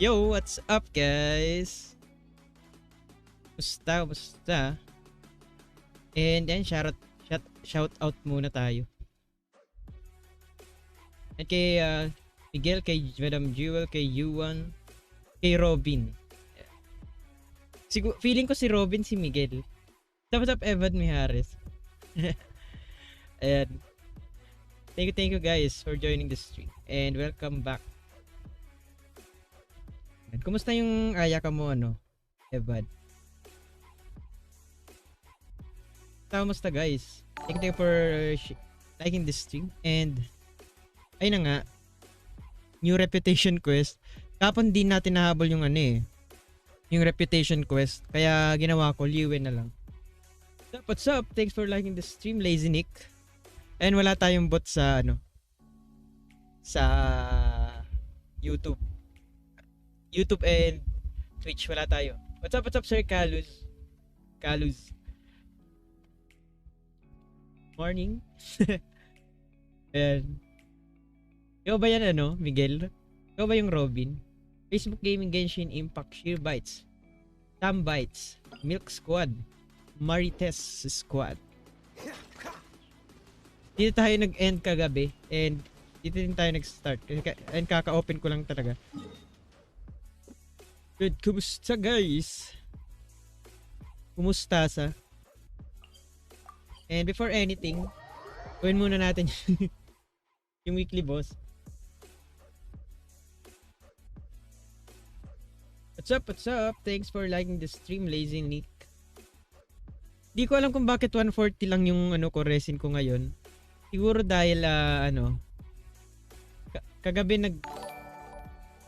Yo, what's up guys? Musta? And then shout out muna tayo. At kay Miguel, kay Madam Jewel, kay Yuan, kay Robin. Feeling ko si Robin, si Miguel. What's up Evan Mijares? Ayan. Thank you guys for joining the stream. And welcome back. Kumusta yung ayaka mo, Evan? Kamusta guys? Thank you for liking this stream. And ayun na nga, new reputation quest. Kapon din natin nahabol yung yung reputation quest. Kaya ginawa ko, liwin na lang. What's up? Thanks for liking the stream, Lazy Nick. And wala tayong bot sa sa YouTube and Twitch, wala tayo. What's up Sir Kaluz? Morning. Ayan. Ikaw ba yan Miguel? Ikaw ba yung Robin? Facebook Gaming, Genshin Impact, Sheer Bites, Tam Bites, Milk Squad, Marites Squad. Dito tayo nag-end kagabi and dito din tayo nag-start. And kaka-open ko lang talaga. Good, kumusta guys? Kumusta sa? And before anything, gawin muna natin yung weekly boss. What's up? Thanks for liking the stream, Lazy Nick. Di ko alam kung bakit 140 lang yung ko resin ko ngayon. Siguro dahil kagabi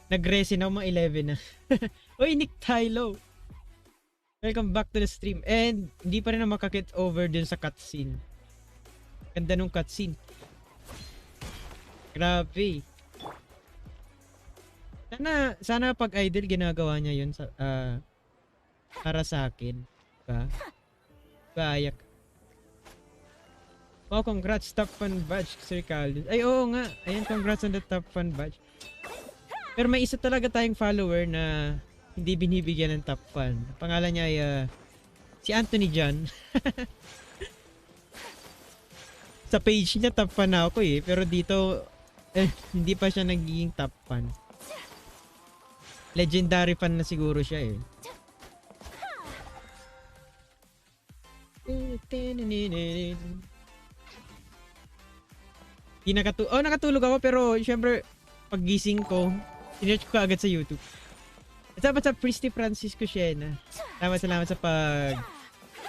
nag-resin ako mga 11 na. Oy, Nick Tylo. Welcome back to the stream. And hindi pa rin na makakit over dun sa cutscene. Ganda nung cutscene. Grabe. Sana pag idle ginagawa niya yun sa, para sa akin. Bayak. Oh, congrats, top fun badge, Sir Calvin. Ay, oo nga. Ayan, congrats on the top fun badge. Pero may isa talaga tayong follower na hindi binibigyan ng top fun. Pangalan niya ay si Anthony John. Sa page niya top fun na ako pero dito hindi pa siya nagiging top fun. Legendary fan na siguro siya nakatulog ako pero syempre paggising ko sinearch ko agad sa YouTube. What's up Christy Francisco Siena. Salamat sa pag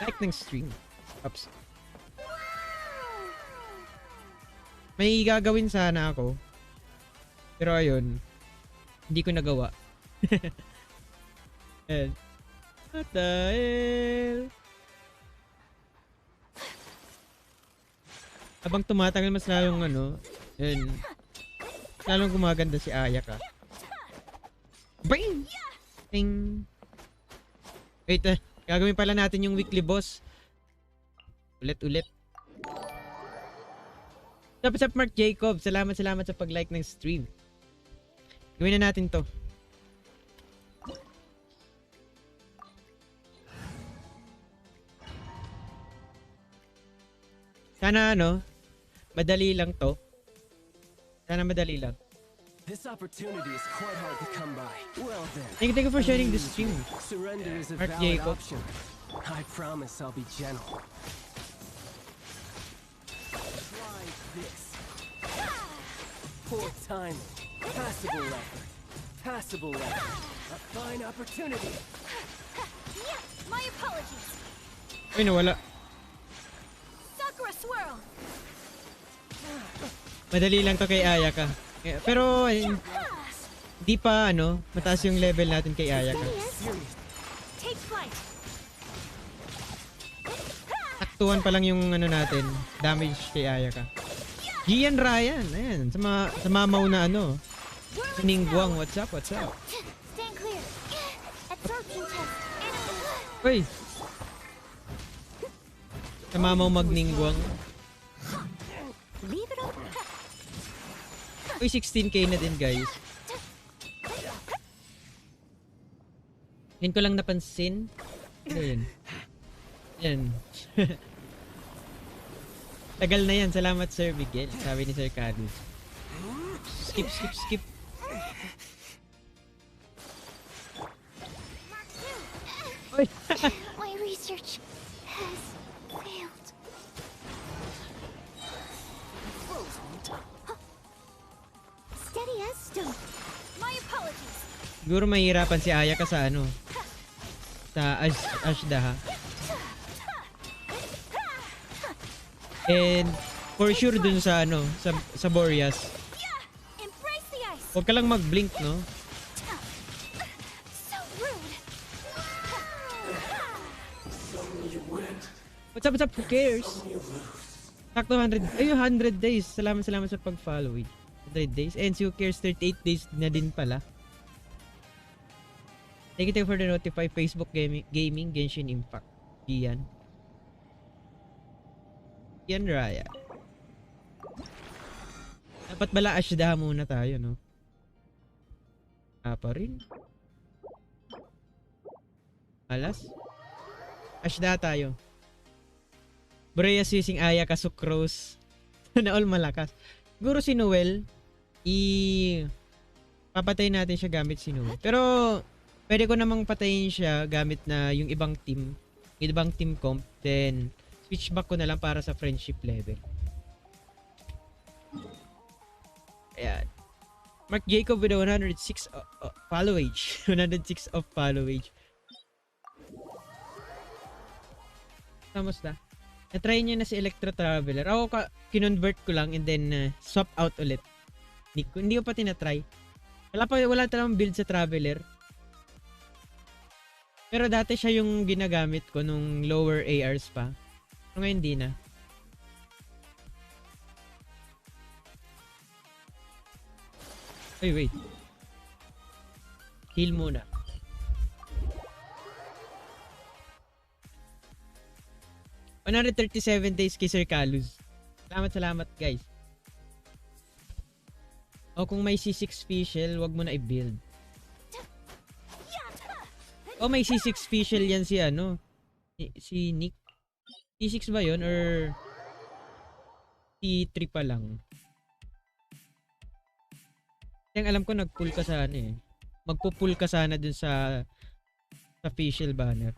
like ng stream. Oops. May gagawin sana ako. Pero ayun, hindi ko nagawa. And what the hell? Habang tumatagal mas lalong lalong gumaganda si Ayaka. Bing! Bing! Wait, gagawin pala natin yung weekly boss. Ulit. What's up Mark Jacob? Salamat sa pag-like ng stream. Gawin na natin to. Sana madali lang to. Sana madali lang. This opportunity is quite hard to come by. Well then. Thank you for sharing this stream. Surrender is a Mark valid Jacob. option. I promise I'll be gentle. Try this. Poor timing. Passable effort. A fine opportunity. My apologies. Ay, nawala. Sakura swirl. Madali lang to kay Ayaka. Pero hindi pa mataas yung level natin kay Ayaka. Take flight. Taktuhan pa lang yung natin, damage kay Ayaka. Gian Ryan, ayan, sa mamaw na Ningguang, what's up? Stand clear. Absorption test. Uy. Sa mamaw magningguang. Leave it open. Uy, 16k na din guys. Yun ko lang napansin. Ano yun? Yan. Tagal na yan. Salamat, Sir Miguel. Sabi ni Sir Carlos. Skip, skip, skip. Oy! My research has failed. Steady as stone. My apologies. Siguro mahirapan si Aya ka sa ano. Sa Ashda ha. And for sure dun sa ano, sa Boreas. Embrace the ice. Huwag ka lang mag-blink, no? So rude. What's up? Who cares? Sakto 100. Ayun, 100 days. Salamat sa pag-follow. 100 days. And si Who cares 38 days na din pala. Thank you for the notify. Facebook gaming Genshin Impact. Ian Raya. Dapat bala Ashda muna tayo, no? Pa rin. Alas? Ashda tayo. Boreas using Aya Kasukros. Na all malakas. Siguro si Noelle, papatay natin siya gamit si Noelle. Pero pwede ko namang patayin siya gamit na yung ibang team comp. Then switch back ko na lang para sa friendship level. Ayan. Mark Jacob with a 106 followage. 106 of followage. Kamusta? Na-try niyo na si Electro Traveler. Ako kinonvert ko lang and then swap out ulit. Hindi ko pa tinatry. Wala talagang build sa Traveler. Pero dati siya yung ginagamit ko nung lower ARs pa. Pero ngayon di na. Ay, wait. Heal muna. $137 days kay Sir Carlos. Salamat guys. O kung may C6 Fischl, wag mo na i-build. O may C6 Fischl yan si ano? Si Nick. C6 ba yun or C3 pa lang? Yung alam ko nag-pull ka sana eh. Magpo-pull ka sana dun sa Fischl banner.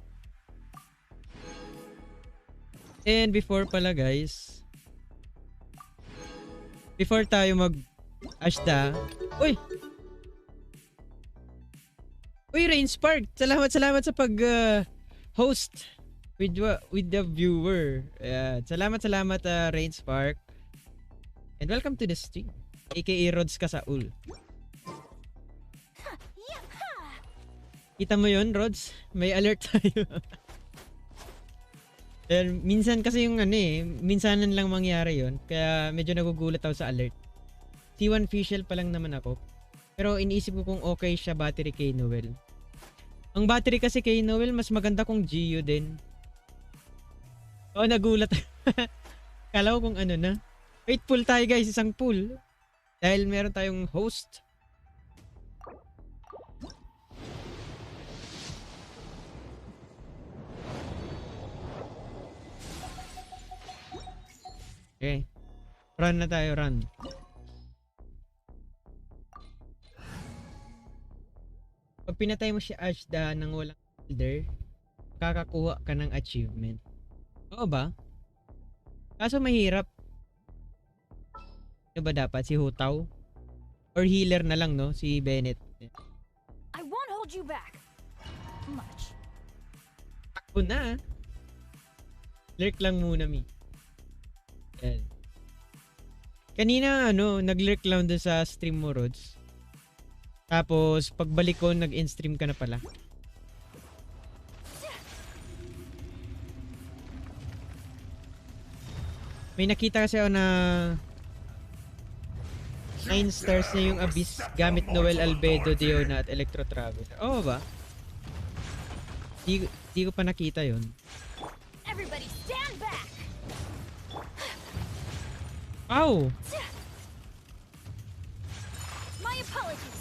And before pala guys, before tayo mag-Ashda, uy, Rainspark, salamat sa pag-host with the viewer. Salamat Rainspark. And welcome to the stream, aka Rods Kasaul. Kita mo yun, Rods? May alert tayo. Minsan kasi yung minsanan lang mangyari yun. Kaya medyo nagugulat ako sa alert. C1 Fischl pa lang naman ako. Pero iniisip ko kung okay siya battery kay Noelle. Ang battery kasi kay Noelle mas maganda kung GOOO din. Nagulat. Kala ko kung ano na. Wait, pull tayo guys. Isang pull. Dahil meron tayong host. Okay. Run na tayo, run. Pag pinatay mo si Ashda ng walang builder, kakakuha ka ng achievement. Oo ba? Kaso mahirap. Ano ba dapat? Si Hutaw? Or healer na lang, no? Si Bennett. I won't hold you back. Much. Takbo na. Lurk lang muna, mi. Yan. Kanina nag-lurk lang doon sa stream mo, Rods. Tapos pagbalik ko nag-in-stream ka na pala. May nakita kasi ako na 9 stars na yung Abyss gamit Noelle, Albedo, Diona at Electro Traveler. Oo ba? Di ko pa nakita yun. Everybody stand back. Ow! My apologies.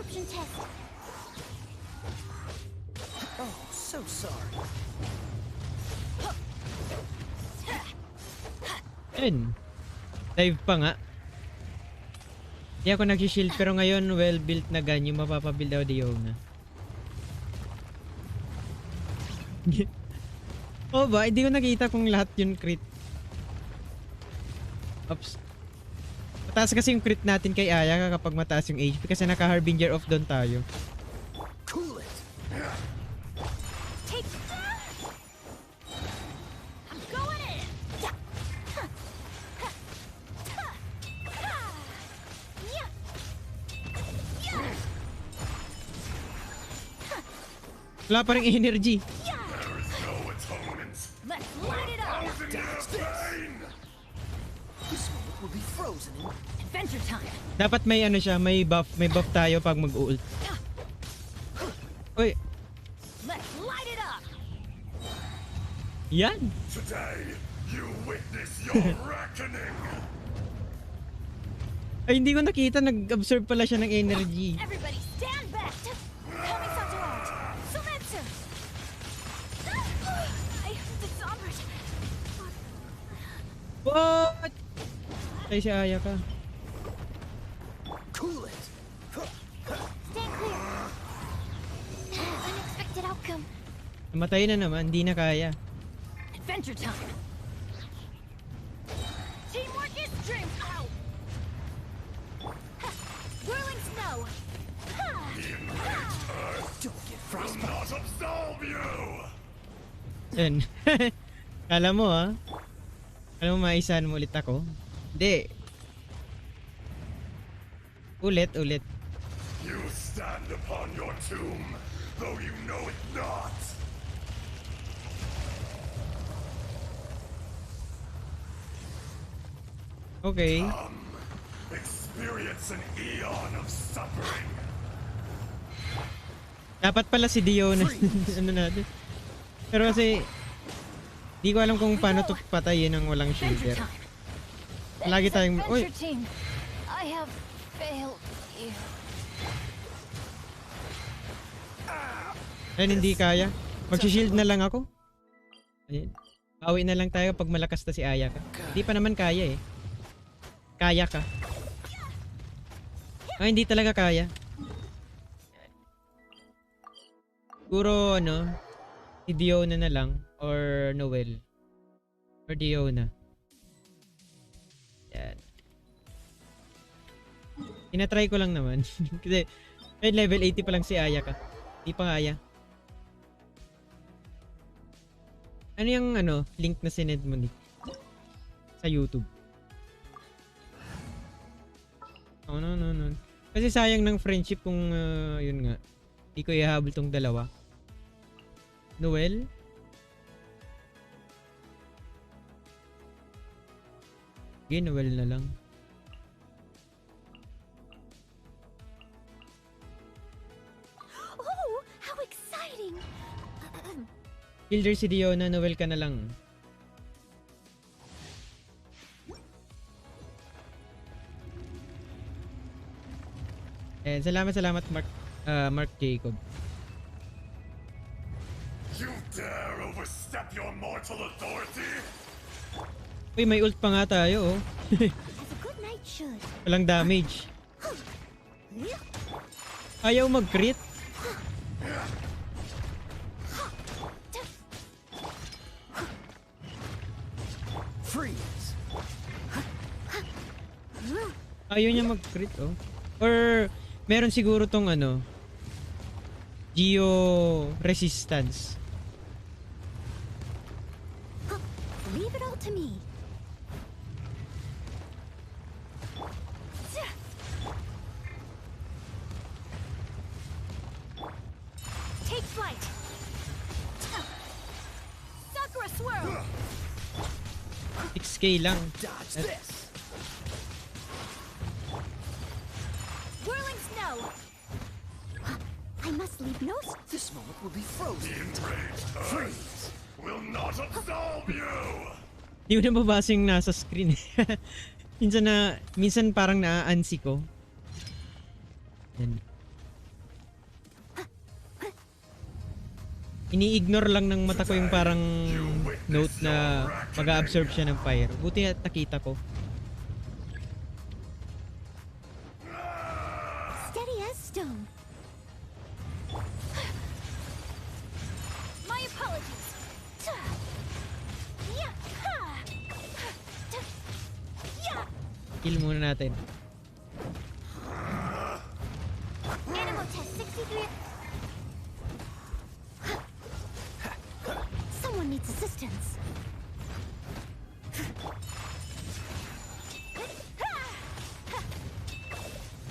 Perception test. Oh, so sorry. Ayun. Dive pa nga. Hindi ako nag-shield pero ngayon well built na gun yung mapapabuild daw di na. Oh ba? Hindi ko nakita kung lahat yun crit. Oops. Mataas kasi yung crit natin kay Aya kapag mataas yung HP kasi naka-Harbinger of Dawn tayo. Cool it. Take that. I'm going in. Yeah. Yeah. Wala pa ring energy. Let's light it up. This moment will be frozen in Adventure time. Dapat may ano siya, may buff tayo pag mag-ult. Uy, Let's light it up. yan. Today, you witness your reckoning. Ay, hindi ko nakita, nag-absorb pala siya ng energy. Everybody stand back. Coming Saturage. Sumetsu. I heard the zombers. What? Ay, si Aya ka. cool it. Stand clear. Unexpected outcome. Namatay na naman, hindi na kaya. Adventure time. Teamwork is dream. Ow. Whirling snow. Don't get Will frostbite. not absolve you. Yan. Kala mo ha? Kala mo maisahan mo ulit ako? Hindi. Ulit. You stand upon your tomb, though you know it not. Okay. Experience an eon of suffering. Dapat pala si Dio na ano natin. Pero kasi di ko alam kung paano to patayin ng walang Adventure shielder. time. Lagi tayong uy, Adventure team. I have failed you. ayun, hindi kaya. Mag-shield na lang ako. Ayun. Bawi na lang tayo pag malakas na si Aya ka. Hindi pa naman kaya eh. Kaya ka. Ay, hindi talaga kaya. Siguro ano, si Diona na lang or Noelle. Or Diona. Yan. Tinatry ko lang naman. Kasi level 80 pa lang si Aya ka. Hindi pa kaya. Ano yung ano, link na sinend mo Nick? Sa YouTube. Oh, no. Kasi sayang ng friendship kung yun nga. Hindi ko ihahabol tong dalawa. Noelle? Okay, Noelle na lang. Oh, how exciting! Hilder si Diona, Noelle ka na lang. And salamat Mark Jacob. You dare overstep your mortal authority? Uy, may ult pa nga tayo oh. As a good knight should. Walang damage. Ayaw mag-crit. Freeze. Ayaw niya mag-crit oh. Or meron siguro tong ano, Geo resistance. Leave it all to me. Take flight. Sakura swirl. 6k lang. Dodge this. Whirling snow. I must leave no. This moment will be frozen. Enraged earth Freeze. will not absolve you. Di ko na mabasa yung nasa screen. minsan parang naa-ansi ko. Yan. Ini-ignore lang ng mata ko yung parang note na mag-absorb siya ng fire. Buti at nakita ko. Steady as stone. My apologies. Yeah. Yeah. Kill muna natin. Animal test 63. Someone needs assistance.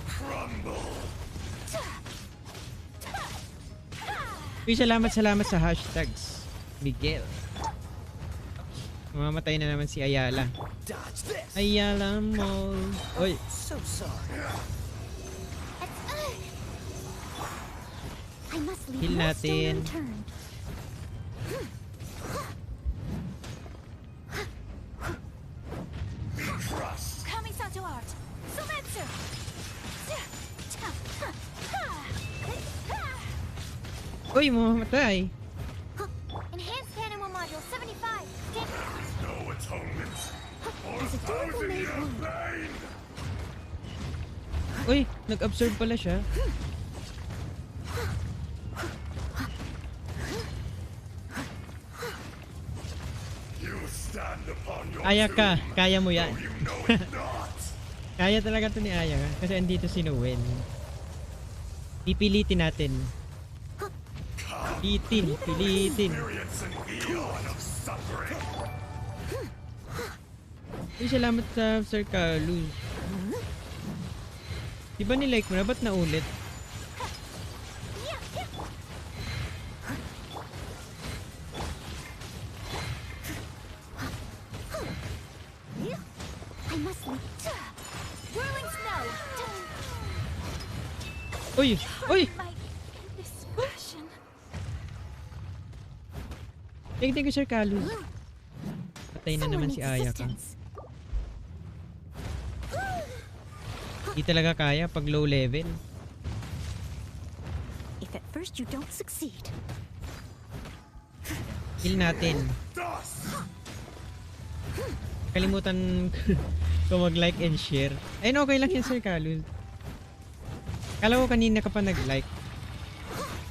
Crumble. Uy, salamat sa hashtags. Miguel. Mamamatay na naman si Ayala. Dodge this. Ayala Mall. Uy, So sorry. I must leave Heal no natin. stone unturned. Trust. Coming to art. Sumetsu. uy, mamamatay. Enhanced animal module 75. No atonement. For As a durable 1,000 made years wound. pain. Uy, nag-absorb pala siya. You stand upon your Aya ka, tomb, kaya mo yan. though you know it not. Kaya talaga to ni Aya kasi andito si Noelle. Pipilitin natin. Pilitin. Experience an eon of suffering. Uy, salamat sa Sir Carlos. Di ba ni-like mo na? Ba't naulit? I must leave. Whirling snow. Uy! Uy! My this passion. Thank you, Sir Carlos. Patay na Someone naman si needs Aya ka. assistance. Di talaga kaya pag low level. If at first you don't succeed, Heal natin. Dust. Kalimutan ko mag-like and share. Ayun, okay lang yan, Sir Carlos. Kala ko kanina ka pa nag-like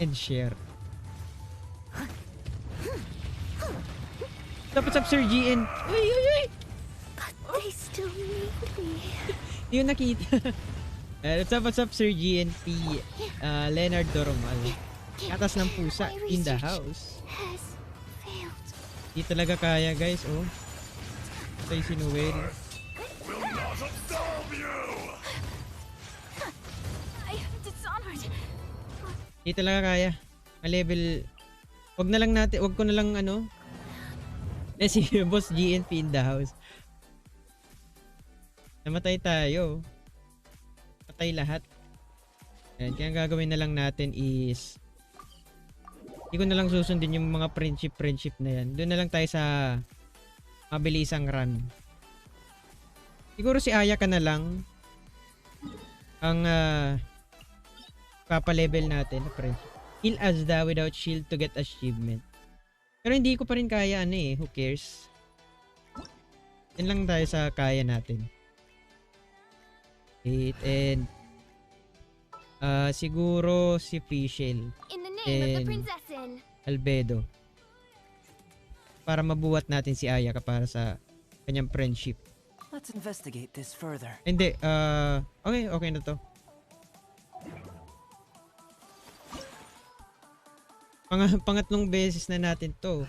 and share. Dapat Sir GN. Uy, uy, uy! they still need me. Yun nakita. What's up, Sir GNP? Leonard Doromal. Katas ng pusa My in the research house. has failed. Di talaga kaya, guys. Oh. Patay si Noelle. Will not absolve you. I am dishonored. Di talaga kaya. Ang level... Wag na lang natin... Wag ko na lang ano... si Boss GNP in the house. Namatay tayo. Patay lahat. Ayan, kaya ang gagawin na lang natin is... Hindi ko na lang susundin yung mga friendship na yan. Doon na lang tayo sa... mabilisang run. Siguro si Aya ka na lang ang papalevel natin na friendship. Kill Azda without shield to get achievement. Pero hindi ko pa rin kaya ano eh. Who cares? Yan lang tayo sa kaya natin. 8 and siguro si Fischl In the name of the and princessin. Albedo. Para mabuhat natin si Aya ka para sa kanyang friendship. Let's investigate this further. Hindi, okay na to. Pangatlong beses na natin to.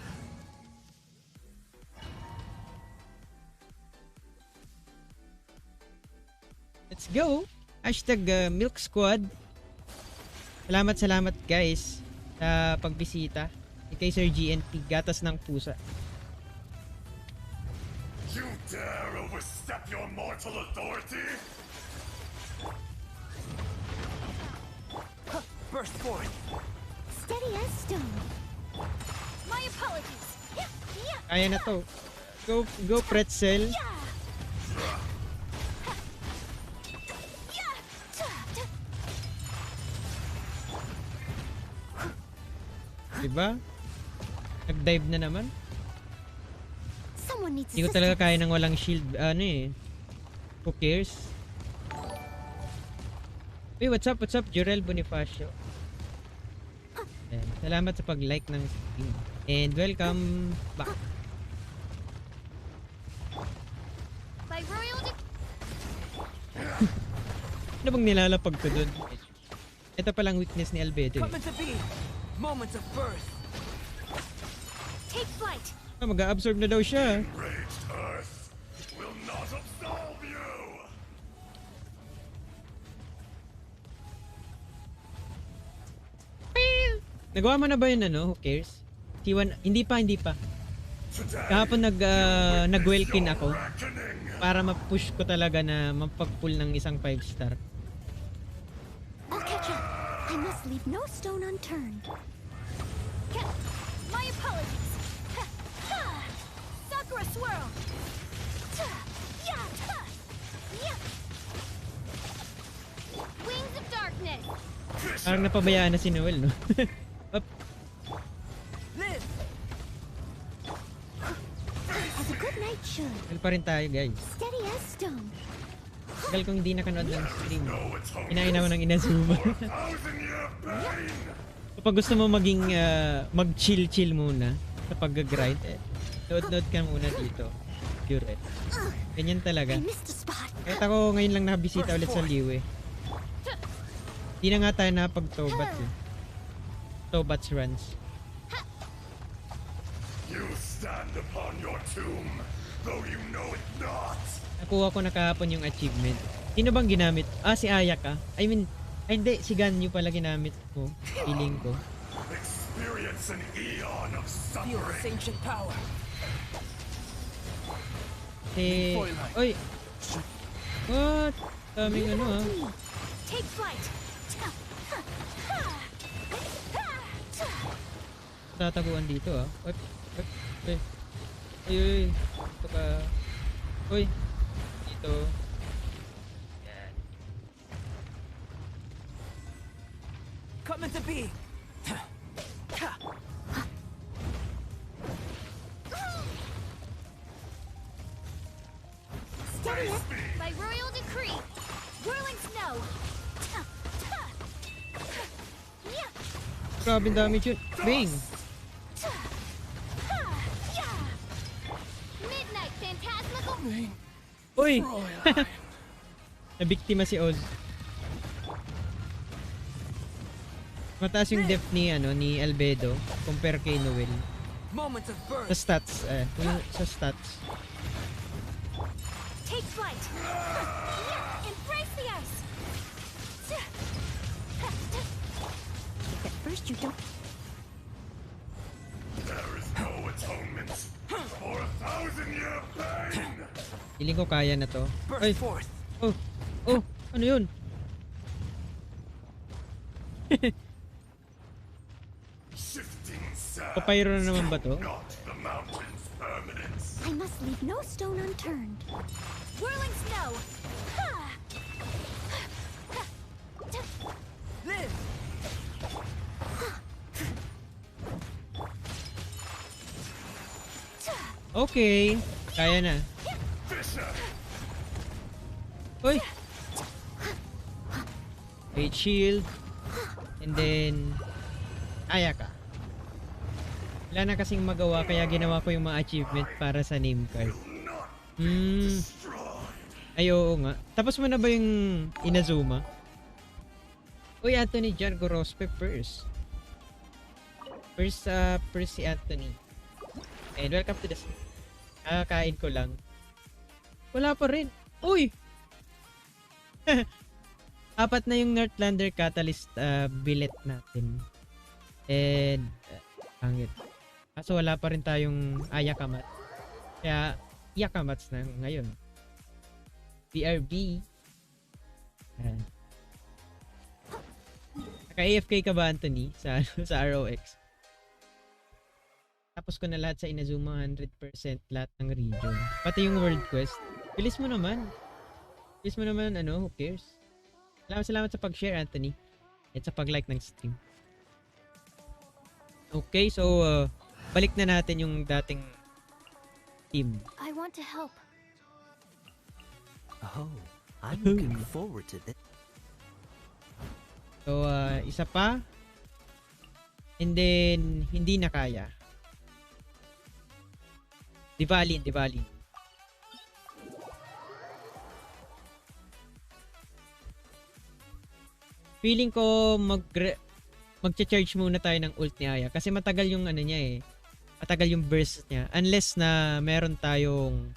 Let's go! Hashtag Milk Squad. Salamat guys sa pagbisita. Kay Sir GNP, gatas ng pusa. You dare overstep your mortal authority? Burst forth. Steady as stone. My apologies. Kaya na to. Go pretzel. Diba? Nag-dive na naman. Someone needs Hindi ko talaga kaya assistance. ng walang shield. Ano eh. Who cares? Hey, what's up? What's up? Jurel Bonifacio. Ayan. Salamat sa pag-like ng stream. And welcome back. By royal Ano bang nilalapag ko dun? Ito palang weakness ni Albedo. Coming to be. Moments of birth. take flight. Mag-a-absorb na daw siya. Enraged Earth will not absolve you! Nagawa mo na ba yun ano? Who cares? T1, hindi pa. Today, Kahapon nag-welkin ako reckoning. para ma-push ko talaga na mapag-pull ng isang 5-star. I'll catch up. I must leave no stone unturned. My apologies. Sakura swirl. Wings of darkness. Parang napabayaan na si Noelle, no? Up. Live. As a good knight should. Tagal pa rin tayo, guys. Steady as stone. Tagal kong hindi nakanood ng stream. No atonement. Kinain ako ng Inazuma. 1,000-year pain! Kapag gusto mo maging mag-chill muna sa pag-grind, nood ka muna dito. Pure. Ganyan talaga. I missed a spot. Kahit ako ngayon lang nakabisita ulit sa Liwe. Di na nga tayo napag-tobat eh. Tobats runs. You stand upon your tomb, though you know it not. Nakuha ko na kahapon yung achievement. Sino bang ginamit? Si Ayaka. Ay hindi. Si Ganyu pala ginamit ko. Feeling ko. Experience an eon of Feel this suffering. ancient power. Oy! What? Daming ano ah. Take flight. Tataguan dito ah. Ay. Ay. Ito ka. Uy. Dito. Yan. Coming to be. Steady as by royal decree. Whirling snow. Grabe damage yun. Bang! Midnight phantasmical. Uy! Nabiktima si Oz. Mataas yung depth ni Albedo compare kay Noelle. Moments of Sa birth. stats, sa stats. Take flight. Embrace the ice. At first you don't. There is no atonement for 1,000-year pain. Feeling ko kaya na to. Burst Ay! forth. Oh! Ano yun? Shifting sands, Papayro na naman ba to? not the mountain's permanence. I must leave no stone unturned. Whirling snow. Live. Okay. Kaya na. Fisher, Uy! Wait, shield. And then Ayaka. Wala na kasing magawa kaya ginawa ko yung mga achievement para sa name card. not Ay oo nga. Tapos mo na ba yung Inazuma? Uy, Anthony John Gorospe first. First si Anthony. And welcome to the stream. Kakakain ko lang. Wala pa rin. Uy! Apat na yung Northlander Catalyst billet natin. And pangit. Kaso wala pa rin tayong Ayakamat. Kaya Yakamats na ngayon. BRB. Ayan. Naka-AFK ka ba, Anthony? Sa ROX? Tapos ko na lahat sa Inazuma 100% lahat ng region. Pati yung world quest. Bilis mo naman. Who cares? Salamat sa pag-share, Anthony. At sa pag-like ng stream. Okay, so balik na natin yung dating team. I want to help. Oh, I'm looking forward to this. So, isa pa. And then, hindi na kaya. Di valid. Feeling ko magcha-charge muna tayo ng ult ni Aya kasi matagal yung ano niya eh. Matagal yung burst niya unless na meron tayong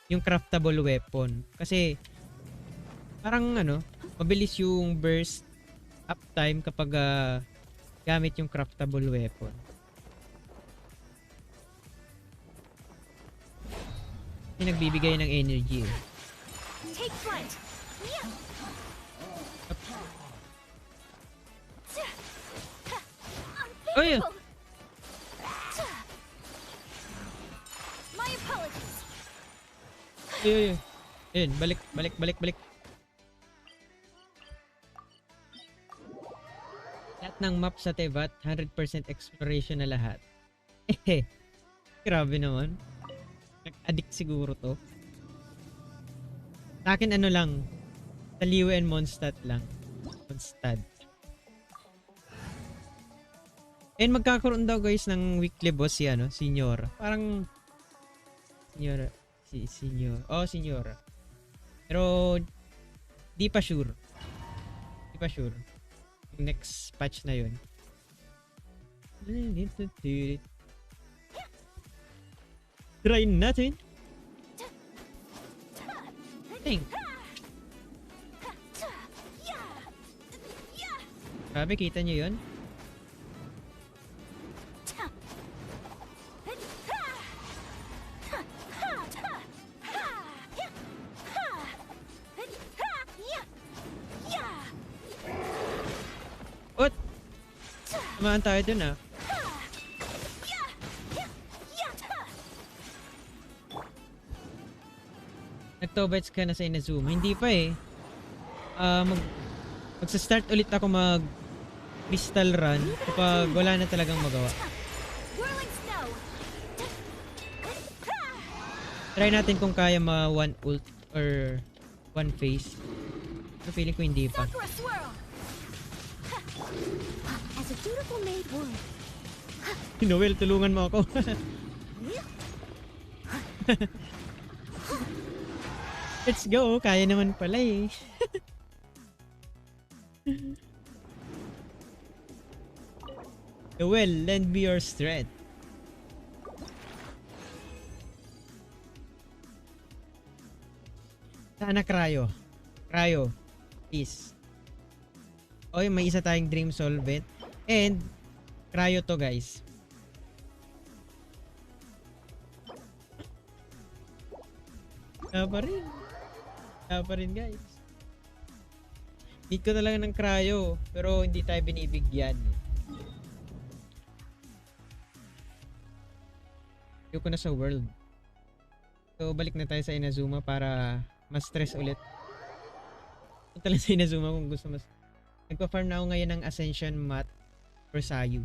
yung craftable weapon. Kasi parang ano, mabilis yung burst uptime kapag gamit yung craftable weapon. Yung nagbibigay ng energy eh. Take flight. Yeah. Oh yeah. My apologies. Ayun. Ayun, balik. Lahat ng map sa Tevat, 100% exploration na lahat. Grabe naman. Nag-addict siguro to. Sa akin ano lang, Taliw and Mondstadt lang. Mondstadt. And magkakaroon daw guys ng weekly boss si ano, Senyor. Parang Senyor. Senyor. Oh, Senyor. Pero di pa sure. Yung next patch na yun. Try natin. Think. Sabi, kita nyo yun? What? Tamaan tayo dun ah. Nagtobets ka na sa Inazuma? Hindi pa eh. Magsa-start ulit ako mag crystal run kapag wala na talagang magawa. Whirling snow. Try natin kung kaya ma one ult or one phase. Pero feeling ko hindi pa. Sakura swirl. As a dutiful maid would. Noelle, tulungan mo ako. Let's go. Kaya naman pala eh. Noelle, lend me your strength. Sana Cryo. Cryo. Please. Oy, may isa tayong Dream Solvent. And, Cryo to guys. Kaya pa rin guys. Need ko talaga ng Cryo. Pero hindi tayo binibigyan. Ayoko na sa world. So, balik na tayo sa Inazuma para mas stress ulit. Punta lang sa Inazuma kung gusto mas. Nagpa-farm na ako ngayon ng Ascension Mat for Sayu.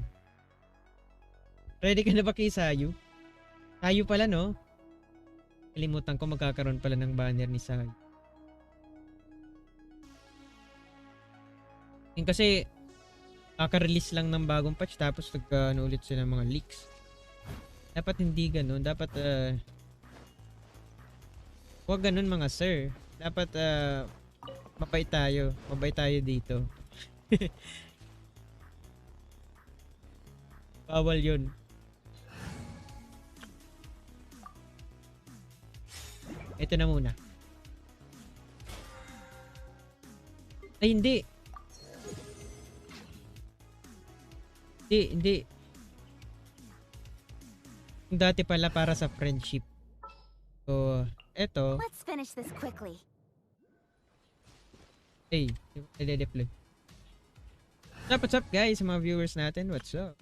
Ready ka na ba kay Sayu? Sayu pala no? Kalimutan ko magkakaroon pala ng banner ni Sayu. Yung kasi kaka-release lang ng bagong patch tapos nagkaano ulit sila ng mga leaks. Dapat hindi ganun. Dapat huwag ganun mga sir. Dapat mabait tayo. Mabait tayo dito. Bawal yun. Ito na muna. Ay hindi. Hindi. Dati pala para sa friendship. So, eto. Let's finish this quickly. Hey, nade-deploy. What's up guys, mga viewers natin? What's up?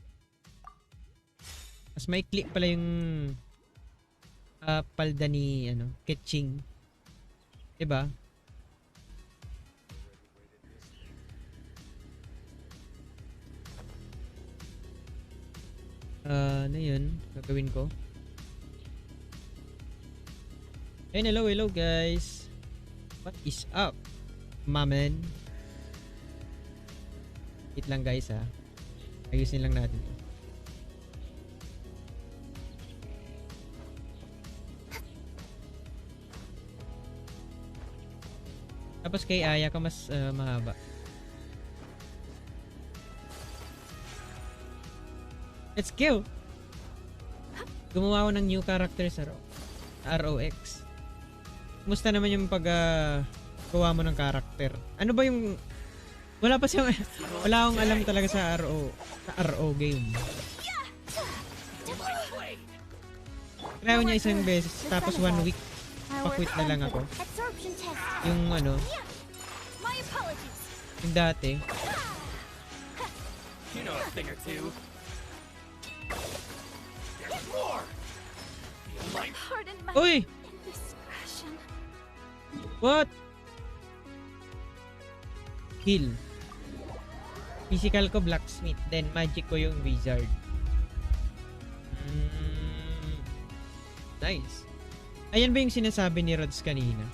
Mas may click pala yung palda ni Ketching. Diba? Ano yun? Gagawin ko. Hey, hello guys. What is up, mamen? Wait lang guys ha. Ayusin lang natin to. Tapos kay Aya ka mas mahaba. Let's go! Gumawa ako ng new character sa ROX. Kumusta naman yung gawa mo ng character? Ano ba yung... Wala akong alam talaga sa RO game. Try ko niya isang beses, tapos 1 week, pa-quit na lang ako. Yung ano, yung dati. You know a thing or two. Pardon my Uy! indiscretion. What? Heal. Physical ko blacksmith, then magic ko yung wizard. Nice. Ayan ba yung sinasabi ni Rods kanina?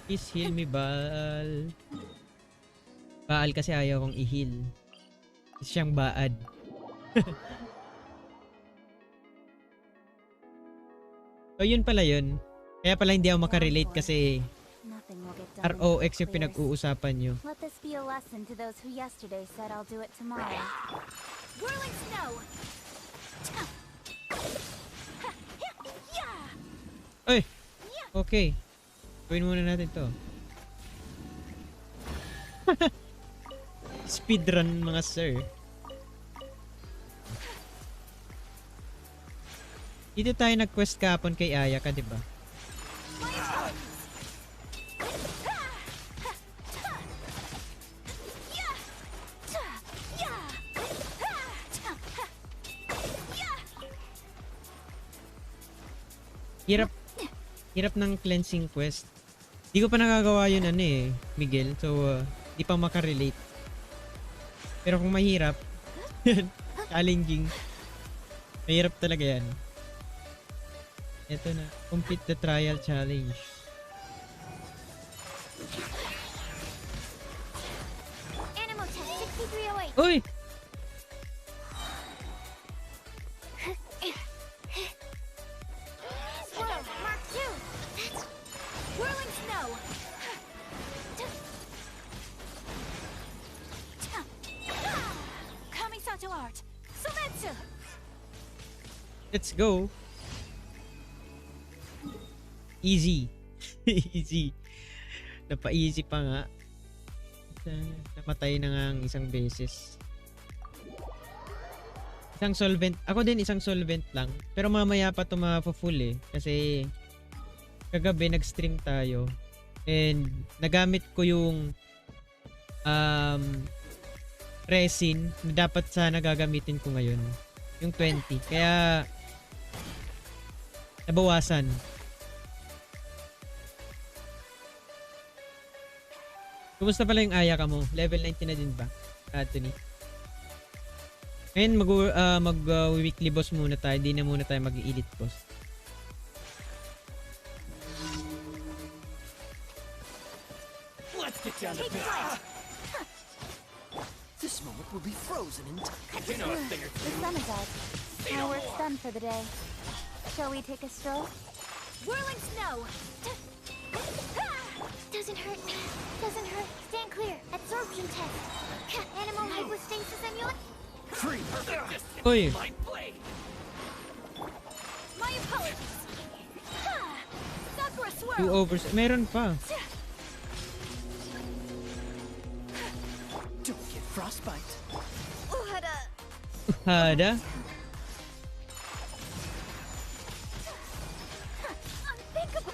Please heal me, Baal. Baal kasi ayaw kong i-heal. Kasi siyang baad. So yun pala yun. Kaya pala hindi ako makarelate kasi Nothing will get done. ROX yung pinag-uusapan nyo. Let this be a lesson to those who yesterday said I'll do it tomorrow. Whirling snow. Ay! Okay. Gawin muna natin to. Speedrun mga sir. Dito tayo nag-quest kahapon kay Aya ka, diba? Hirap ng cleansing quest. Di ko pa nagagawa yun Miguel. So, di pa makarelate. Pero kung mahirap, challenging. Mahirap talaga yan. Ito na. Complete the trial challenge. Animal test 6308. Uy! Swirl, Mark 2. Whirling snow. Kamisato art. Sumetsu. Let's go! Easy. Easy. Napa-easy pa nga. Namatay na nga ang isang beses. Isang solvent. Ako din isang solvent lang. Pero mamaya pa ito full kasi kagabi nag-stream tayo. And nagamit ko yung resin na dapat sana gagamitin ko ngayon. Yung 20. Kaya nabawasan. Kumusta pala yung Aya ka mo? Level 90 na din ba, Anthony? Ngayon mag-weekly boss muna tayo. Di na muna tayo mag-elite boss. Let's get down to business. This moment will be frozen in time. You know a thing or The two. sun is out. My work's done for the day. Shall we take a stroll? Whirling snow. Doesn't hurt. Doesn't hurt. Stand clear. Absorption test. Animal hypostasis amulet. Free. Uy! My blade. My apologies. Sakura swirl. 2 overs. Meron pa. Don't get frostbite. Uhada. Hada. Unthinkable.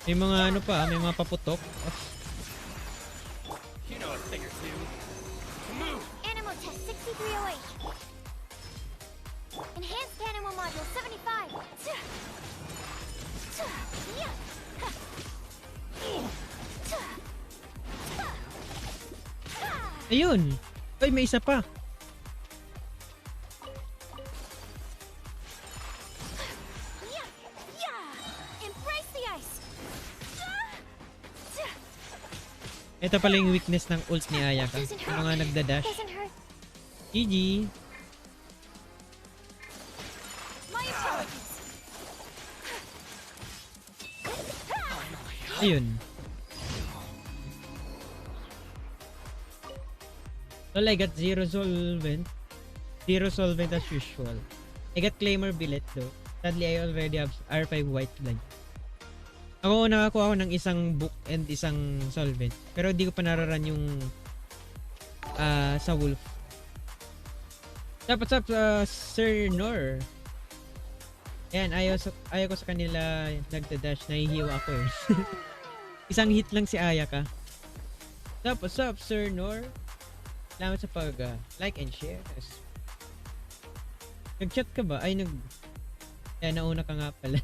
May mga ano pa, may mga paputok. You know a thing or two. Move. Animal test 6308. Enhanced animal module 75. Ayun. Ay, may isa pa. Yeah, yeah. Embrace the ice. Ito pala yung weakness ng ult ni Ayaka. Doesn't Yung hurt. mga nagda-dash. Doesn't hurt. GG. My apologies. Ayun. Well, I got 0 solvent. 0 solvent as usual. I got claimer billet though. Sadly, I already have R5 white line. Ako, nakakuha ako ng isang book and isang solvent. Pero hindi ko pa nararan yung sa wolf. What's up, Sir Nor? Ayan, ayaw ko sa kanila nagda-dash. Nahihiwa ako eh. Isang hit lang si Ayaka. What's up, Sir Nor? Salamat sa pag like and share. Nag-chat ka ba? Ay, Kaya nauna ka nga pala.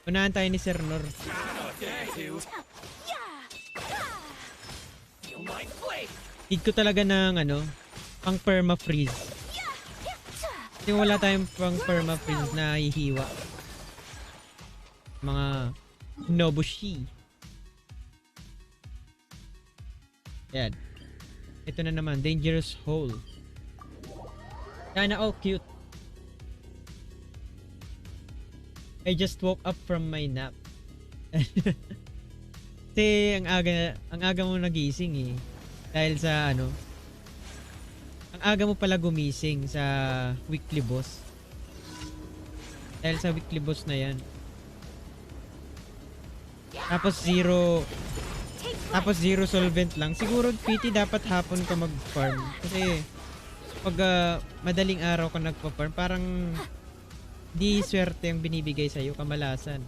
Unahan tayo ni Sir Nor. Need ko talaga ng pang perma-freeze. Kasi wala tayong pang perma-freeze na hihiwa. Mga Nobushi. Yan. Ito na naman, Dangerous Hole. Sana, cute. I just woke up from my nap. Kasi ang aga mo nagising eh. Dahil sa ang aga mo pala gumising sa weekly boss. Dahil sa weekly boss na yan. Tapos zero solvent lang. Siguro PT dapat hapon ka mag-farm. Kasi pag madaling araw ka nagpa-farm, parang di swerte yung binibigay sa'yo, kamalasan.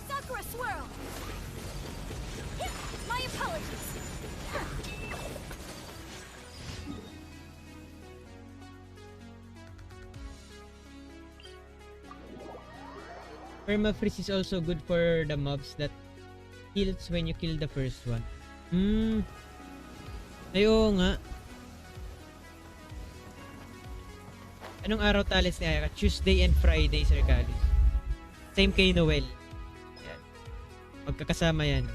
Sakura swirl. My apologies. Permafreeze is also good for the mobs that heals when you kill the first one. Ayo nga. Anong araw talis ni Ayaka? Tuesday and Friday, Sir Galis. Same kay Noelle. Yan. Magkakasama yan.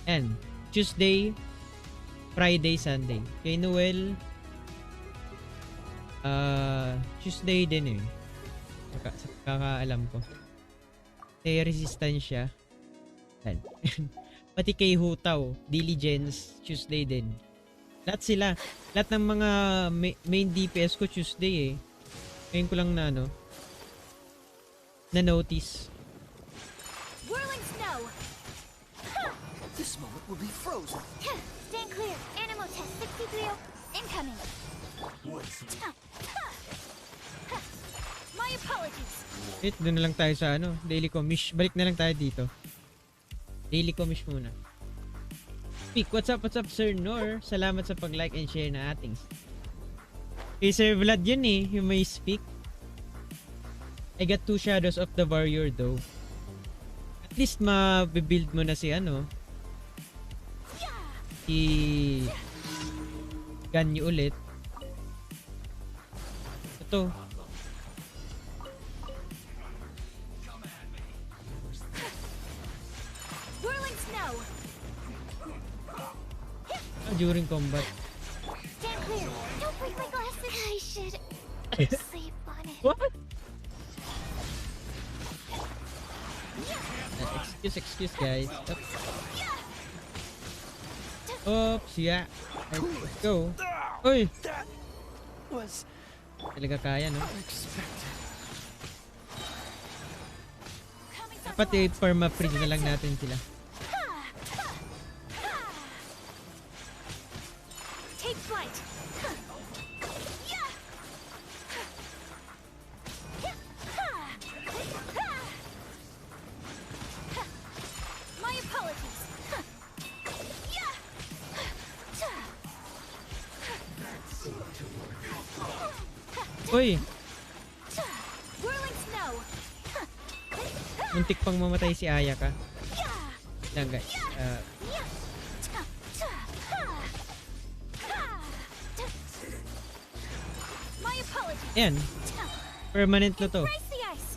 Yan. Tuesday, Friday, Sunday. Kay Noelle, Tuesday din eh. Kakaalam ko. Kay resistance siya. Yan. Pati kay Hutaw, Diligence, Tuesday din. Lahat sila. Lahat ng mga main DPS ko Tuesday eh. Ngayon ko lang na na-notice. Whirling snow. This moment will be frozen. Stand clear. Animal test 63 incoming. My apologies. Doon na lang tayo sa daily commish. Balik na lang tayo dito. Daily commish muna. Speak, what's up, Sir Nor? Salamat sa pag-like and share na ating. Kay Sir Vlad yun eh, yung may speak. I got 2 shadows of the warrior though. At least ma-build mo na si si Ganyu ulit. Ito. Whirling snow. During combat. Stand clear. Don't break my glasses. I should sleep on it. What? Excuse guys. Oops, yeah. Let's go. Uy! That was Talaga kaya, no? unexpected. Pati perma-freeze na lang natin sila. Take flight. My apologies. Uy! Whirling snow. Muntik pang mamatay si Ayaka. Lang guys. My apologies. Ayan. Permanent na to. Brace the ice.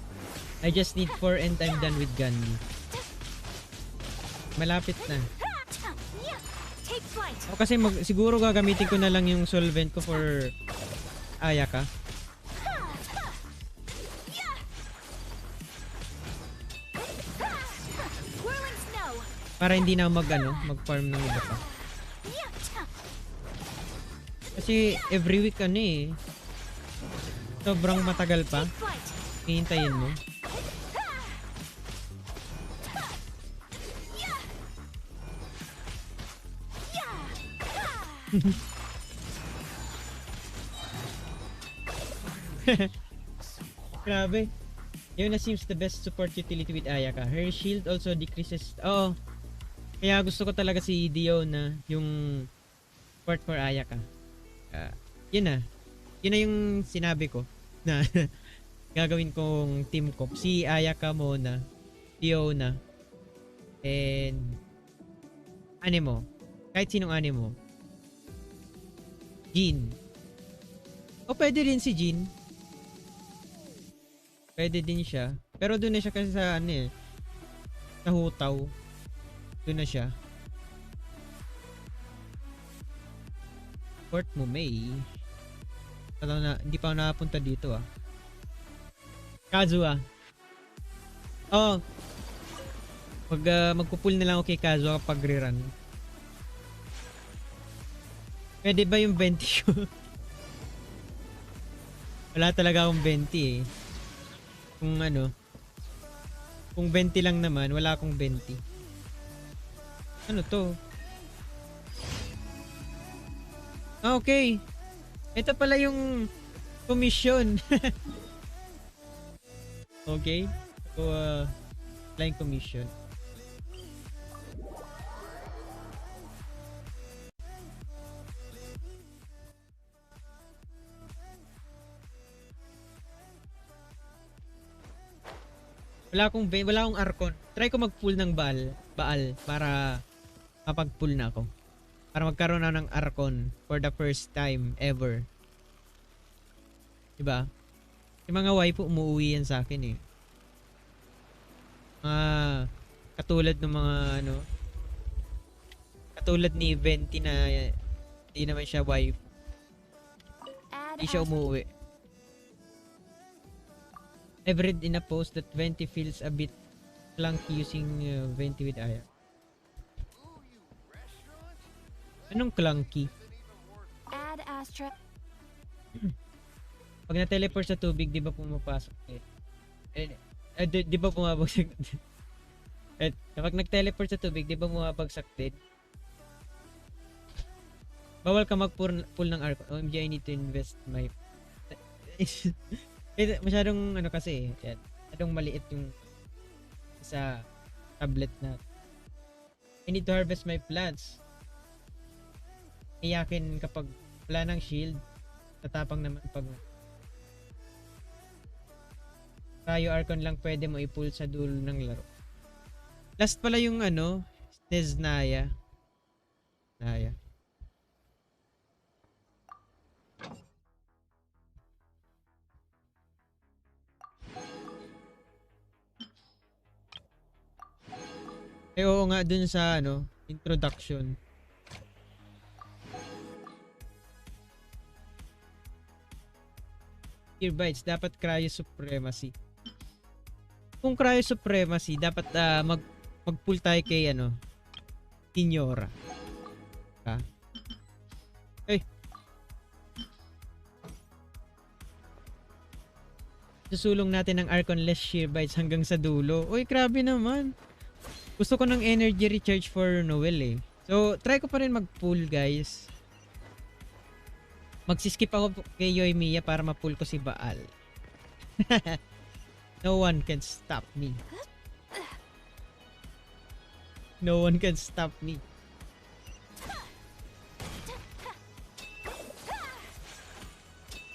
I just need 4 and I'm done with Gandhi. Malapit na. Take flight. O kasi siguro gagamitin ko na lang yung solvent ko for Ayaka. Whirling snow. Para hindi na mag-farm ng iba pa. Kasi every week sobrang matagal pa. Take flight. Hihintayin mo. Grabe. Yun na seems the best support utility with Ayaka. Her shield also decreases. Oo. Kaya gusto ko talaga si Dio na yung support for Ayaka. Yun na. Yun na yung sinabi ko na gagawin kong team ko. Si Ayaka muna, Fiona, and Anemo. Kahit sinong Anemo. Jean. O pwede rin si Jean. Pwede din siya. Pero doon na siya kasi sa sa hutaw. Doon na siya. Port mo, May. Hindi pa ako nakapunta dito Kazuha. Oh. Magpupull na lang ako kay Kazuha kapag rerun. Pwede ba yung 20 ko? Wala talaga akong 20 Kung 20 lang naman, wala akong 20. Ano to? Okay. Ito pala yung commission. Okay. So, flying commission. Wala akong Archon. Try ko mag-pull ng Baal para mapag-pull na ako. Para magkaroon ako ng Archon for the first time ever. Diba? Yung mga waifu umuwi yan sa akin katulad ng mga katulad ni Venti na hindi naman siya waifu. Hindi siya umuwi. I've read in a post that Venti feels a bit clunky using Venti with Aya. Anong clunky? Add Astra. Pag na-teleport sa tubig, di ba pumapasok? Di ba bumabagsak? Kapag nag-teleport sa tubig, di ba bumabagsak din? Bawal ka mag-pull ng arc. OMG, I need to invest my... masyadong kasi yan. Masyadong maliit yung sa tablet na. I need to harvest my plants. Iyakin kapag wala ng shield, tatapang naman pag tayo Archon lang pwede mo i-pull sa dulo ng laro. Last pala yung LEZZ Naya. Oo nga dun sa introduction. Earbites, dapat cryo supremacy. Kung cryo supremacy, dapat mag-pull tayo kay Inyora. Susulong natin ng Archon-less Shearbites hanggang sa dulo. Uy, grabe naman. Gusto ko ng energy recharge for Noelle So, try ko pa rin mag-pull, guys. Magsiskip ako kay Yoimiya para ma-pull ko si Baal. No one can stop me. No one can stop me.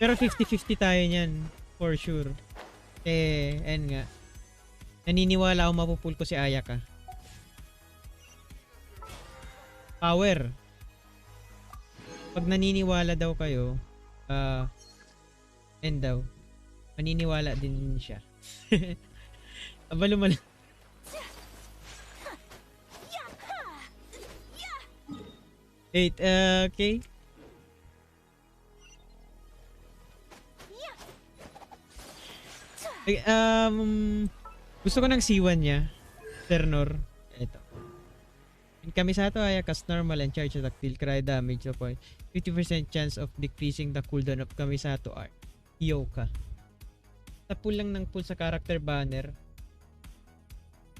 Pero 50-50 tayo niyan. For sure. Ayun nga. Naniniwala ako mapupul ko si Ayaka. Power. Pag naniniwala daw kayo, daw, maniniwala din siya. Aba, Wait, okay. Ay, gusto ko ng C1 niya. Ternor. Ito. In Kamisato, Ayakas normal and charge attack deal cry damage of 50% chance of decreasing the cooldown of Kamisato art. Yoka. Sa pull lang ng pull sa character banner.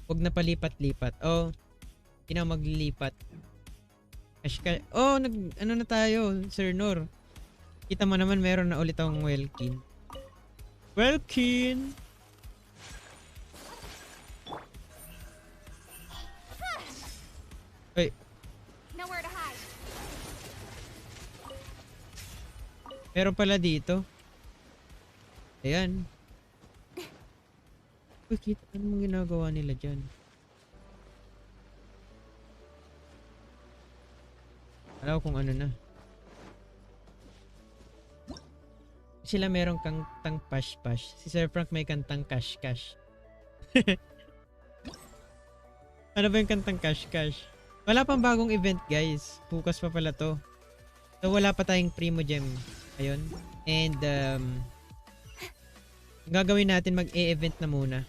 Huwag na palipat-lipat. Oh, hindi na maglilipat. Oh, ano na tayo, Sir Nor. Kita mo naman meron na ulit akong Welkin. Welkin! Ay. Nowhere to hide. Meron pala dito. Ayan. Uy, kita. Anong ginagawa nila dyan? Alam ko kung ano na. Sila merong kantang pash-pash. Si Sir Frank may kantang cash-cash. Ano ba yung kantang cash-cash? Wala pang bagong event, guys. Bukas pa pala to. So, wala pa tayong Primo Gem. Ayun. And, gagawin natin mag-e-event na muna.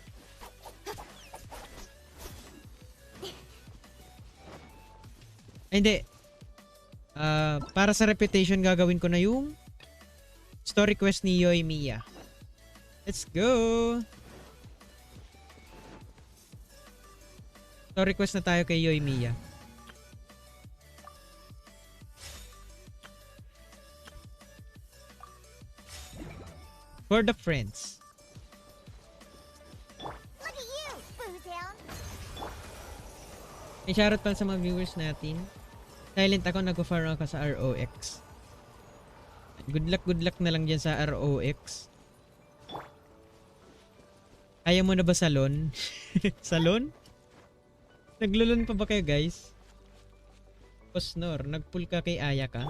Ay, hindi. Para sa reputation, gagawin ko na yung story quest ni Yoimiya. Let's go! Story quest na tayo kay Yoimiya. For the friends. Look at you, Boo Down. May shoutout pala sa mga viewers natin. Silent ako, nag-farm ako sa ROX. Good luck na lang dyan sa ROX. Ayaw mo na ba salon? Salon? Naglulun pa ba kayo, guys? Boss Nor, nagpull ka kay Ayaka?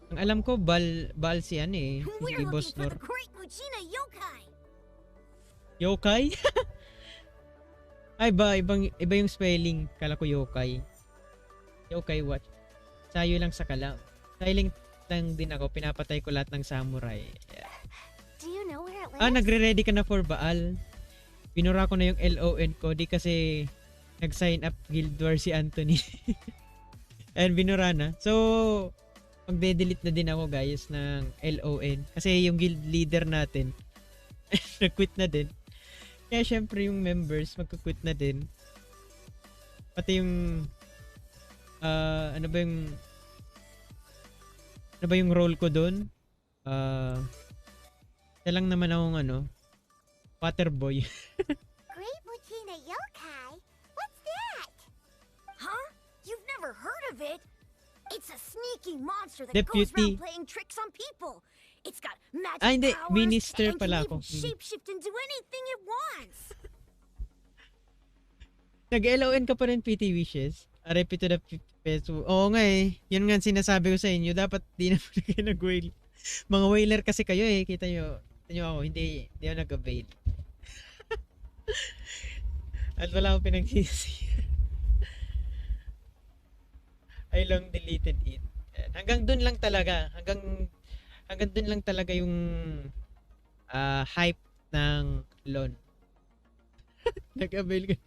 Ang alam ko, bal si ano eh. Si We're Boss looking for Nor. the great Muchina yokai. Yokai? Ay ba, iba yung spelling. Kala ko yokai. Yokai what? Sayo lang sa kalam. Silent lang din ako. Pinapatay ko lahat ng samurai. Yeah. Do you know where it lives? Nagre-ready ka na for Baal. Pinura ko na yung LON ko. Di kasi nag-sign up Guild War si Anthony. And binura na. So, magde-delete na din ako, guys, ng LON. Kasi yung guild leader natin nag-quit na din. Kaya syempre yung members magka-quit na din. Pati yung ano ba yung role ko doon? Isa lang naman akong water boy. Great Muchina yokai? What's that? Huh? You've never heard of it? It's a sneaky monster that goes Deputy. around playing tricks on people. It's got magic Hindi. powers Minister and pala can ako. even shapeshift into anything it wants. Nag-LON ka pa rin, PT Wishes. RP to the 50 peso. Oo nga eh. Yun nga sinasabi ko sa inyo. Dapat di na kayo nag-whale. Mga whaler kasi kayo eh. Kita nyo ako. Hindi ako nag-avail. At wala akong pinagsisi. I long deleted it. Hanggang dun lang talaga. Hanggang dun lang talaga yung hype ng LON. Nag-avail ka.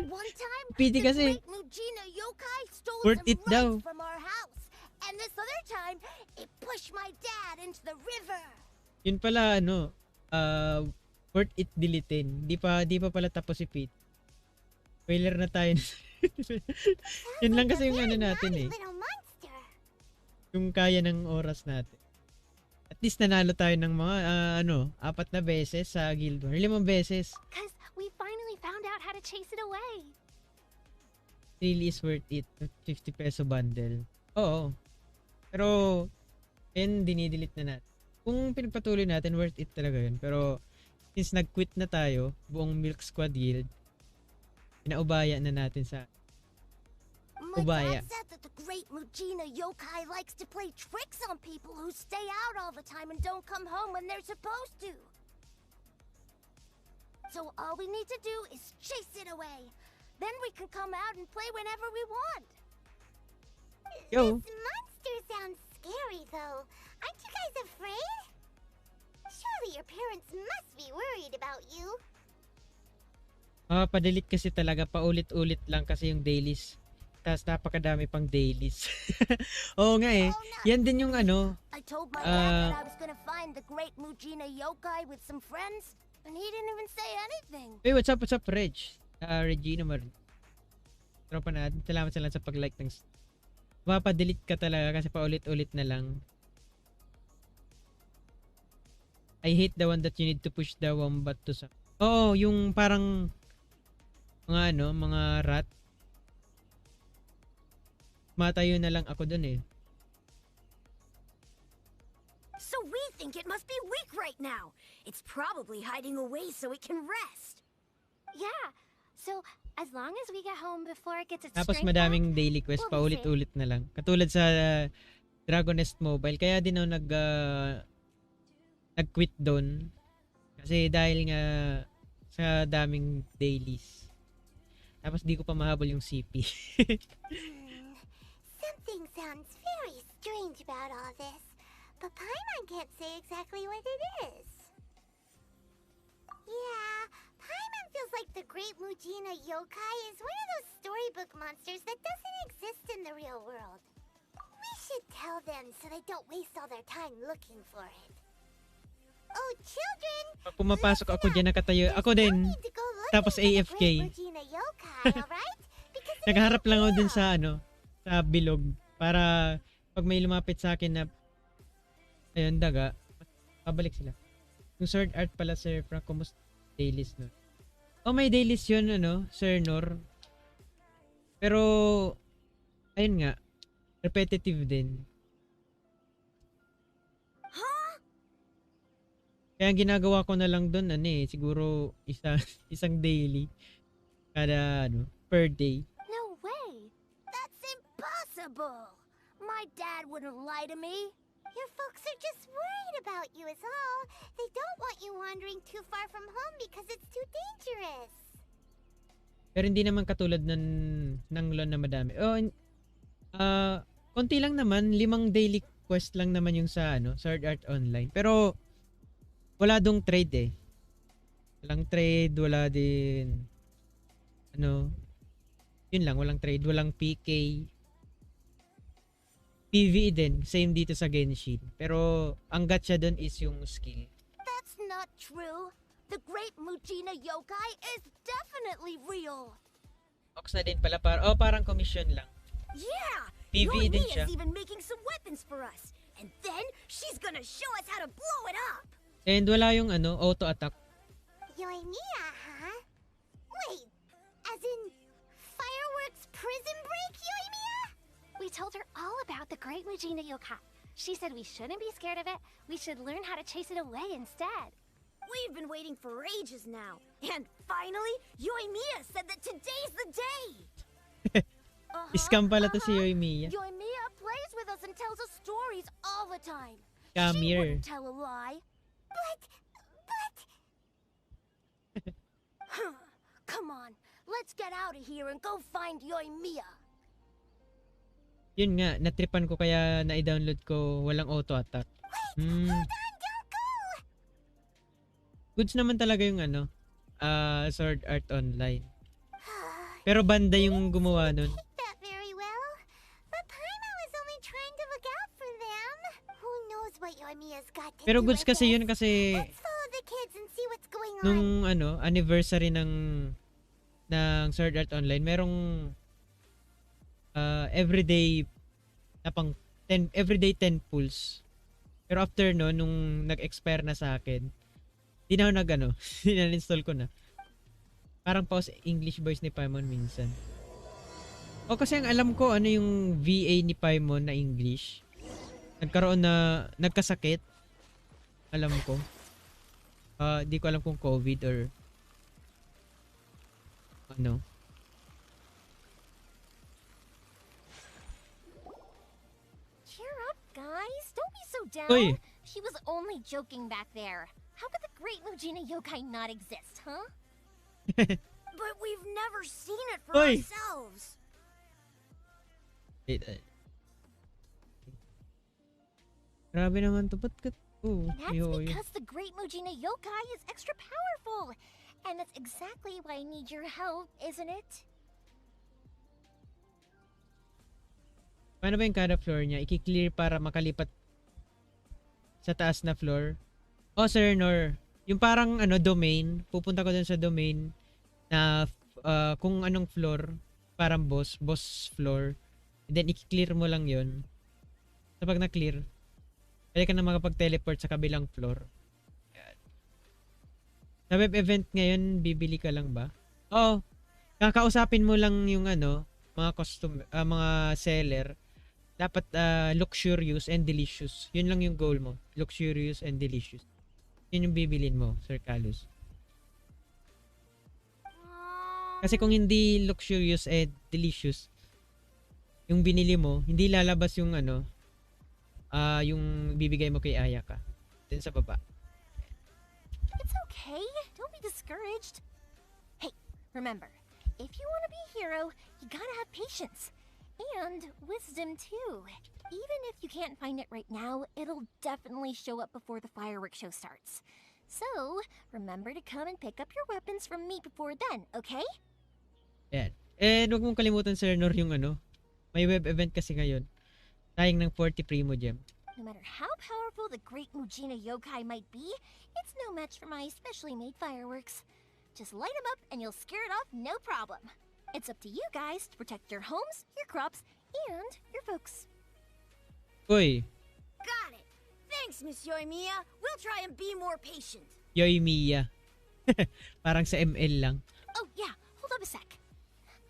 One time, PT the kasi. great Muchina yokai stole Worth some it daw. lights from our house. And this other time, it pushed my dad into the river. Yun pala worth it deletein. Di pa pala tapos si Pete. Whaler na tayo. Yun lang kasi yung natin eh. Little monster. Yung kaya ng oras natin. At least nanalo tayo ng mga 4 na beses sa Guild War. 5 beses. Cause we finally found out how to chase it away. Really is worth it. 50 peso bundle. Oo. Pero And dinidelete na natin. Kung pinagpatuloy natin, worth it talaga yun. Pero since nag-quit na tayo, buong Milk Squad Guild, pinaubaya na natin sa My ubaya. dad said that the great Mujina yokai likes to play tricks on people who stay out all the time and don't come home when they're supposed to. So all we need to do is chase it away. Then we can come out and play whenever we want. Yo. This monster sounds scary, though. Aren't you guys afraid? Surely your parents must be worried about you. Padelete kasi talaga, paulit-ulit lang kasi yung dailies. Tapos napakadami pang dailies. Oo nga eh. Yan din yung ano. I told my dad that I was gonna find the great Mujina yokai with some friends, and he didn't even say anything. Hey, what's up, Reg? Regina Mar. Tropa natin. Salamat sa pag-like ng... Mapadelete ka talaga kasi paulit-ulit na lang. I hate the one that you need to push the wombat to sa... Oo, yung parang... mga rat. Matayo na lang ako dun eh. So we think it must be weak right now. It's probably hiding away so it can rest. Yeah. So as long as we get home before it gets its Tapos strength madaming back, daily quest we'll be paulit-ulit na lang. Katulad sa Dragon Nest Mobile. Kaya din ako nag-quit doon. Kasi dahil nga sa daming dailies. Tapos di ko pa mahabol yung CP. Something sounds very strange about all this, but Paimon can't say exactly what it is. Yeah, Paimon feels like the Great Mujina yokai is one of those storybook monsters that doesn't exist in the real world. We should tell them so they don't waste all their time looking for it. Oh, children! Pag pumapasok ako dyan nakatayo, ako din. Tapos AFK. Nakaharap lang ako dun sa sa bilog para pag may lumapit sa akin na ayun daga, pabalik sila. Yung sword art pala Sir Frank, kumusta dailies no? Oh, may dailies yun Sir Nor. Pero ayun nga, repetitive din. Kaya ang ginagawa ko na lang doon siguro isang daily kada per day. No way! That's impossible! My dad wouldn't lie to me. Your folks are just worried about you is all. They don't want you wandering too far from home because it's too dangerous. Pero hindi naman katulad ng LOL na madami. Konti lang naman, 5 daily quest lang naman yung sa Sword Art Online. Pero wala dong trade eh. Walang trade, wala din yun lang, walang trade, walang PK. PvE din, same dito sa Genshin. Pero ang gacha doon is yung skill. That's not true. The Great Mujina yokai is definitely real. Ox na din pala parang commission lang. Yeah. PvE din siya. Yoimiya's even making some weapons for us. And then she's gonna show us how to blow it up. And wala yung auto attack. Yoimiya, huh? Wait, as in fireworks prison break, Yoimiya? We told her all about the Great Mujina yokai. She said we shouldn't be scared of it. We should learn how to chase it away instead. We've been waiting for ages now. And finally, Yoimiya said that today's the day. Scam pala to si Yoimiya. Yoimiya plays with us and tells us stories all the time. Come She here. wouldn't tell a lie. But... Come on, let's get out of here and go find Yoimiya. Yun nga, natripan ko kaya na-download ko walang auto attack. Hold on, don't go! Goods naman talaga yung Sword Art Online. Pero banda yung gumawa nun. That very well. But Paimon was only trying to look out for them. Who knows what Yoimiya's got to Pero do goods with kasi this. yun kasi Let's follow the kids and see what's going on. nung anniversary ng Sword Art Online, merong everyday na pang 10 everyday 10 pulls. Pero after nung nag-expire na sa akin, di na ako install ko na. Parang pause English voice ni Paimon minsan. O kasi ang alam ko yung VA ni Paimon na English. nagkasakit. Alam ko. Di ko alam kung COVID or ano. Cheer up, guys. Don't be so down. Uy! She was only joking back there. How could the Great Mujina Yokai not exist, huh? But we've never seen it for Uy! ourselves. Wait, grabe naman to. Ba't ka... Oh, That's because the Great Mujina Yokai is extra powerful. And that's exactly why I need your help, isn't it? Paano ba yung kada floor niya? I-clear para makalipat sa taas na floor? Oh, Sir Nor. Yung parang domain. Pupunta ko dun sa domain na kung anong floor. Parang boss floor. And then i-clear mo lang yun. So pag na-clear, pwede ka na makapag-teleport sa kabilang floor. Ayan. Sa web event ngayon, bibili ka lang ba? Oo. Kakausapin mo lang yung mga seller. Dapat luxurious and delicious. Yun lang yung goal mo. Luxurious and delicious. Yun yung bibilin mo, Sir Calus. Kasi kung hindi luxurious and delicious, yung binili mo, hindi lalabas yung yung bibigay mo kay Ayaka. Din sa baba. It's okay. Don't be discouraged. Hey, remember, if you want to be a hero, you gotta have patience. And wisdom too. Even if you can't find it right now, it'll definitely show up before the fireworks show starts. So, remember to come and pick up your weapons from me before then, okay? Yan. And huwag mong kalimutan, Sir Nor, yung may web event kasi ngayon. Tayong ng 40 Primo Gem. No matter how powerful the Great Mujina Yokai might be, it's no match for my specially made fireworks. Just light them up and you'll scare it off no problem. It's up to you guys to protect your homes, your crops, and your folks. Uy, Got it. Thanks, Miss Yoimiya. We'll try and be more patient. Yoimiya. Parang sa ML lang. Oh yeah, hold up a sec.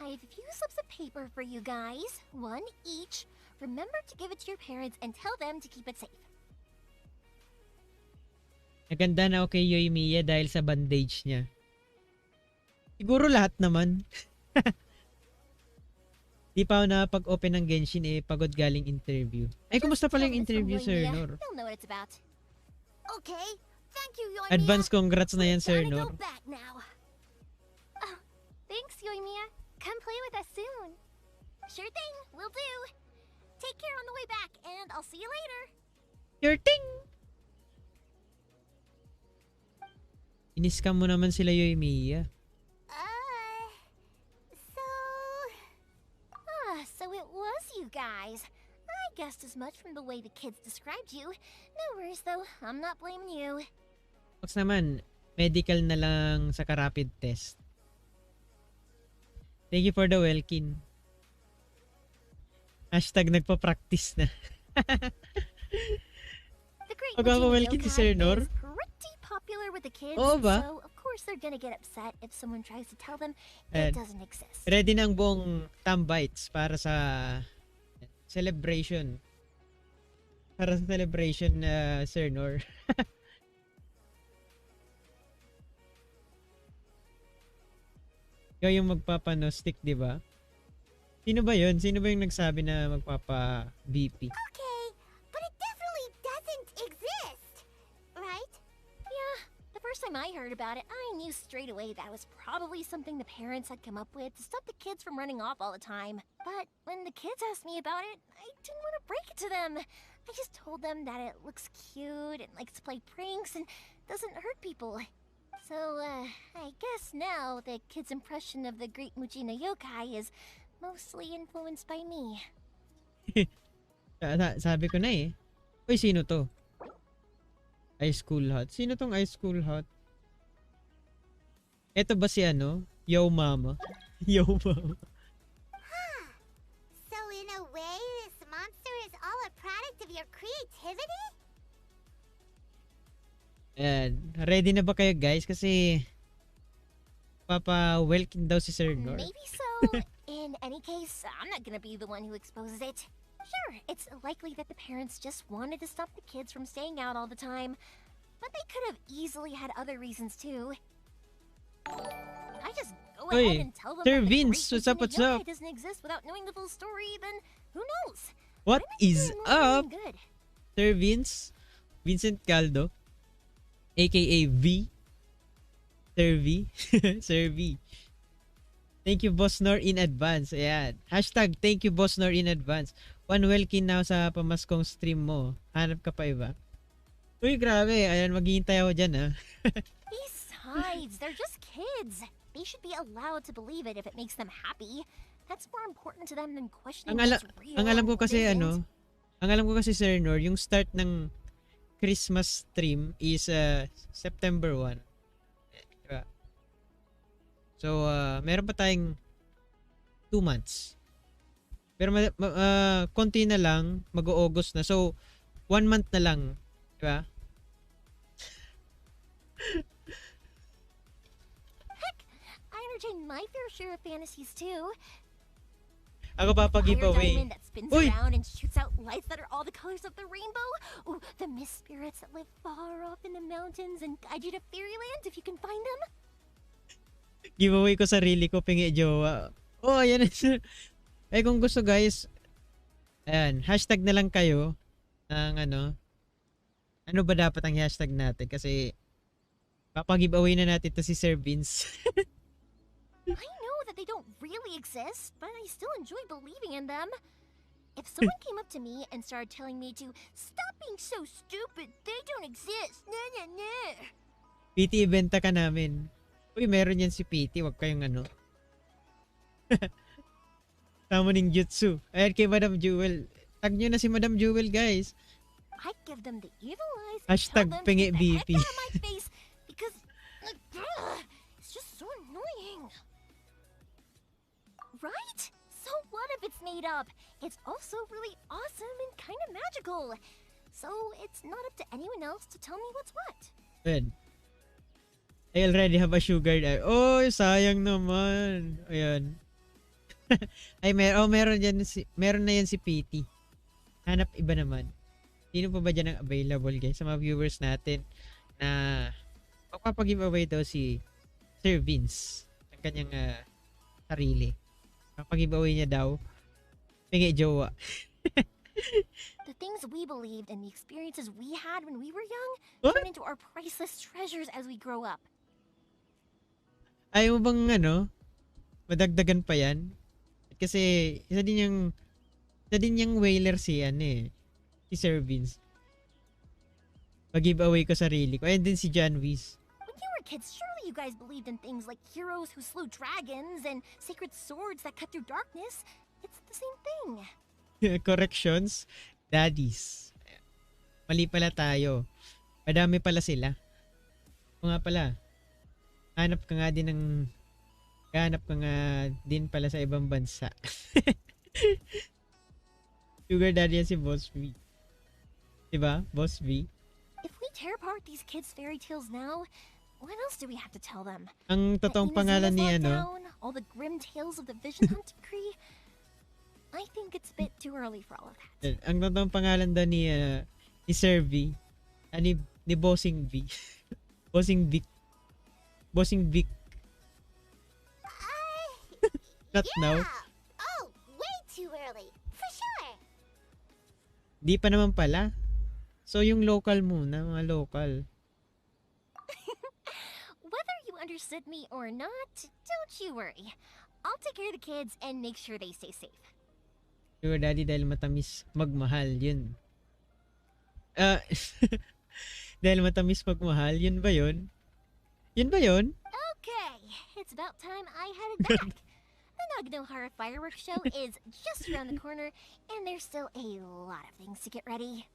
I have a few slips of paper for you guys, one each. Remember to give it to your parents and tell them to keep it safe. Naganda na ako kay Yoimiya dahil sa bandage niya. Siguro lahat naman. Di pa ako nakapag-open ng Genshin pagod galing interview. Ay, kumusta pala yung interview, Sir Nor? You'll know what it's about. Okay. Thank you, Yoimiya. Advance congrats na yan, Sir Gotta Nor. go back now. Oh, thanks, Yoimiya. Come play with us soon. Sure thing, will do. Take care on the way back, and I'll see you later. Your thing! Iniscam mo naman sila, Yoimiya. So it was you guys. I guessed as much from the way the kids described you. No worries though, I'm not blaming you. Fox naman, medical na lang sa rapid test. Thank you for the welkin. Hashtag nagpa-practice na. The Great Magpapawelkin si Sir Nor? is pretty popular with the kids, Oo ba? so of course they're gonna get upset if someone tries to tell them And it doesn't exist. ready na ang buong Tambites para sa celebration. Para sa celebration, Sir Nor. Ikaw yung magpapa-no-stick, di ba? Sino ba yun? Sino ba yung nagsabi na magpapa-BP? Okay, but it definitely doesn't exist. Right? Yeah, the first time I heard about it, I knew straight away that was probably something the parents had come up with to stop the kids from running off all the time. But when the kids asked me about it, I didn't want to break it to them. I just told them that it looks cute and likes to play pranks and doesn't hurt people. So, I guess now the kids' impression of the Great Mujina Yokai is mostly influenced by me. Sabi ko na Uy, sino to? Ice Cool Hot. Sino tong Ice Cool Hot? Ito ba si Yo Mama? Yo Mama. So in a way, this monster is all a product of your creativity? Ayan. Ready na ba kayo, guys? Kasi papa-welcome daw si Sir Nor. Maybe so. In any case, I'm not gonna be the one who exposes it. Sure, it's likely that the parents just wanted to stop the kids from staying out all the time, but they could have easily had other reasons too. I just go Oy, ahead and tell them Sir that the Vince, Great what's up, Mujina what's yokai up? doesn't exist without knowing the full story, then who knows? What I might is be doing more up, than good. Sir Vince? Vincent Caldo, aka V. Sir V. Sir V. Thank you, Boss Nor, in advance. Ayan. Hashtag thank you, Boss Nor, in advance. One welkin now sa pamaskong stream mo. Hanap ka pa iba? Uy, grabe. Ayan, maghihintay ako dyan, ha. Besides, they're just kids. They should be allowed to believe it if it makes them happy. That's more important to them than questioning what's real. Ang alam ko and what kasi, isn't. ang alam ko kasi, Sir Nor, yung start ng Christmas stream is September 1. Diba? So, meron pa tayong 2 months. Pero konti na lang, mag-August na. So, 1 month na lang. Diba? Heck, I entertain my fair share of fantasies too. Ako pa Fire pag-giveaway. diamond that spins Uy! around and shoots out lights that are all the colors of the rainbow. Ooh, the mist spirits that live far off in the mountains and guide you to fairyland if you can find them. Giveaway ko sarili ko, pingi jowa. Oh, ayan. Eh, kung gusto guys, ayan, hashtag na lang kayo ng ano ba dapat ang hashtag natin? Kasi papag-giveaway na natin to si Sir Vince. I know that they don't really exist, but I still enjoy believing in them. If someone came up to me and started telling me to stop being so stupid, they don't exist. Nah, nah, nah. PT, ibenta ka namin. Uy, meron yan si PT. Huwag kayong Summoning Jutsu. Ayan kay Madam Jewel. Tag nyo na si Madam Jewel, guys. I give them the evil eyes and Hashtag tell them to pingi get the heck BP. out of my face because it's just so annoying. Right? So what if it's made up? It's also really awesome and kind of magical. So it's not up to anyone else to tell me what's what. Ayan. I already have a sugar daddy. Oh, sayang naman. Ayan. Ay, meron na yan si PT. Hanap iba naman. Sino pa ba dyan ang available, guys? Sa mga viewers natin na magpapag-giveaway daw si Sir Vince ang kanyang sarili. Magpapag-giveaway niya daw. Pingi jowa. The things we believed and the experiences we had when we were young What? turn into our priceless treasures as we grow up. Ayaw mo bang madagdagan pa yan? Kasi isa din yung whaler si si Sir Vince. Pag-giveaway ko sarili ko. Ayun din si John Wies. When you were kids, surely you guys believed in things like heroes who slew dragons and sacred swords that cut through darkness. It's the same thing. Corrections, daddies. Mali pala tayo. Madami pala sila. O nga pala, hanap ka nga pala sa ibang bansa. Sugar daddy yan si Boss V. Diba? Boss V. If we tear apart these kids' fairy tales now, what else do we have to tell them? Ang totoong pangalan ni Down, all the grim tales of the Vision Hunt decree. I think it's a bit too early for all of that. Ang totoong pangalan daw ni Sir V. Ni Bossing V. Bossing Vic. Bossing Vic. Not now. Oh, way too early. For sure. Di pa naman pala. So yung local muna, mga local. Whether you understood me or not, don't you worry. I'll take care of the kids and make sure they stay safe. Sugar daddy dahil matamis magmahal, yun. Dahil matamis magmahal, yun ba yun? Yun ba yun? Okay, it's about time I headed back. The Nagnohara fireworks show is just around the corner, and there's still a lot of things to get ready.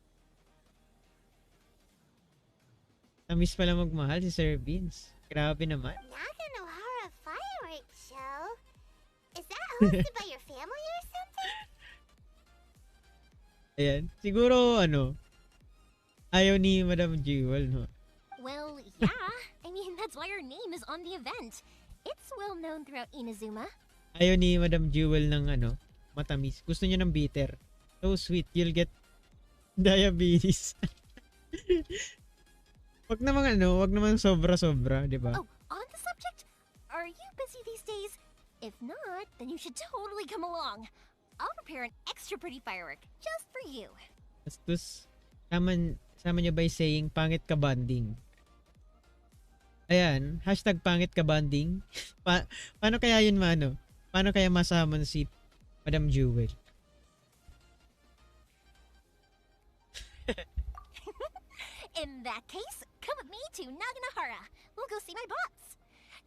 Tamis pala magmahal si Sir Vince. Grabe naman. Naganohara fireworks show? Is that hosted by your family or something? Ayan. Siguro, ayaw ni Madam Jewel, no? Well, yeah. I mean, that's why our name is on the event. It's well known throughout Inazuma. Ayaw ni Madam Jewel ng matamis. Gusto niya ng bitter. So sweet, you'll get diabetes. Wag namang sobra-sobra, di ba? Oh, on the subject, are you busy these days? If not, then you should totally come along. I'll prepare an extra pretty firework just for you. Bastos, sama nyo ba yung saying, pangit ka banding? Ayan, hashtag pangit ka banding. Paano kaya yun Paano kaya masama si Madam Jewel? In that case, come with me to Naganahara. We'll go see my boss.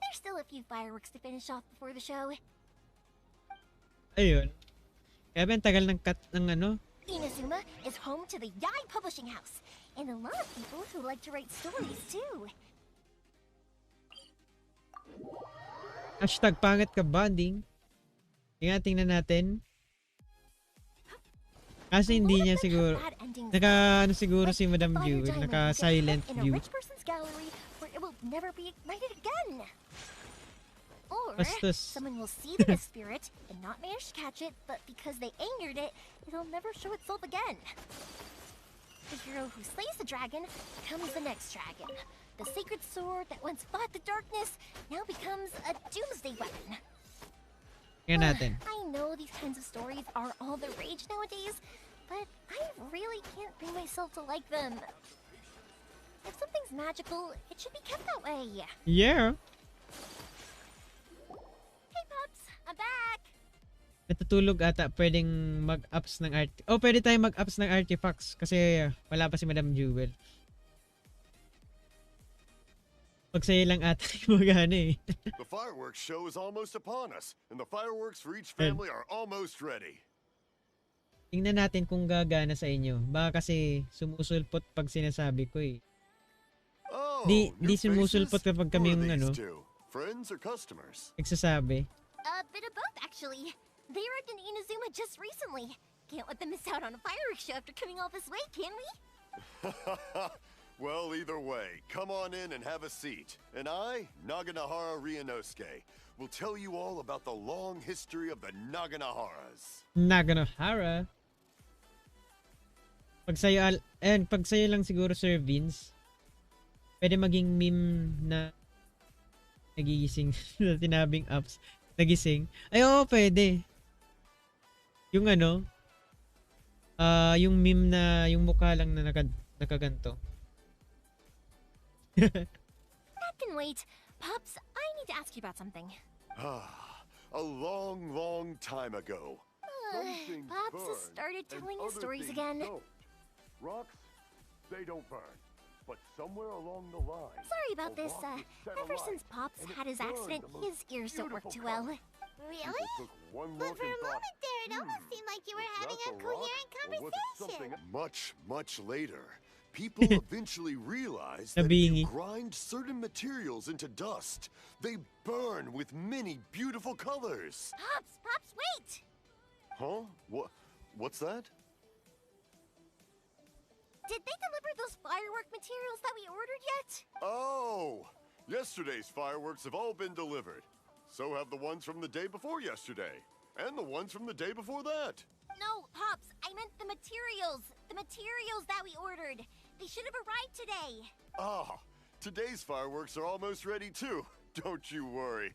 There's still a few fireworks to finish off before the show. Ayun. Kaya ba ang tagal ng cut ng Inazuma is home to the Yai Publishing House, and a lot of people who like to write stories too. Hashtag pangit ka banding. Tingnan natin. Kasi hindi niya siguro siguro si Madam Jewel naka-silent in a view. rich person's gallery where it will never be ignited again. Or Bastos. someone will see the mist spirit and not manage to catch it, but because they angered it, it'll never show itself again. The hero who slays the dragon becomes the next dragon. The sacred sword that once fought the darkness now becomes a doomsday weapon. Tingnan natin. I know these kinds of stories are all the rage nowadays, but I really can't bring myself to like them. If something's magical, it should be kept that way. Yeah. Hey, Pops, I'm back. Natutulog ata, pwedeng mag-ups ng pwede tayong mag-ups ng artifacts kasi wala pa si Madam Jewel. Pag sa'yo lang ata magana eh. The fireworks show is almost upon us, and the fireworks for each family are almost ready. Tingnan natin kung gagana sa inyo. Baka kasi sumusulpot pag sinasabi ko eh. Oh, Di new sumusulpot faces? kapag Who kami are yung these two? Friends or customers? nagsasabi. A bit of both, actually. They arrived in Inazuma just recently. Can't let them miss out on a fireworks show after coming all this way, can we? Well, either way, come on in and have a seat. And I, Naganahara Ryunosuke, will tell you all about the long history of the Naganaharas. Naganahara. Pag sa'yo lang siguro, Sir Vince, pwede maging meme na nagigising na tinabing ups, nagising. Ay, oo, pwede. Yung yung meme na yung mukha lang na nakaganto. That can wait. Pops, I need to ask you about something. A long, long time ago. Some things Pops has burn, started and telling his other stories things again. don't. Rocks, they don't burn. But somewhere along the line... Sorry about a this. rock was set Ever alight, since Pops and it had his burned accident, the most his ears don't work too well. beautiful Really? People took one But look for and a thought, moment there, it almost seemed like you were was having that a the rock, coherent or was it something conversation. much, much later? People eventually realized that if Nabingi. you grind certain materials into dust, they burn with many beautiful colors. Pops, wait! Huh? What's that? Did they deliver those firework materials that we ordered yet? Oh! Yesterday's fireworks have all been delivered. So have the ones from the day before yesterday. And the ones from the day before that. No, Pops, I meant the materials. The materials that we ordered. They should have arrived today. Ah, today's fireworks are almost ready too. Don't you worry.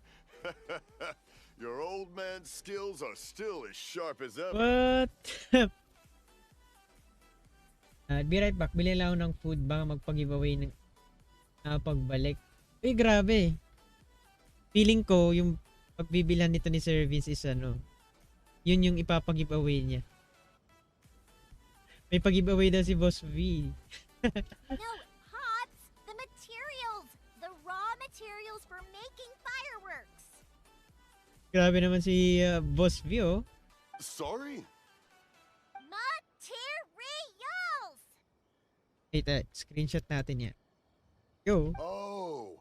Your old man's skills are still as sharp as ever. What? Be right back. Bili lang ako ng food. Baka magpag-giveaway ng pagbalik. Uy, grabe. Feeling ko, yung pagbibilhan nito ni Sir Vince is yun yung ipapag-giveaway niya. May pag-giveaway daw si Boss V. No, Pops, the materials. The raw materials for making fireworks. Grabe naman si Boss V, oh. Sorry? Materials! Wait, screenshot natin yan. Yo. Oh,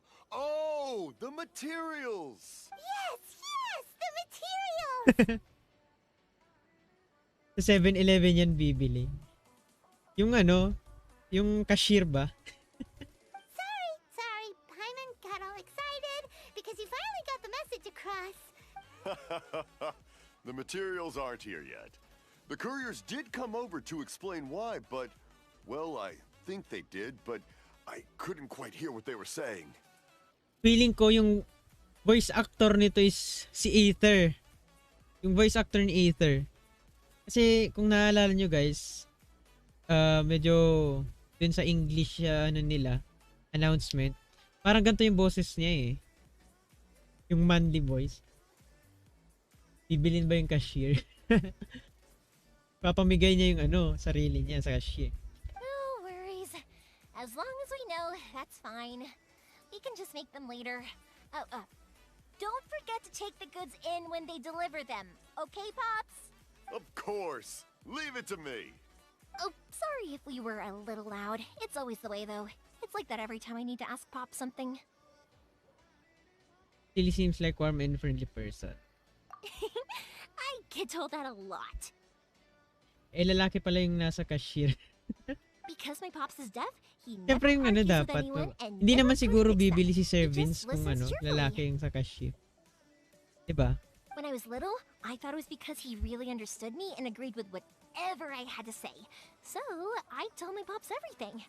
the materials. Yes, the materials! Sa 7-Eleven yan bibili. Yung yung cashier ba? Sorry, Paimon got all excited because you finally got the message across. The materials aren't here yet. The couriers did come over to explain why, but, well, I think they did, but I couldn't quite hear what they were saying. Feeling ko yung voice actor nito is si Aether. Yung voice actor ni Aether. Kasi kung naalala nyo guys, medyo dun sa English ano nila, announcement, parang ganito yung boses niya eh. Yung manly voice. Bibilin ba yung cashier? Papamigay niya yung ano, sarili niya sa cashier. No worries. As long as we know, that's fine. We can just make them later. Don't forget to take the goods in when they deliver them. Okay, Pops? Of course. Leave it to me. Oh, sorry if we were a little loud. It's always the way, though. It's like that every time I need to ask Pop something. Really seems like warm and friendly person. I get told that a lot. Eh, lalaki pala yung nasa cashier. Because my Pops is deaf, he never Siyempre yung ano argues with dapat. anyone and Hindi never naman siguro contradicts them. bibili si He Sir just Vince kung listens ano, cheerfully. lalaki yung sa cashier. Diba? When I was little, I thought it was because he really understood me and agreed with whatever I had to say. So, I told my Pops everything.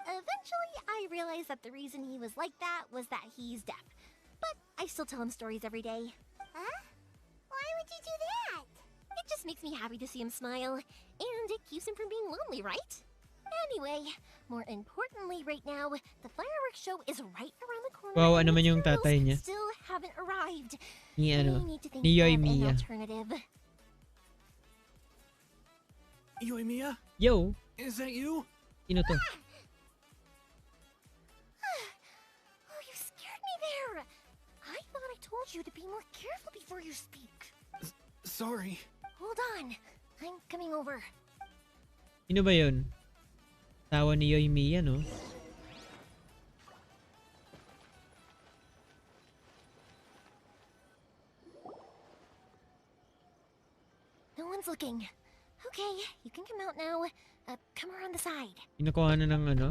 Eventually, I realized that the reason he was like that was that he's deaf. But I still tell him stories every day. Huh? Why would you do that? It just makes me happy to see him smile, and it keeps him from being lonely, right? Anyway, more importantly right now, the fireworks show is right around the corner. Wow, and ano man yung materials tatay niya. still haven't arrived. Ni ano, We need to think ni of an Yoimiya. alternative. Yoimiya? Yo, Is that you? sino to? Oh, you scared me there. I thought I told you to be more careful before you speak. Sorry. Hold on. I'm coming over. Sino ba yun? Tawa ni Yoimiya, no? No one's looking. Okay, you can come out now. Come around the side. Kinukuha na ng ano?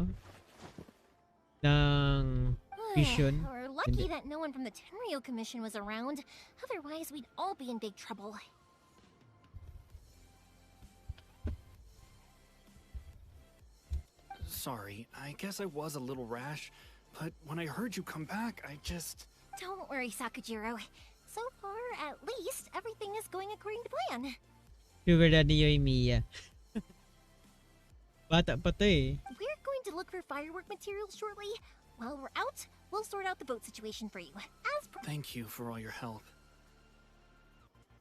Ng vision. We're lucky Hindi. that no one from the Tenryo Commission was around. Otherwise, we'd all be in big trouble. Sorry, I guess I was a little rash, but when I heard you come back, I just... Don't worry, Sakujiro. So far, at least, everything is going according to plan. Sugar daddy Yoimiya. Bata pa to eh. We're going to look for firework materials shortly. While we're out, we'll sort out the boat situation for you. Thank you for all your help.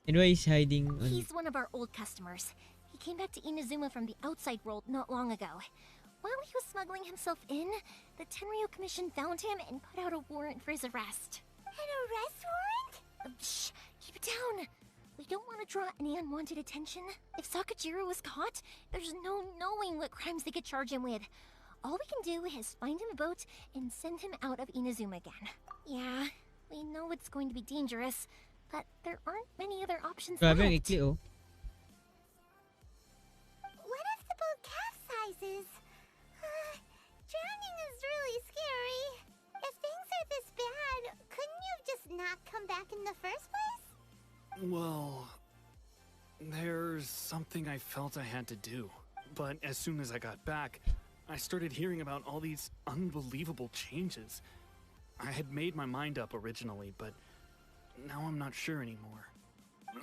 And why is hiding on... He's one of our old customers. He came back to Inazuma from the outside world not long ago. While he was smuggling himself in, the Tenryo Commission found him and put out a warrant for his arrest. An arrest warrant? Shh! Keep it down! We don't want to draw any unwanted attention. If Sakujiro was caught, there's no knowing what crimes they could charge him with. All we can do is find him a boat and send him out of Inazuma again. Yeah, we know it's going to be dangerous, but there aren't many other options Grabe ang left. ikli oh. What if the boat capsizes? Drowning is really scary. If things are this bad, couldn't you have just not come back in the first place? Well... there's something I felt I had to do. But as soon as I got back, I started hearing about all these unbelievable changes. I had made my mind up originally, but now I'm not sure anymore.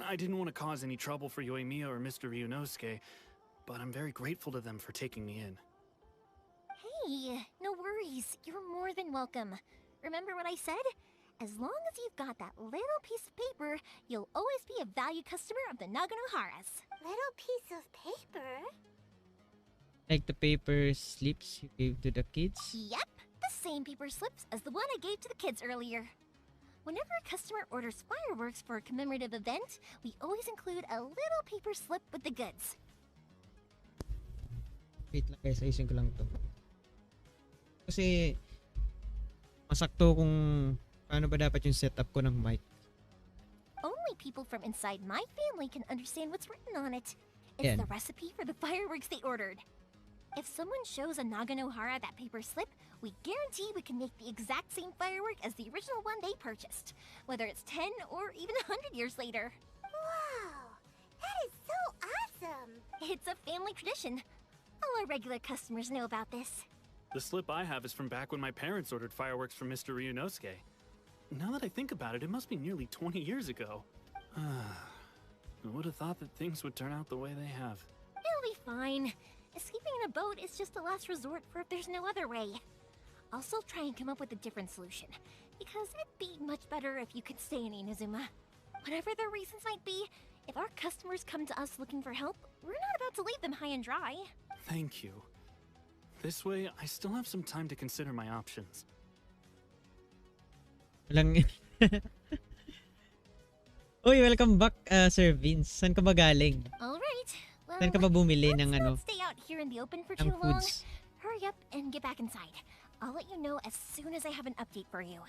I didn't want to cause any trouble for Yoimiya or Mr. Ryunosuke, but I'm very grateful to them for taking me in. Hey, no worries. You're more than welcome. Remember what I said? As long as you've got that little piece of paper, you'll always be a valued customer of the Naganohara's. Little piece of paper? Like the paper slips you gave to the kids. Yep, the same paper slips as the one I gave to the kids earlier. Whenever a customer orders fireworks for a commemorative event, we always include a little paper slip with the goods. Wait lang guys, ayusin ko lang to. Kasi masakto kung paano ba dapat yung setup ko ng mic. Only people from inside my family can understand what's written on it. It's Yan. the recipe for the fireworks they ordered. If someone shows a Naganohara that paper slip, we guarantee we can make the exact same firework as the original one they purchased, whether it's 10 or even 100 years later. Wow, that is so awesome. It's a family tradition. All our regular customers know about this. The slip I have is from back when my parents ordered fireworks from Mr. Ryunosuke. Now that I think about it, it must be nearly 20 years ago. I would have thought that things would turn out the way they have. It'll be fine. Escaping in a boat is just a last resort for if there's no other way. I'll still try and come up with a different solution, because it'd be much better if you could stay in Inazuma. Whatever their reasons might be, if our customers come to us looking for help, we're not about to leave them high and dry. Thank you. This way, I still have some time to consider my options. Walang... Uy, welcome back, Sir Vince. Saan ka ba galing? Alright, well, Saan ka ba bumili let's ng not ano? stay out here in the open for Ng too long. foods? Hurry up and get back inside. I'll let you know as soon as I have an update for you.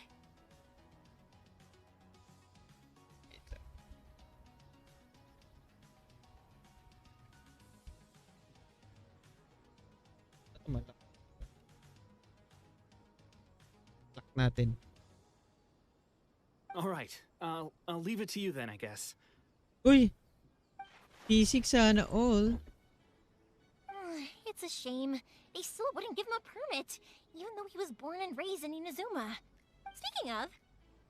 Lock natin. Alright, I'll leave it to you then, I guess. Uy! P6 sana all. It's a shame. They still wouldn't give him a permit, even though he was born and raised in Inazuma. Speaking of,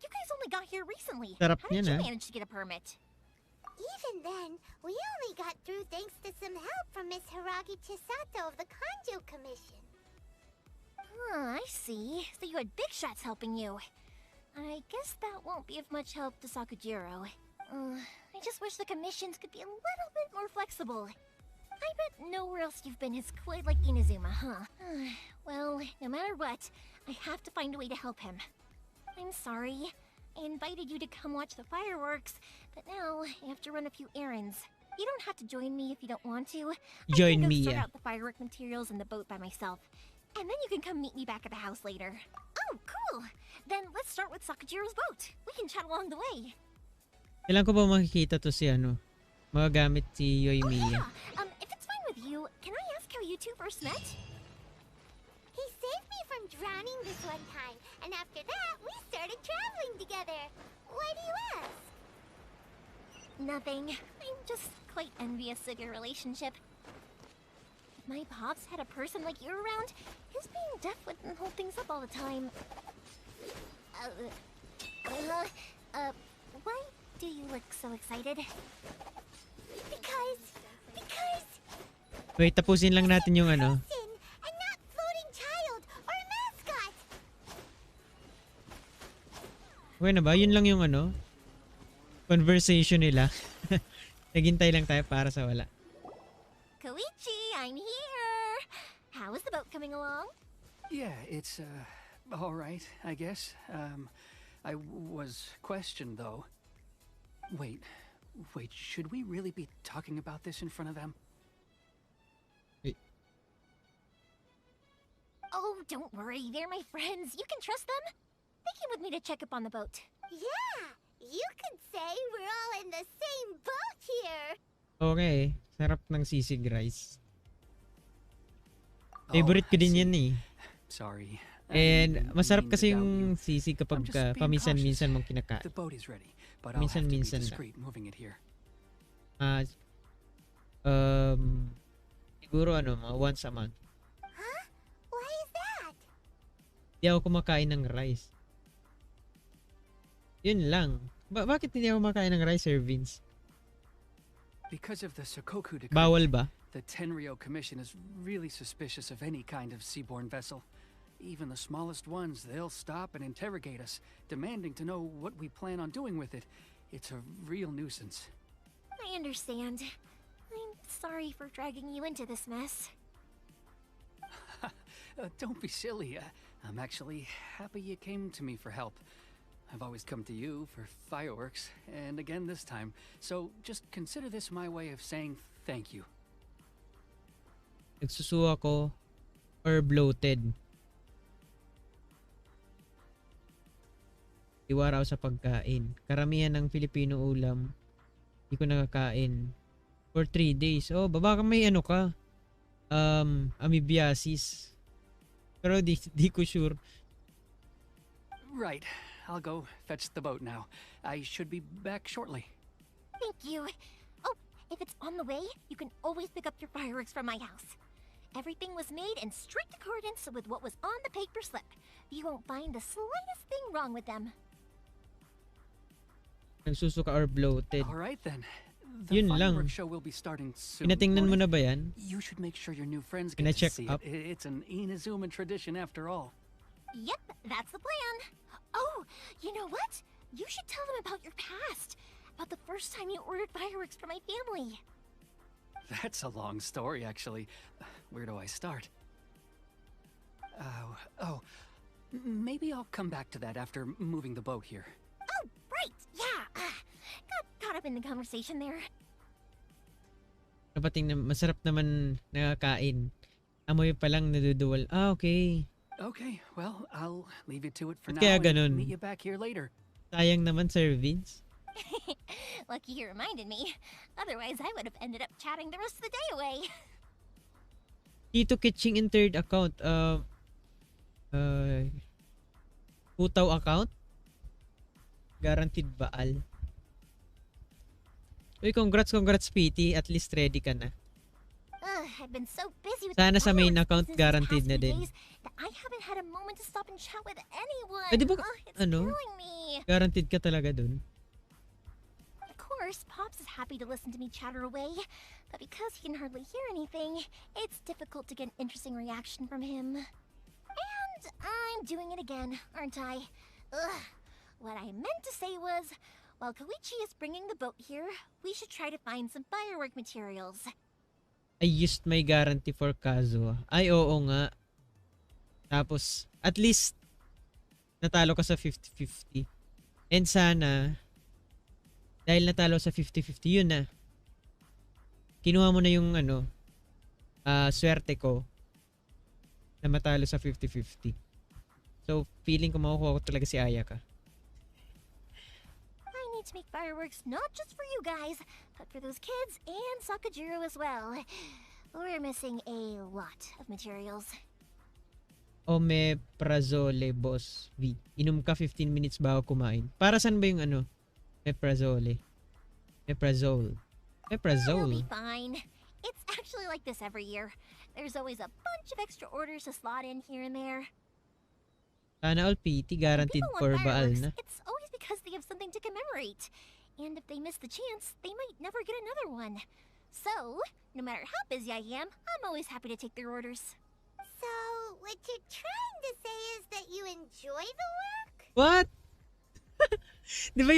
you guys only got here recently. Sarap How did niyan, you ah. manage to get a permit? Even then, we only got through thanks to some help from Miss Hiragi Chisato of the Kanjo Commission. I see. So you had big shots helping you. I guess that won't be of much help to Sakujiro. I just wish the commissions could be a little bit more flexible. I bet nowhere else you've been is quite like Inazuma, huh? Well, no matter what, I have to find a way to help him. I'm sorry. I invited you to come watch the fireworks, but now I have to run a few errands. You don't have to join me if you don't want to. Join I can go me, sort yeah. out the firework materials in the boat by myself. And then you can come meet me back at the house later. Oh, cool! Then let's start with Sakujiro's boat. We can chat along the way. Kailan ko ba makikita to si ano? Magagamit si Yoimiya. Yeah. If it's fine with you, can I ask how you two first met? He saved me from drowning this one time, and after that, we started traveling together. Why do you ask? Nothing. I'm just quite envious of your relationship. If my pops had a person like you around, his being deaf wouldn't hold things up all the time. Why do you look so excited? Because Wait, tapusin lang natin yung ano. person, and not floating child or a mascot. Okay na ba? Yun lang yung ano? Conversation nila. Naghintay lang tayo para sa wala. Koichi, I'm here! How is the boat coming along? Yeah, it's, all right, I guess. I was questioned, though. Wait, should we really be talking about this in front of them? Oh, don't worry. They're my friends. You can trust them. They came with me to check up on the boat. Yeah, you could say we're all in the same boat here. Okay. Sarap ng sisig rice. Favorite ko I din see. yan eh. Sorry. I And didn't masarap mean to kasi doubt yung you. sisig kapag I'm just being paminsan-minsan cautious. mong kinakain. The boat is ready, but I'll have to be Minsan-minsan lang. discreet moving it here. Siguro ano, mga once a month. Huh? Why is that? Hindi ako kumakain ng rice. Yun lang. Bakit hindi ako kumakain ng rice, Sir Vince? Because of the Sokoku decree, Bawal ba? the Tenryo Commission is really suspicious of any kind of seaborne vessel. Even the smallest ones, they'll stop and interrogate us, demanding to know what we plan on doing with it. It's a real nuisance. I understand. I'm sorry for dragging you into this mess. Don't be silly. I'm actually happy you came to me for help. I've always come to you for fireworks, and again this time. So just consider this my way of saying thank you. Nagsusuwa ko or bloated. Iwaraw sa pagkain. Karamihan ng Filipino ulam, hindi ko nakakain for 3 days. Oh, baka may ano ka. Amoebiasis. Pero di ko sure. Right. I'll go fetch the boat now. I should be back shortly. Thank you. Oh, If it's on the way, you can always pick up your fireworks from my house. Everything was made in strict accordance with what was on the paper slip. You won't find the slightest thing wrong with them. Nagsusuka or bloated. All right then. The Yun lang. fireworks show will be starting soon. Pinatingnan mo won't na it? ba yan? You should make sure your new friends get to Pina-check see up? it. It's an Inazuma tradition after all. Yep, that's the plan. Oh, you know what? You should tell them about your past. About the first time you ordered fireworks for my family. That's a long story, actually. Where do I start? Maybe I'll come back to that after moving the boat here. Oh, right, yeah. Got caught up in the conversation there. Napating na masarap naman nakakain. Amoy pa lang naduduwal. Ah, okay. Okay, well, I'll leave you to it for Ba't now kaya and ganun? meet you back here later. Sayang naman, Sir Vince. Lucky you reminded me. Otherwise, I would have ended up chatting the rest of the day away. Tito Kitching in third account. Putaw account? Guaranteed baal. Uy, congrats, PT. At least ready ka na. I've been so busy with Sana the sa main fireworks account business these guaranteed past na few din. days that I haven't had a moment to stop and chat with anyone. Eh, di ba, It's ano? killing me. Guaranteed ka talaga dun. Of course, Pops is happy to listen to me chatter away, but because he can hardly hear anything, it's difficult to get an interesting reaction from him. And I'm doing it again, aren't I? Ugh. What I meant to say was, while Koichi is bringing the boat here, we should try to find some firework materials. I used my guarantee for Kazuha. Ay, oo nga. Tapos, at least, natalo ka sa 50-50. And sana, dahil natalo sa 50-50, yun na. Kinuha mo na yung, swerte ko na matalo sa 50-50. So, feeling ko makukuha ko talaga si Ayaka. I need to make fireworks not just for you guys, but for those kids and Sakajiro as well. We're missing a lot of materials. Omeprazole, boss V. Inom ka 15 minutes bago kumain. Para saan ba yung Omeprazole? Meprazole. We'll Meprazole. be fine. It's actually like this every year. There's always a bunch of extra orders to slot in here and there. Sana all PT When guaranteed people for want baal fireworks, na. it's always because they have something to commemorate. And if they miss the chance, they might never get another one. So, no matter how busy I am, I'm always happy to take their orders. So, what you're trying to say is that you enjoy the work? What? Di ba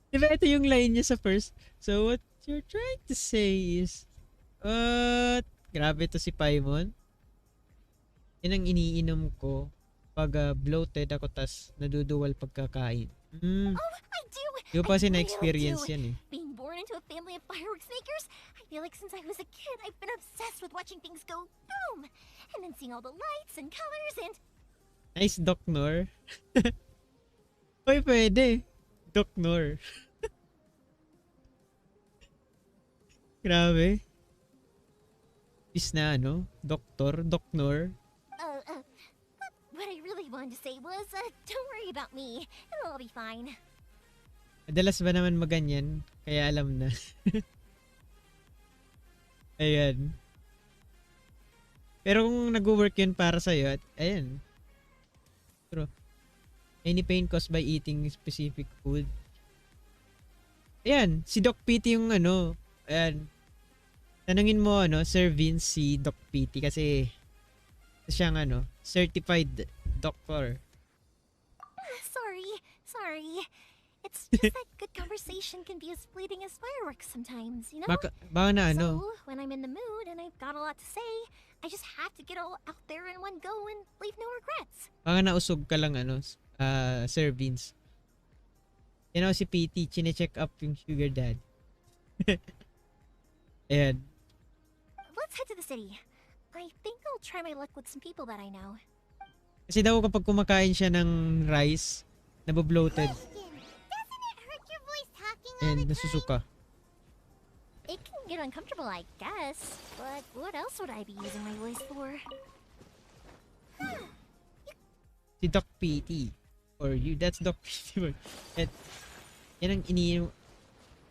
di ba ito yung line niya sa first? So what you're trying to say is, what? Grabe to si Paimon. Yan ang iniinom ko pag bloated ako tas naduduwal pagkakain. Oh, I do! Di ko pa kasi I really na-experience do. yan eh. Being born into a family of fireworks makers, I feel like since I was a kid, I've been obsessed with watching things go boom! And then seeing all the lights and colors and... Nice, Doc Nor. Uy, pwede. Doc Nor. Grabe. Is na Doktor, Doc Nor. What I really wanted to say was, don't worry about me. It'll all be fine. Madalas ba naman maganyan? Kaya alam na. Ayan. Pero kung nag-work yun para sa'yo, ayan. Pero, any pain caused by eating specific food. Ayan, si Doc PT yung ayan. Tanungin mo Sir Vince si Doc PT kasi siyang certified doctor. Sorry. It's just that good conversation can be as fleeting as fireworks sometimes, you know? Baka na So, when I'm in the mood and I've got a lot to say, I just have to get all out there in one go and leave no regrets. baka nausog ka lang Sir Vince. Si PT, chine-check up yung sugar dad. Ayan. Let's head to the city. I think I'll try my luck with some people that I know. Kasi daw kapag kumakain siya ng rice, nabobloated Question. Doesn't it hurt your voice talking all and the time? nasusuka. It can get uncomfortable, I guess. But what else would I be using my voice for? Si Doc PT. For you, that's Doc PT. Yan ang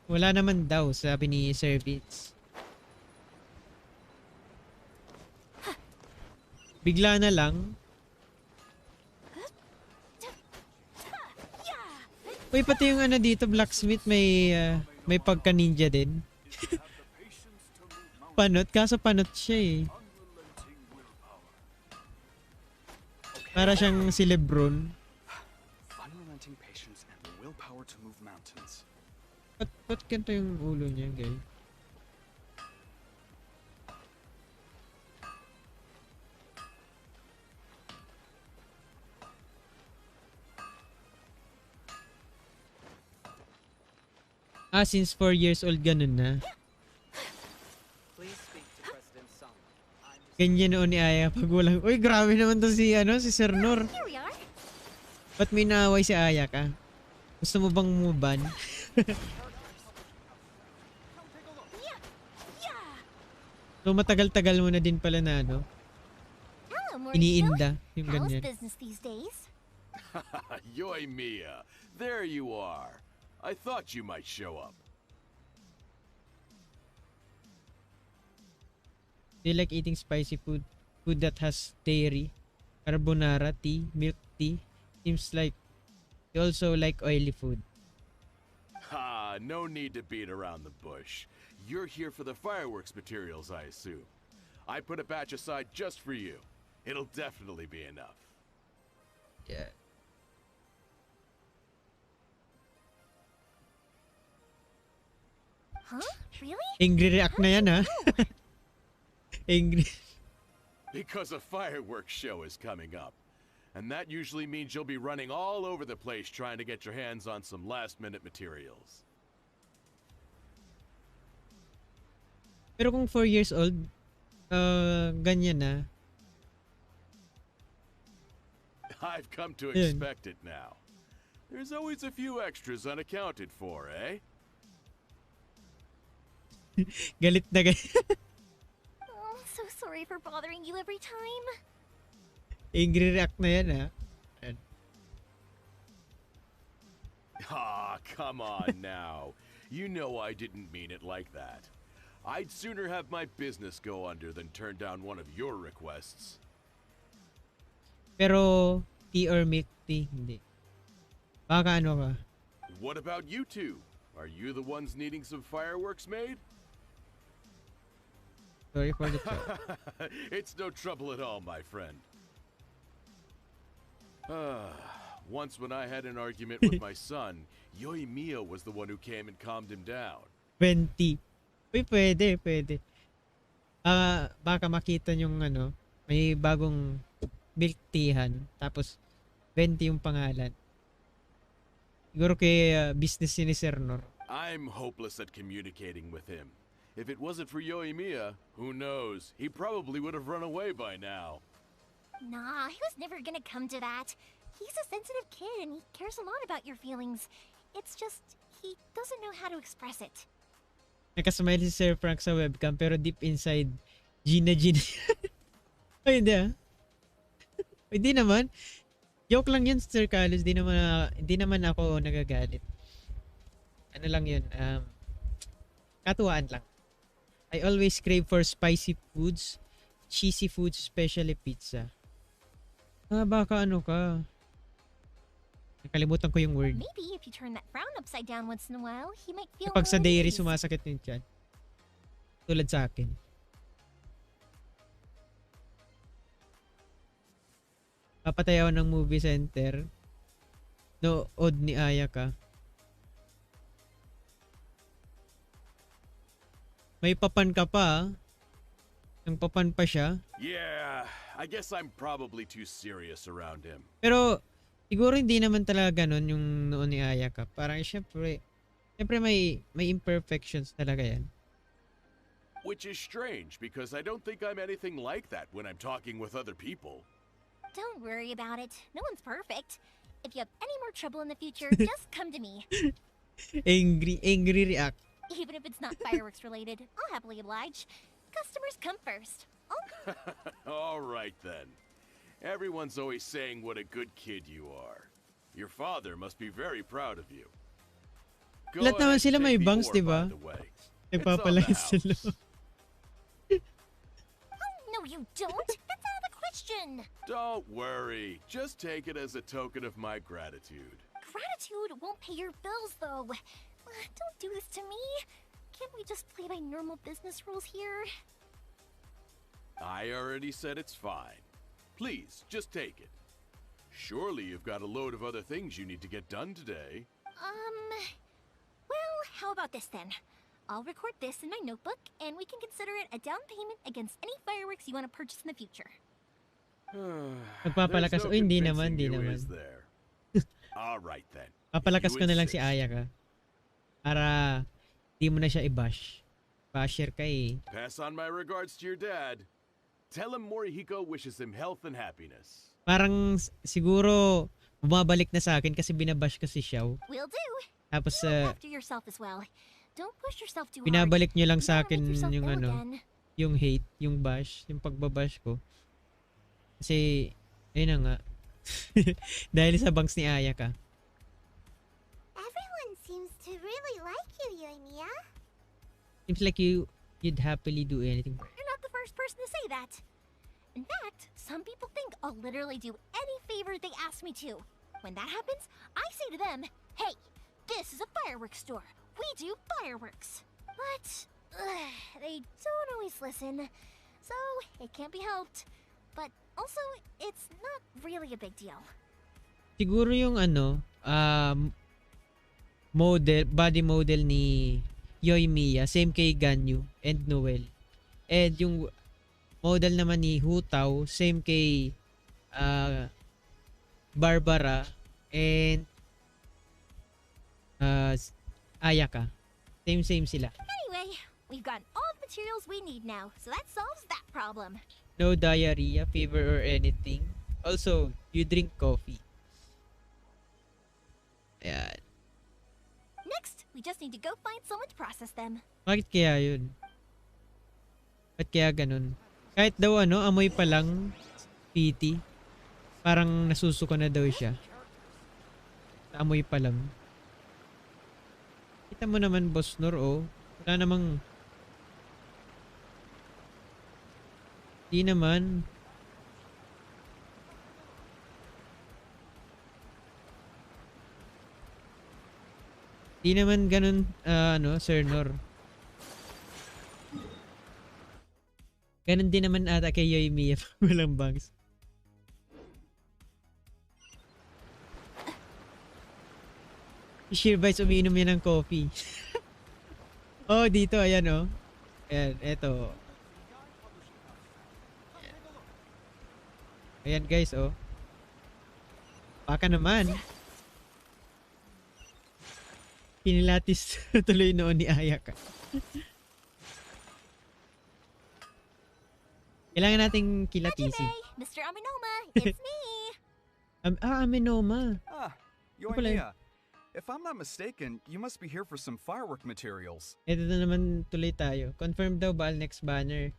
Wala naman daw, sabi ni Sir Vince. Bigla na lang. Uy, pati yung ano dito, blacksmith, may pagka-ninja din. Panot, kaso panot siya eh. Para siyang si Lebron. Unrelenting patience and the willpower to move mountains. Ba't ganito yung ulo niya, guys? Since 4 years old ganun na. Please speak to President Song. Ganyan noon ni Aya pag walang... Uy, grabe naman to si Sir Nur. Here we are. Ba't may naaway si Aya ka? Gusto mo bang umuban? So matagal-tagal mo na din pala na Hello, Morty. iniinda yung How's ganyan. business these days? Yoy Mia, there you are. I thought you might show up. Do you like eating spicy food? Food that has dairy, carbonara, tea, milk tea? Seems like you also like oily food. Ha, no need to beat around the bush. You're here for the fireworks materials, I assume. I put a batch aside just for you. It'll definitely be enough. Yeah. Huh? Really? Angry react na yan ha. Angry. Because a fireworks show is coming up. And that usually means you'll be running all over the place trying to get your hands on some last-minute materials. Pero kung 4 years old, ganyan na. I've come to Yun. expect it now. There's always a few extras unaccounted for, eh? Galit na galit. Oh, so sorry for bothering you every time. Angry react na yan ha. Ah, come on now. You know I didn't mean it like that. I'd sooner have my business go under than turn down one of your requests. Pero tea or milk tea, hindi. Baka ano ka. What about you two? Are you the ones needing some fireworks made? Sorry for the chat. It's no trouble at all, my friend. Once when I had an argument with my son, Yoy Mia was the one who came and calmed him down. 20. Uy, pwede. Baka makita yung may bagong milk teahan. Tapos, 20 yung pangalan. Siguro kay business ni Sir Nor. I'm hopeless at communicating with him. If it wasn't for Yoy Mia, who knows? He probably would have run away by now. Nah, he was never gonna come to that. He's a sensitive kid and he cares a lot about your feelings. It's just, he doesn't know how to express it. Nakasmile si Sir Frank sa webcam pero deep inside, Gina. Ay, hindi ah. Hindi naman. Joke lang yun, Sir Carlos. Hindi naman ako nagagalit. Ano lang yun, katuwaan lang. I always crave for spicy foods, cheesy foods, especially pizza. Baka ano ka. Nakalimutan ko yung word. Maybe if you turn that frown upside down once in a while, he might feel Kapag sa more at dairy ease. sumasakit yung tiyan. Tulad sa akin. Papatay ako ng movie center. Nood ni Aya ka. May papan ka pa. Nang papan pa siya. Yeah, I guess I'm probably too serious around him. Pero siguro hindi naman talaga ganun yung noon ni Aya ka. Parang syempre may imperfections talaga yan. Which is strange because I don't think I'm anything like that when I'm talking with other people. Don't worry about it. No one's perfect. If you have any more trouble in the future, just come to me. Angry react. Even if it's not fireworks related, I'll happily oblige. Customers come first. Oh, All right then. Everyone's always saying what a good kid you are. Your father must be very proud of you. Go Lahat naman ahead and sila may take the bangs, ore, di by ba? the way. Nagpapalayas It's on the sila. No, you don't. That's out of the question. Don't worry. Just take it as a token of my gratitude. Gratitude won't pay your bills, though. Don't do this to me. Can't we just play by normal business rules here? I already said it's fine. Please, just take it. Surely you've got a load of other things you need to get done today. Well, how about this then? I'll record this in my notebook, and we can consider it a down payment against any fireworks you want to purchase in the future. Nagpapalakas. There's no Oh, hindi naman, convincing hindi you, naman. is there? All right then. Papalakas If ko you na lang si insist. Ayaka. Para di mo na siya i-bash. Basher ka eh. Pass on my regards to your dad. Tell him Morihiko wishes him health and happiness. Parang siguro bumabalik na sa akin kasi binabash ko si Xiao. Will do. Tapos Look after yourself as well. Don't push yourself too hard. binabalik nyo lang You sa don't wanna akin make yourself yung ill ano, again. yung hate, yung bash, yung pagbabash ko. Kasi, ayun na nga. Dahil sa bangs ni Ayaka. Everyone seems to really like you, Yoimiya. Seems like you'd happily do anything. You're not the first person to say that. In fact, some people think I'll literally do any favor they ask me to. When that happens, I say to them, hey, this is a fireworks store. We do fireworks. But they don't always listen. So it can't be helped. But also, it's not really a big deal. Siguro yung ano, body model ni Yoimiya, same kay Ganyu and Noelle. And yung model naman ni Hutao, same kay Barbara and Ayaka. Same sila. Anyway, we've got all the materials we need now, so that solves that problem. No diarrhea, fever or anything. Also, you drink coffee. Ayan. Next, we just need to go find someone to process them. Bakit kaya yun? Ba't kaya ganun? Kahit daw ano, amoy pa lang, PT. Parang nasusuka na daw siya. Amoy pa lang. Kita mo naman, Boss Nor, oh. Wala namang... Di naman. Di naman ganun, Sir Nor. Ganun din naman ata kay Yoimiya. Walang bangs. Sheer Bites, umiinom yan ng coffee. Oh, dito, ayan oh. Ayan, eto. Ayan guys, oh. Baka naman. Pinilatis tuloy noon ni Ayaka. Kailangan nating kilatisin. Hey, Mr. Aminoma, it's me. Aminoma. Ah, pala yun. Yoimiya. If I'm not mistaken, you must be here for some firework materials. Ito na naman tuloy tayo. Confirm daw ba next banner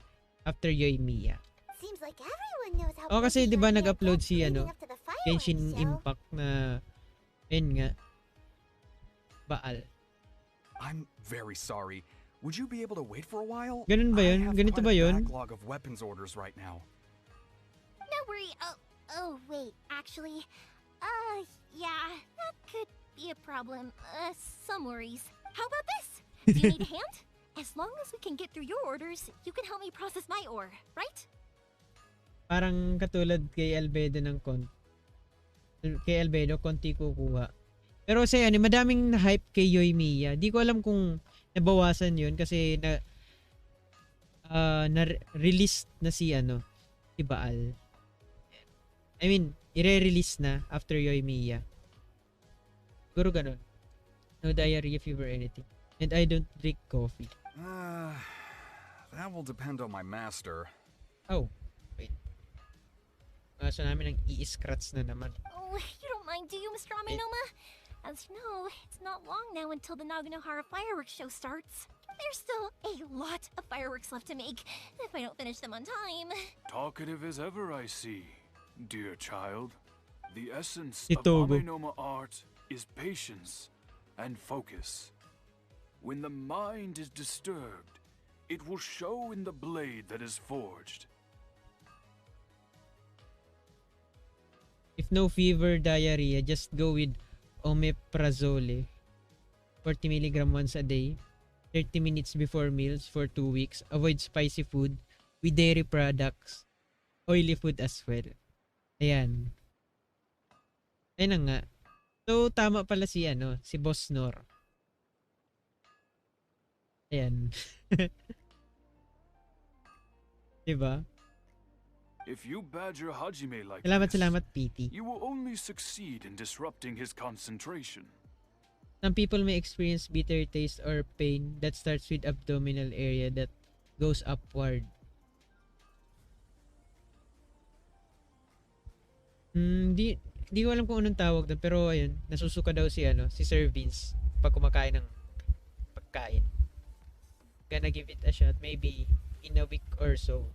after Yoimiya? Seems like everyone knows how Oh, kasi busy 'di ba Yoimiya nag-upload gets si leading ano, up to the fireworks Genshin show. Impact na nga. Baal. I'm very sorry. Would you be able to wait for a while? Ganun ba I yun? have Ganito quite ba a yun? backlog of weapons orders right now. No worry. Oh, wait. Actually, yeah, that could be a problem. Some worries. How about this? Do you need a hand? As long as we can get through your orders, you can help me process my ore, right? Parang katulad kay Albedo kay Albedo, konti kukuha. Pero kasi ano, madaming na-hype kay Yoimiya. Di ko alam kung nabawasan yun kasi na-release na si Baal. I mean, i-re-release na after Yoimiya. Siguro ganun. No diarrhea, fever, anything. And I don't drink coffee. That will depend on my master. Oh, wait. So namin ang i-scratch na naman. Oh, you don't mind, do you, Mr. Aminoma? As you know, it's not long now until the Naganohara fireworks show starts. There's still a lot of fireworks left to make if I don't finish them on time. Talkative as ever, I see, dear child. The essence Si of Togo. Aminoma art is patience and focus. When the mind is disturbed, it will show in the blade that is forged. If no fever, diarrhea, just go with omeprazole. 40 milligram once a day. 30 minutes before meals for 2 weeks. Avoid spicy food with dairy products. Oily food as well. Ayan. Ayun na nga. So, tama pala si, si Boss Nor. Ayan. Diba? If you badger Hajime like Salamat, this, PT. you will only succeed in disrupting his concentration. Some people may experience bitter taste or pain that starts with abdominal area that goes upward. Di ko alam kung anong tawag doon, pero ayun, nasusuka daw si si Sir Vince pag kumakain ng pagkain. Gonna give it a shot maybe in a week or so.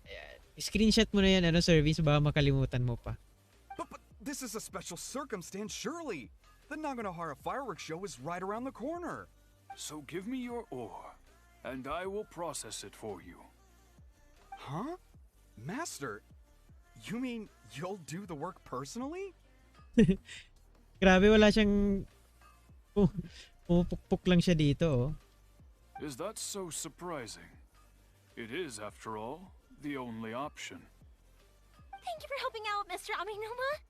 Ayan. Screenshot mo na yan, Sir Vince, baka makalimutan mo pa. But this is a special circumstance, surely. The Naganohara fireworks show is right around the corner. So give me your ore, and I will process it for you. Huh? Master, you mean you'll do the work personally? Grabe, wala siyang pumupukpuk lang siya dito, oh. Is that so surprising? It is, after all, the only option. Thank you for helping out, Mr. Aminoma.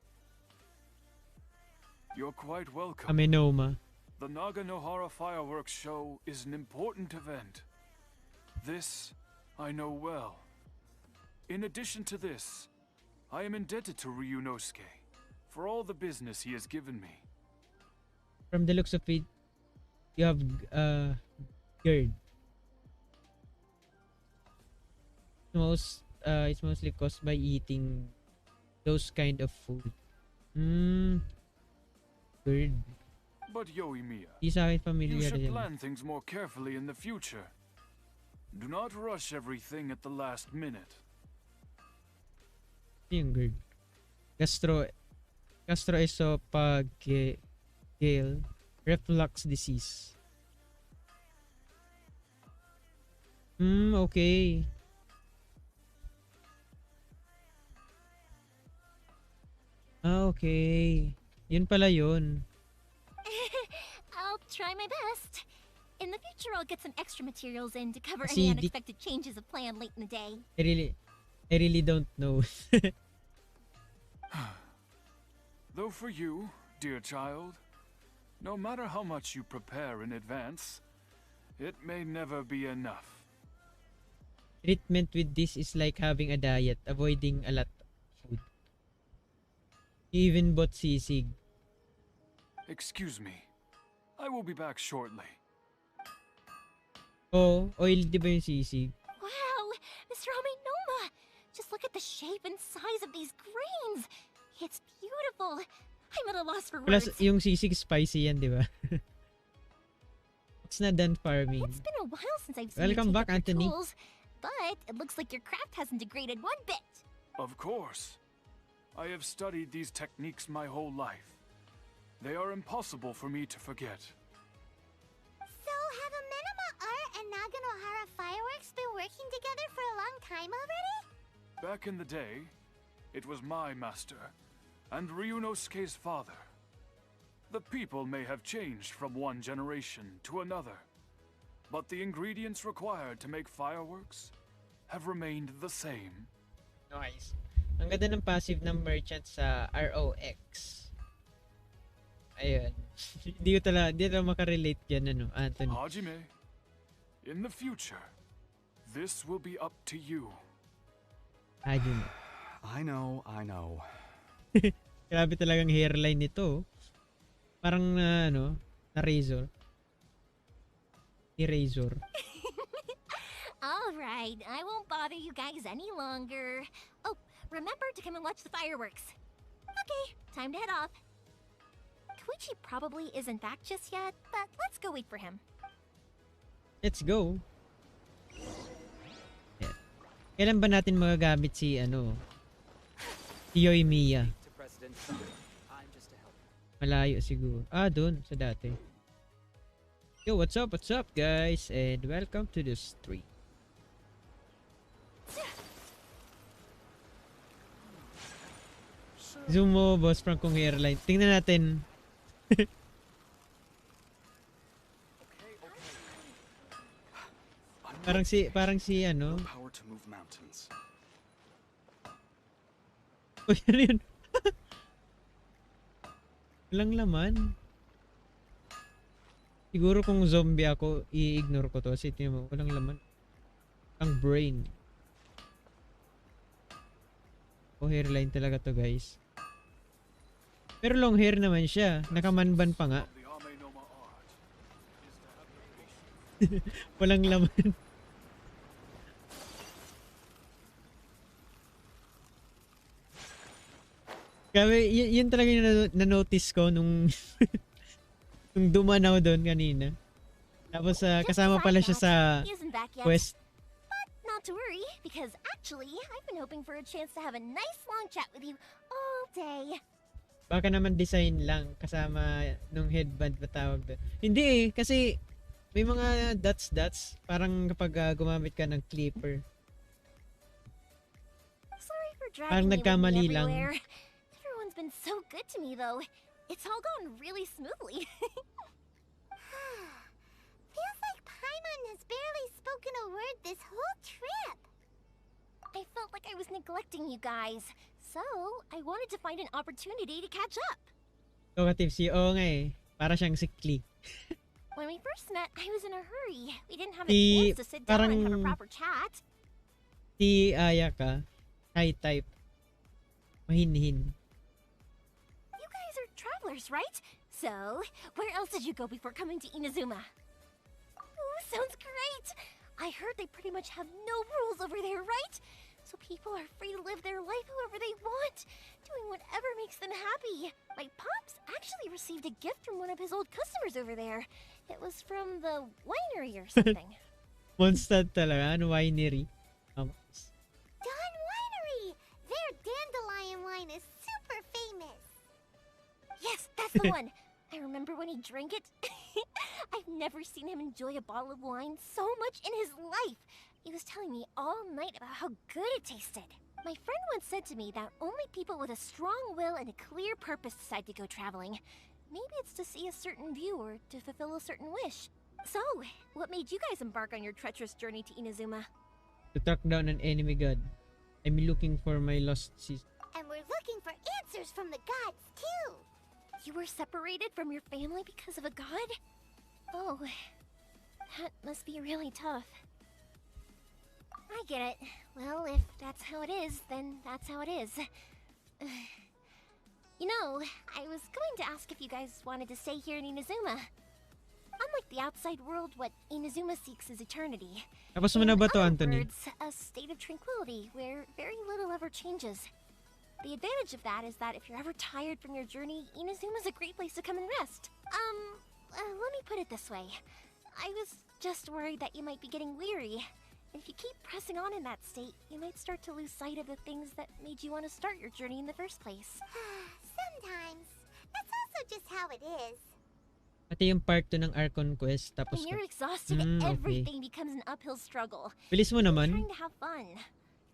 You're quite welcome. Amenoma. The Naganohara fireworks show is an important event. This I know well. In addition to this, I am indebted to Ryunosuke for all the business he has given me. From the looks of it, you have GERD. It's mostly caused by eating those kind of food. GERD. But Yoimiya, Di sa akin you familiar should yan. plan things more carefully in the future. Do not rush everything at the last minute. Yung GERD. Gastroesophageal reflux disease. Okay. Okay. Yun pala yun. I'll try my best. In the future, I'll get some extra materials in to cover See, any unexpected changes of plan late in the day. I really don't know. Though for you, dear child, no matter how much you prepare in advance, it may never be enough. Treatment with this is like having a diet, avoiding a lot of food. You even bought sisig. Excuse me. I will be back shortly. Oh, oil di ba yung sisig? Wow, Mr. Aminoma! Just look at the shape and size of these grains. It's beautiful. I'm at a loss for Plus, words. yung sisig spicy yan, di ba? It's not done farming. It's been a while since I've seen Welcome you take back, up your Anthony. tools, but it looks like your craft hasn't degraded one bit. Of course. I have studied these techniques my whole life. They are impossible for me to forget. So, have Amenoma Art and Naganohara Fireworks been working together for a long time already? Back in the day, it was my master, and Ryunosuke's father. The people may have changed from one generation to another, but the ingredients required to make fireworks have remained the same. Nice. Ang ganda ng passive ng merchant sa ROX. Ayun. Hindi ko talaga makarelate yan, Anthony. Hajime, in the future, this will be up to you. Hajime. I know. Grabe talagang hairline nito. Parang na razor. Eraser. All right, I won't bother you guys any longer. Oh, remember to come and watch the fireworks. Okay, time to head off. Koichi probably isn't back just yet, but let's go wait for him. Let's go. Yan. Kailan ba natin magagamit si si Yoimiya? Malayo siguro. Doon sa dati. Yo, what's up guys? And welcome to the stream. Zoom mo, boss Frank, kung hairline. Tingnan natin. parang si ano. Power to move mountains. O yan. Walang laman. Siguro kung zombie ako, i-ignore ko to. Kasi tingnan mo, walang laman. Ang brain. O hairline talaga to guys. Pero long hair naman siya. Nakamanban pa nga. Walang laman. Kaya yun talaga yung na-notice ko nung nung dumanaw doon kanina. Tapos kasama pala siya sa quest. But not to worry, because actually, I've been hoping for a chance to have a nice long chat with you all day. Baka naman design lang kasama nung headband na tawag doon. Hindi eh, kasi may mga dots. Parang kapag gumamit ka ng clipper. Sorry for Parang dragging nagkamali me lang. everywhere. Everyone's been so good to me, though. It's all gone really smoothly. Feels like Paimon has barely spoken a word this whole trip. I felt like I was neglecting you guys, so I wanted to find an opportunity to catch up. Tipsy, oo nga eh. Para siyang sikli. When we first met, I was in a hurry. We didn't have a Si- chance to sit down and have a parang- proper chat. Si Ayaka, high type. Mahinhin. You guys are travelers, right? So, where else did you go before coming to Inazuma? Ooh, sounds great! I heard they pretty much have no rules over there, right? So people are free to live their life however they want, doing whatever makes them happy. My pops actually received a gift from one of his old customers over there. It was from the winery or something. Mondstadt talaga, ano, winery. Dawn Winery! Their dandelion wine is super famous. Yes, that's the one. I remember when he drank it. I've never seen him enjoy a bottle of wine so much in his life. He was telling me all night about how good it tasted. My friend once said to me that only people with a strong will and a clear purpose decide to go traveling. Maybe it's to see a certain view or to fulfill a certain wish. So, what made you guys embark on your treacherous journey to Inazuma? To track down an enemy god. I'm looking for my lost sister. And we're looking for answers from the gods, too. You were separated from your family because of a god? Oh, that must be really tough. I get it. Well, if that's how it is, then that's how it is. You know, I was going to ask if you guys wanted to stay here in Inazuma. Unlike the outside world, what Inazuma seeks is eternity. Tapos mo na ba to, In other Anthony? words, a state of tranquility where very little ever changes. The advantage of that is that if you're ever tired from your journey, Inazuma's a great place to come and rest. Let me put it this way. I was just worried that you might be getting weary. If you keep pressing on in that state, you might start to lose sight of the things that made you want to start your journey in the first place. Sometimes. That's also just how it is. Pati yung part 2 ng Archon Quest. Tapos When you're exhausted, okay. everything becomes an uphill struggle. Bilis mo You're naman. trying to have fun.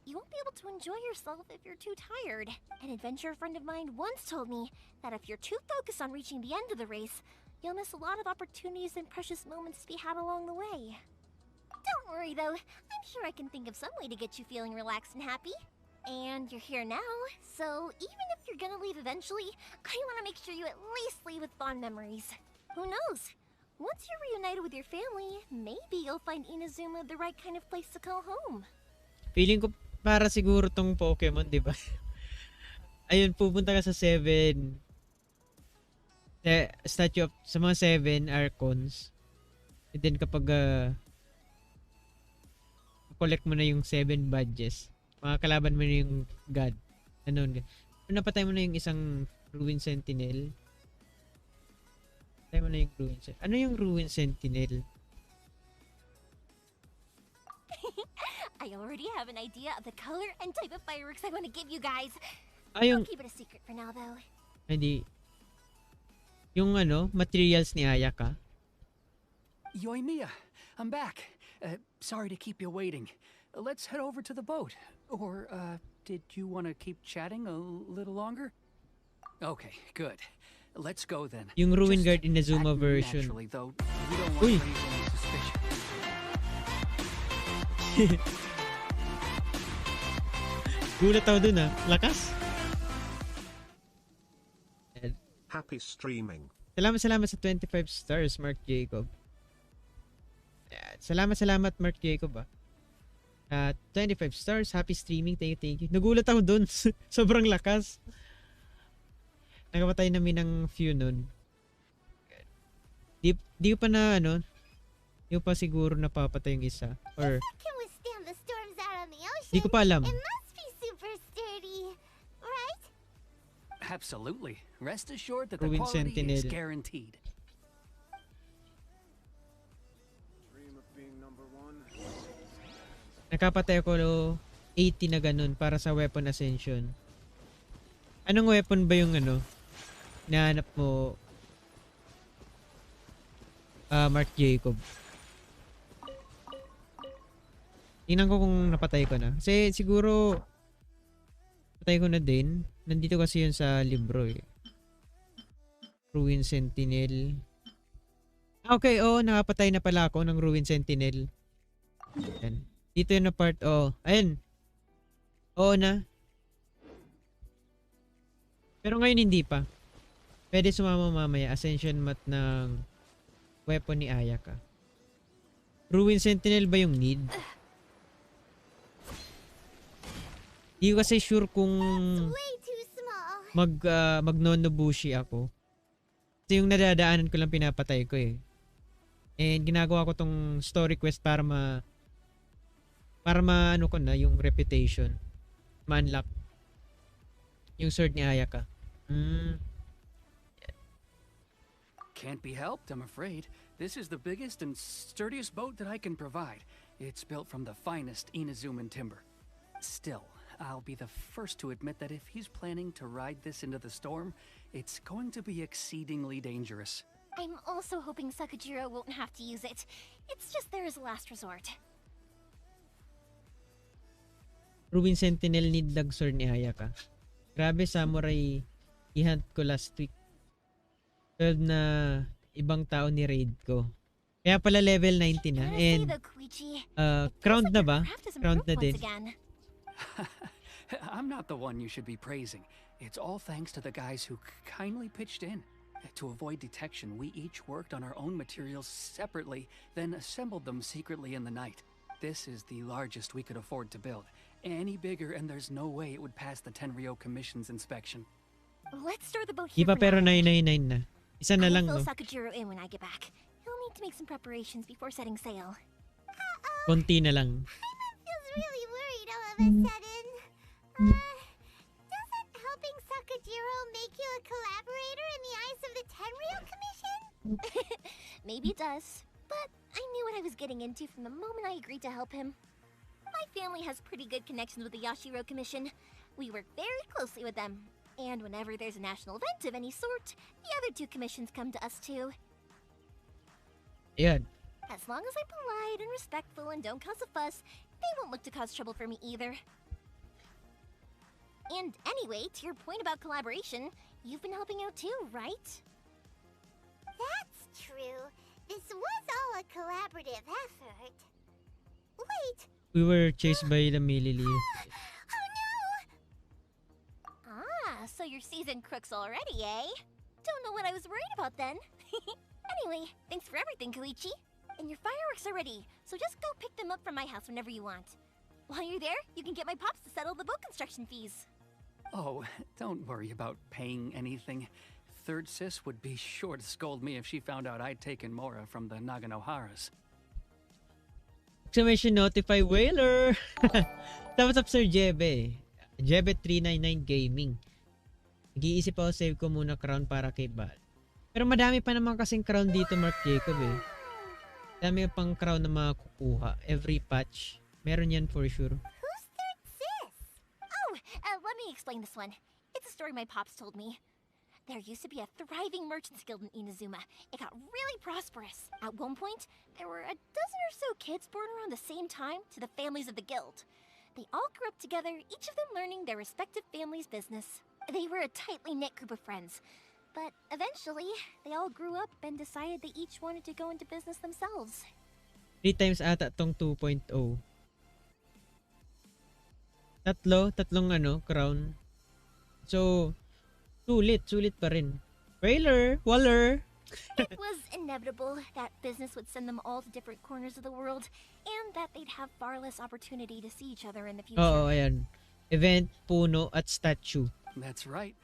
You won't be able to enjoy yourself if you're too tired. An adventurer friend of mine once told me that if you're too focused on reaching the end of the race, you'll miss a lot of opportunities and precious moments to be had along the way. Don't worry though, I'm sure I can think of some way to get you feeling relaxed and happy. And you're here now, so even if you're gonna leave eventually, I want to make sure you at least leave with fond memories. Who knows? Once you're reunited with your family, maybe you'll find Inazuma the right kind of place to call home. Feeling ko para siguro tong Pokemon, di ba? Ayun, pupunta ka sa 7. Statue of, sa mga 7 Archons. And then kapag collect mo na yung 7 badges, makakalaban mo na yung god. Ano, napatay mo na yung isang Ruin Sentinel. Patay mo na yung Ruin Sentinel. Ano yung Ruin Sentinel? I already have an idea of the color and type of fireworks I want to give you guys. Yung I'll keep it a secret for now, though. hindi. Yung ano, materials ni Ayaka. Yoimiya, I'm back. Sorry to keep you waiting. Let's head over to the boat. Or, did you want to keep chatting a little longer? Okay, good. Let's go then. Yung Ruin Just Guard Inazuma act version. naturally, though. We don't want Uy! to raise any suspicion. Gulat ako dun Lakas. Happy streaming. Salamat sa 25 stars, Mark Jacob. Ayan. Salamat, Mark Jacob 25 stars, happy streaming, thank you. Nagulat ako dun, sobrang lakas. Nakapatay namin ng few nun. Di ko pa na di ko pa siguro napapatay yung isa. Or, Can withstand the storms out on the ocean. di ko pa alam. It must be super sturdy, right? Absolutely. Rest assured that the Ruin quality Sentinel. is guaranteed. Nakapatay ako 80 na ganun para sa weapon ascension. Anong weapon ba yung nahanap mo, Mark Jacob? Tingnan ko kung napatay ko na. Kasi siguro patay ko na din. Nandito kasi yun sa libro Ruin Sentinel. Okay, nakapatay na pala ako ng Ruin Sentinel. Yan. Dito yung na part, ayun. Oo na. Pero ngayon hindi pa. Pwede sumama mamaya. Ascension mat ng weapon ni Ayaka. Ruin Sentinel ba yung need? Di ko kasi sure kung Way too small. mag-nonobushi ako. Kasi yung nadadaanan ko lang pinapatay ko And ginagawa ko tong story quest para maano ko na yung reputation. Ma-unlock yung sword ni Ayaka. Can't be helped, I'm afraid. This is the biggest and sturdiest boat that I can provide. It's built from the finest Inazuman timber. Still, I'll be the first to admit that if he's planning to ride this into the storm, it's going to be exceedingly dangerous. I'm also hoping Sakajiro won't have to use it. It's just there as a last resort. Ruin Sentinel need lag sword ni Ayaka. Grabe, samurai i-hunt ko last week. 12 na ibang tao ni raid ko. Kaya pala level 90 na. And crowned na ba? Crowned na din. I'm not the one you should be praising. It's all thanks to the guys who kindly pitched in. To avoid detection, we each worked on our own materials separately, then assembled them secretly in the night. This is the largest we could afford to build. Any bigger and there's no way it would pass the Tenryo Commission's inspection. Let's store the boat Di here pa for pero now. 999 na. Isa na lang, I'll no? fill Sakajiro in when I get back. He'll need to make some preparations before setting sail. Konti na lang. Feels really worried all of a sudden. Doesn't helping Sakajiro make you a collaborator in the eyes of the Tenryo Commission? Maybe it does, but I knew what I was getting into from the moment I agreed to help him. My family has pretty good connections with the Yashiro Commission. We work very closely with them. And whenever there's a national event of any sort, the other two commissions come to us too. Ayan. As long as I'm polite and respectful and don't cause a fuss, they won't look to cause trouble for me either. And anyway, to your point about collaboration, you've been helping out too, right? That's true. This was all a collaborative effort. Wait. We were chased by the milliliter. Oh no! Ah, so you're seasoned crooks already, eh? Don't know what I was worried about then. Anyway, thanks for everything, Koichi. And your fireworks are ready, so just go pick them up from my house whenever you want. While you're there, you can get my pops to settle the boat construction fees. Oh, don't worry about paying anything. Third Sis would be sure to scold me if she found out I'd taken Mora from the Naganoharas. Exclamation notify whaler. Tapos up Sir Jebe. Jebe 399 Gaming. Nag-iisip ako, save ko muna crown para kay Bal. Pero madami pa naman kasing crown dito, Mark Jacob Dami pang crown na makukuha. Every patch. Meron yan for sure. Who's Third Sis? Oh, let me explain this one. It's a story my pops told me. There used to be a thriving merchants guild in Inazuma. It got really prosperous. At one point, there were a dozen or so kids born around the same time to the families of the guild. They all grew up together, each of them learning their respective family's business. They were a tightly knit group of friends. But eventually, they all grew up and decided they each wanted to go into business themselves. 3 times ata tong 2.0. Tatlong crown. So, sulit pa rin. Waller. It was inevitable that business would send them all to different corners of the world, and that they'd have far less opportunity to see each other in the future. Oo, ayan. Event, puno, at statue. That's right.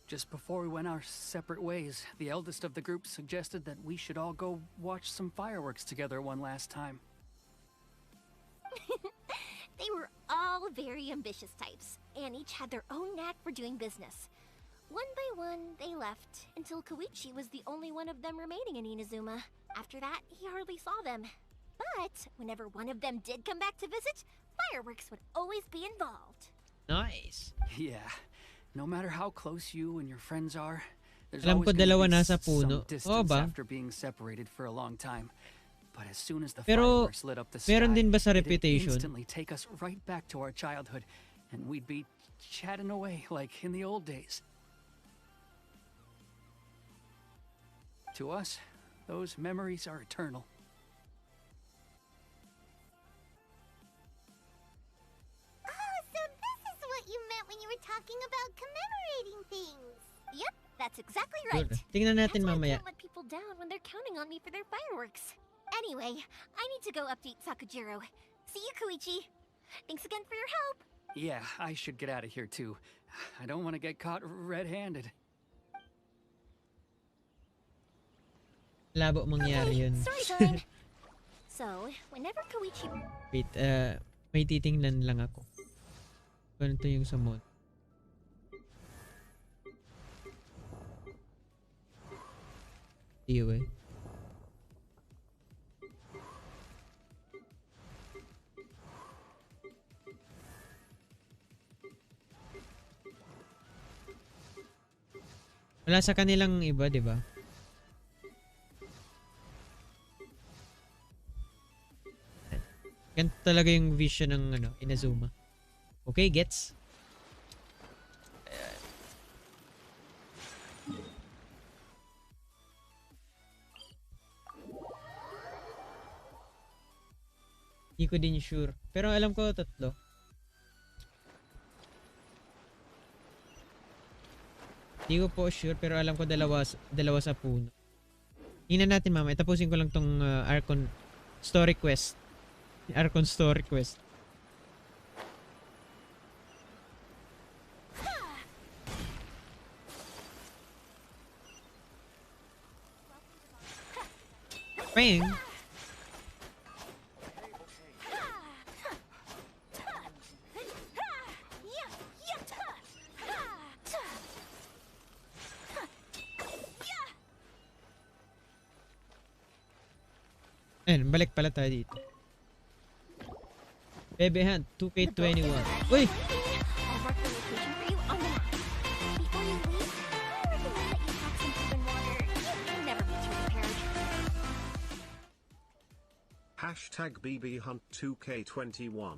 Just before we went our separate ways, the eldest of the group suggested that we should all go watch some fireworks together one last time. They were all very ambitious types, and each had their own knack for doing business. One by one, they left, until Koichi was the only one of them remaining in Inazuma. After that, he hardly saw them. But whenever one of them did come back to visit, fireworks would always be involved. Nice. Yeah. No matter how close you and your friends are, there's Alam always ko gonna dalawa be nasa some puno. distance ba? after being separated for a long time. But as soon as the Pero, fireworks lit up the meron sky, din ba sa it'd Reputation? instantly take us right back to our childhood, and we'd be chatting away like in the old days. To us, those memories are eternal. Oh, so this is what you meant when you were talking about commemorating things. Yep, that's exactly right. Good. Tingnan natin That's why I mamaya. can't let people down when they're counting on me for their fireworks. Anyway, I need to go update Sakujiro. See you, Koichi. Thanks again for your help. Yeah, I should get out of here too. I don't want to get caught red-handed. Labo mangyari yun. Story time. So, whenever Koichi... Wait, may titingnan lang ako. Ganito yung sa mod. Anyway. Wala sa kanilang iba, di ba? Ganito talaga yung vision ng Inazuma. Okay, gets? Hindi ko din sure. Pero alam ko 3. Hindi ko po sure pero alam ko dalawa sa puno. Tingnan natin mamaya. Tapusin ko lang tong Archon story quest. Archon story quest. Bang! Ayun, balik pala tayo dito. Bebe Hunt, 2K21. Uy! I'll mark the location for you on the map. Before you leave, I recommend that you pack some food and water. You can never be too prepared. Hashtag BB Hunt 2K21.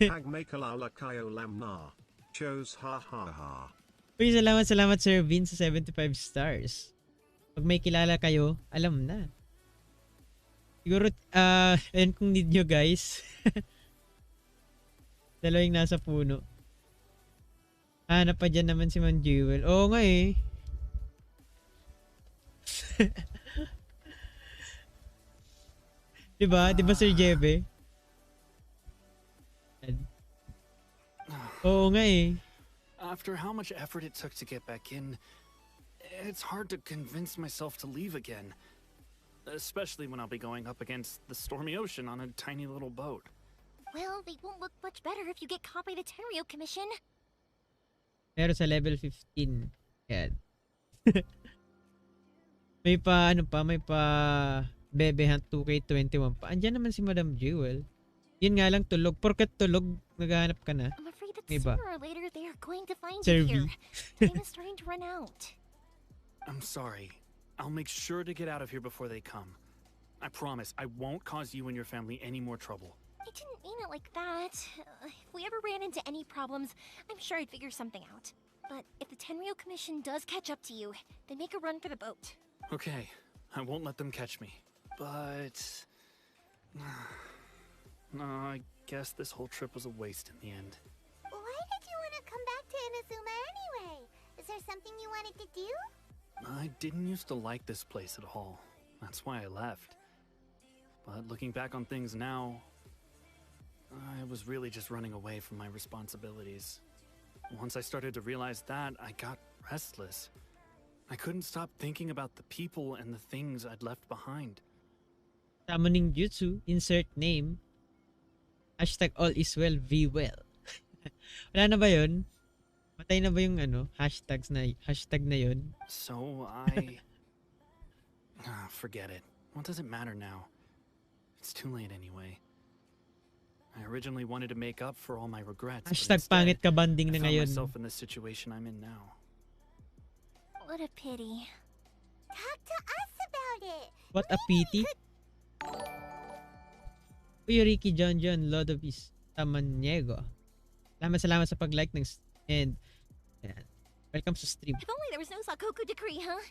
Hag Makalala Kayo Lamna. Chose ha ha ha. Uy, salamat Sir Vin sa 75 stars. Pag may kilala kayo, alam na. Siguro, ayun kung need nyo guys. Dalawa yung nasa puno. Hanap pa dyan naman si Man Jewel. Oo nga eh. Diba? Diba Sir Jebe? Oo nga eh. After how much effort it took to get back in, it's hard to convince myself to leave again. Especially when I'll be going up against the stormy ocean on a tiny little boat. Well, they won't look much better if you get caught by the Tenryo Commission. Pero sa level 15. Yan. May pa Bebe Hunt 2K21 pa. Andyan naman si Madam Jewel. Yun nga lang tulog. Porket tulog, naghahanap ka na. I'm afraid that Iba. sooner or later they are going to find Sir you V. here. Time is starting to run out. I'm sorry. I'll make sure to get out of here before they come. I promise I won't cause you and your family any more trouble. I didn't mean it like that. If we ever ran into any problems, I'm sure I'd figure something out. But if the Tenryo Commission does catch up to you, then make a run for the boat. Okay, I won't let them catch me. But... no, I guess this whole trip was a waste in the end. Why did you want to come back to Inazuma anyway? Is there something you wanted to do? I didn't used to like this place at all. That's why I left. But looking back on things now, I was really just running away from my responsibilities. Once I started to realize that, I got restless. I couldn't stop thinking about the people and the things I'd left behind. Summoning Jutsu, insert name. Hashtag all is well, be well. Wala na ba yun? Matay na ba yung hashtag na yun? So I... forget it. What does it matter now? It's too late anyway. I originally wanted to make up for all my regrets. Hashtag pangit ka banding na I found ngayon. myself in the situation I'm in now. What a pity. Talk to us about it. What a pity. Uy, Ricky John Lodobis Tamaniego. Salamat sa pag-like ng and yan. Welcome to stream. If only there was no Sakoku decree, huh?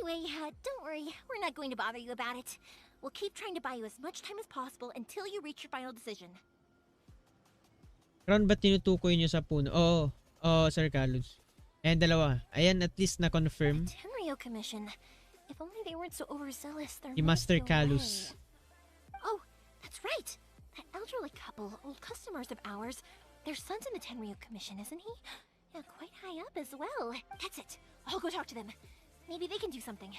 Anyway, don't worry. We're not going to bother you about it. We'll keep trying to buy you as much time as possible until you reach your final decision. Ron, ba't tinutukoy niyo sa puno? Oo, Sir Carlos. Ayan, dalawa. Ayan, at least na-confirm. The Tenryo Commission. If only they weren't so overzealous, they're Si Master Carlos. Oh, that's right. That elderly couple, old customers of ours. Their son's in the Tenryo Commission, isn't he? Yeah, quite high up as well. That's it. I'll go talk to them. Maybe they can do something.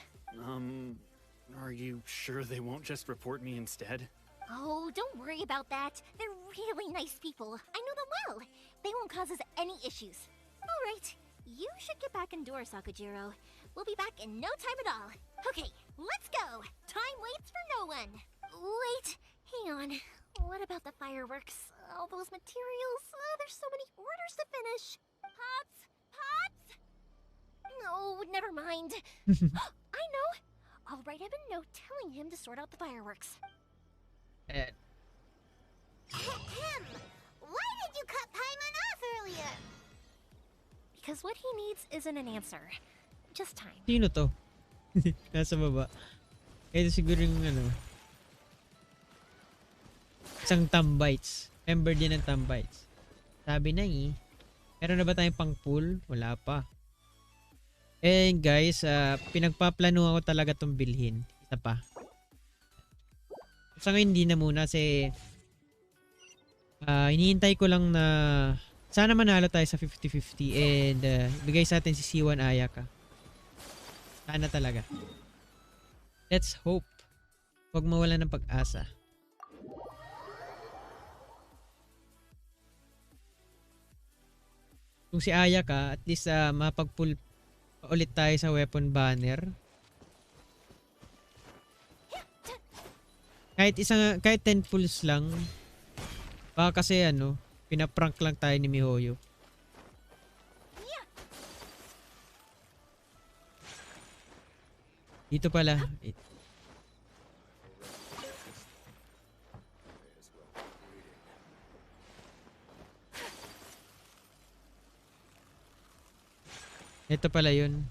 Are you sure they won't just report me instead? Oh, don't worry about that. They're really nice people. I know them well. They won't cause us any issues. All right. You should get back indoors, Sakujiro. We'll be back in no time at all. Okay, let's go. Time waits for no one. Wait, hang on. What about the fireworks? All those materials? There's so many orders to finish. Pops? Pops? No, never mind. I know. I'll write him a note telling him to sort out the fireworks. Ayan. Why did you cut Paimon off earlier? Because what he needs isn't an answer. Just time. Sino to? Nasa baba. Kaya siguro yung isang Tambites. Member din ng Tambites. Sabi na meron na ba tayong pang pool? Wala pa. And guys, pinagpaplanuhan ko talaga tong bilhin. Isa pa. Sa ngayon hindi na muna kasi hinihintay ko lang na sana manalo tayo sa 50-50 and bigay sa atin si C1 Ayaka. Sana talaga. Let's hope. Huwag mawala ng pag-asa. Kung si Ayaka, at least mapag-pull ulit tayo sa weapon banner. Kahit 10 pulls lang. Baka kasi pinaprank lang tayo ni Mihoyo. Dito pala. Ito pala yun.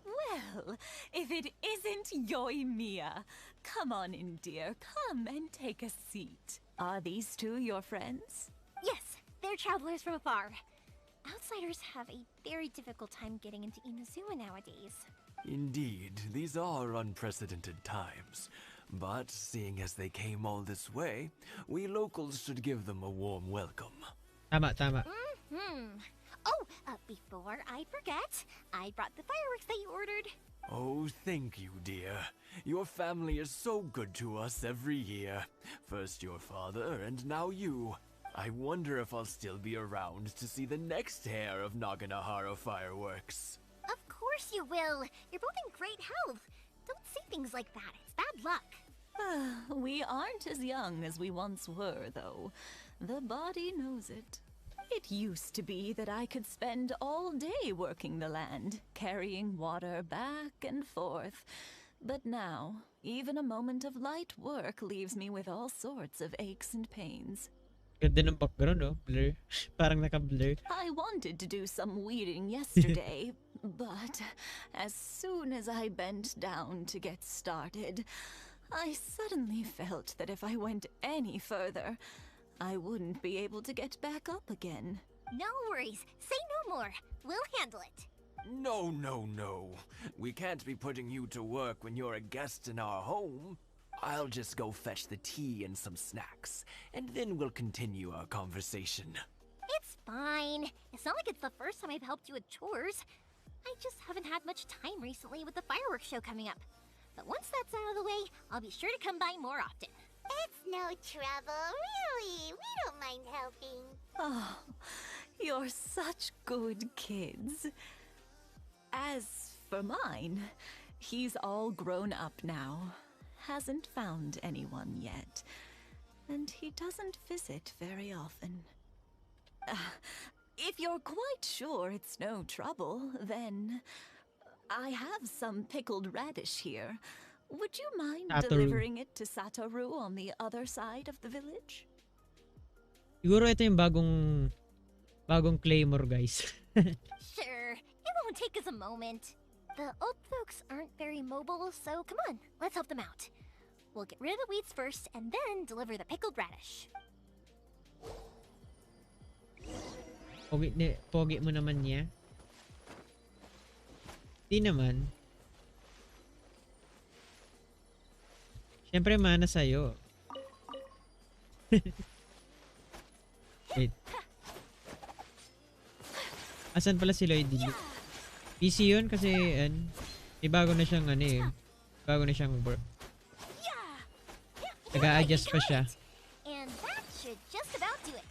Well, if it isn't Yoimiya. Come on in, dear. Come and take a seat. Are these two your friends? Yes, they're travelers from afar. Outsiders have a very difficult time getting into Inazuma nowadays. Indeed, these are unprecedented times. But seeing as they came all this way, we locals should give them a warm welcome. Tama. Oh, before I forget, I brought the fireworks that you ordered. Oh, thank you, dear. Your family is so good to us every year. First your father, and now you. I wonder if I'll still be around to see the next hair of Naganahara fireworks. Of course you will. You're both in great health. Don't say things like that. It's bad luck. We aren't as young as we once were, though. The body knows it. It used to be that I could spend all day working the land, carrying water back and forth. But now, even a moment of light work leaves me with all sorts of aches and pains. Ganda ng background, oh. Blur. Parang naka-blur. I wanted to do some weeding yesterday, but as soon as I bent down to get started, I suddenly felt that if I went any further, I wouldn't be able to get back up again. No worries. Say no more. We'll handle it. No, no, no. We can't be putting you to work when you're a guest in our home. I'll just go fetch the tea and some snacks, and then we'll continue our conversation. It's fine. It's not like it's the first time I've helped you with chores. I just haven't had much time recently with the fireworks show coming up. But once that's out of the way, I'll be sure to come by more often. It's no trouble, really. We don't mind helping. Oh, you're such good kids. As for mine, he's all grown up now. Hasn't found anyone yet. And he doesn't visit very often. If you're quite sure it's no trouble, then I have some pickled radish here. Would you mind Satoru. delivering it to Satoru on the other side of the village? Siguro ito yung bagong claymore, guys. Sure. It won't take us a moment. The old folks aren't very mobile, so come on, let's help them out. We'll get rid of the weeds first and then deliver the pickled radish. Pogi mo naman niya. Di naman. Siyempre, mana sa'yo. Wait. Asan pala si Lloyd? PC yun kasi may bago na siyang bago na siyang work. Nag-a-adjust pa siya. And that should just about do it.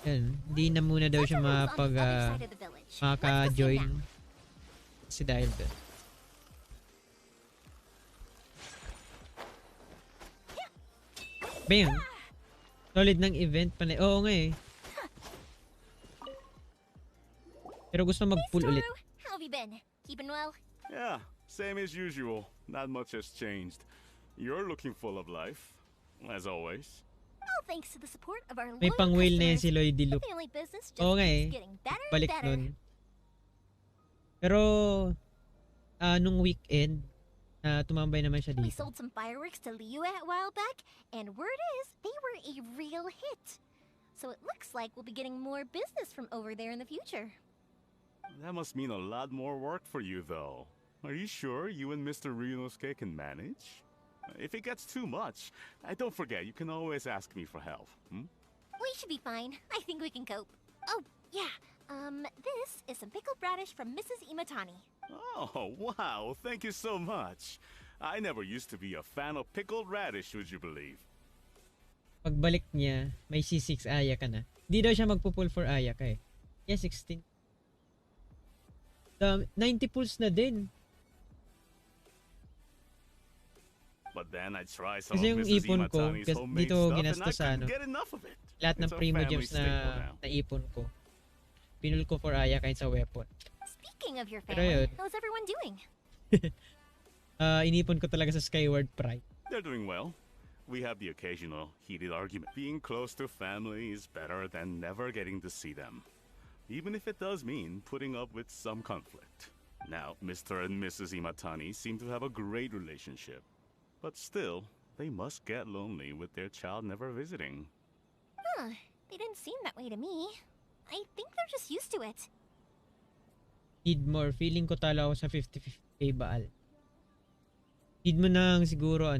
Yan. Di na muna daw siya maka-join. Kasi dahil doon. Bam! Solid ng event pa na. Oo nga eh. Pero gusto mag-pull ulit. How have you been? Keeping well? Yeah, same as usual. Not much has changed. You're looking full of life, as always. All thanks to the support of our May loyal pang-whale na yan customers, si Lloyd the Loop. family business just Oo nga eh. keeps getting better and Balik better. nun. Pero, nung weekend, tumambay naman siya We dito. sold some fireworks to Liu a while back, and word is they were a real hit. So it looks like we'll be getting more business from over there in the future. That must mean a lot more work for you, though. Are you sure you and Mr. Ryunosuke can manage? If it gets too much, don't forget, you can always ask me for help. We should be fine. I think we can cope. Oh, yeah. This is some pickled radish from Mrs. Imatani. Oh, wow, thank you so much. I never used to be a fan of pickled radish, would you believe? Pagbalik niya, may C6 Aya ka na. Di daw siya magpo-pull for Aya ka eh. Yeah, 16. 90 pulls na din. But then I try some Kasi of yung Mrs. ipon ko, Imatani's homemade dito stuff and ginastos I sa couldn't get enough of it. Lahat ng It's a primo family gems staple now. na ipon ko. Pinul ko for Aya kahit sa weapon. Speaking of your Pero family, yun. how's everyone doing? Inipon ko talaga sa Skyward Pride. They're doing well. We have the occasional heated argument. Being close to family is better than never getting to see them, even if it does mean putting up with some conflict. Now, Mr. and Mrs. Imatani seem to have a great relationship, but still, they must get lonely with their child never visiting. Huh, they didn't seem that way to me. I think they're just used to it. Need more. Feeling ko talo ako sa 50-50 kay Baal. Need mo nang siguro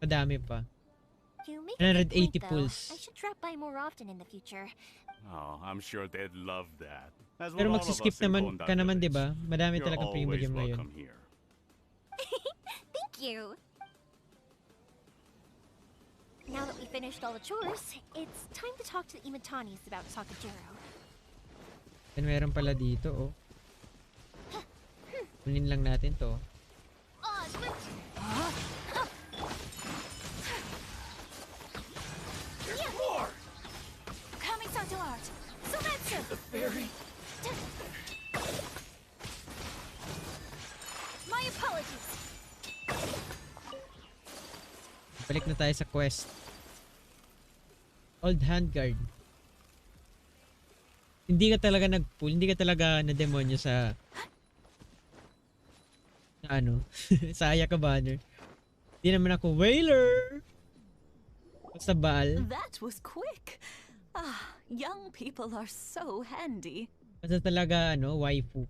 madami pa. You make a good 180 point, though. pulls. I should drop by more often in the future. Oh, I'm sure they'd love that. As Pero would all of magsiskip us in naman Honda ka naman, Village. 'di ba? Madami You're talagang primo always gem ngayon. welcome here. Thank you. Now that we finished all the chores, it's time to talk to the Imatanis about Sakajiro. And meron pala dito, oh. Kunin lang natin to. Balik na tayo sa quest. Old Handguard. Hindi ka talaga nag-pull, hindi ka talaga na-demonyo sa ano, sa Ayaka banner. Hindi naman ako whaler. Sa Baal. That was quick. Ah, young people are so handy. Basta talaga ano, waifu.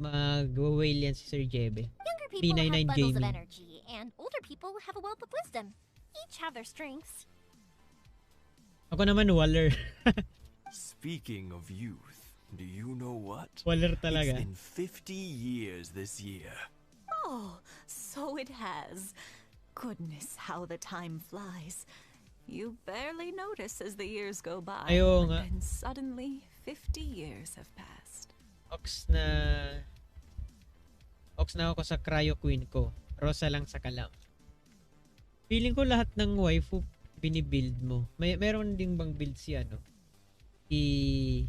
Mag-whale yan si Sir Jebe. Younger people have P99 bundles of Gaming. energy, and older people have a wealth of wisdom. Each have their strengths. Ako naman waller. Speaking of youth, do you know what? Waller talaga. It's been 50 years this year. Oh, so it has. Goodness, how the time flies. You barely notice as the years go by. Ayo and nga. then suddenly, 50 years have passed. Ox na ako sa Cryo Queen ko. Rosa lang sa kalam. Feeling ko lahat ng waifu binibuild mo. Meron ding bang build si ano? Si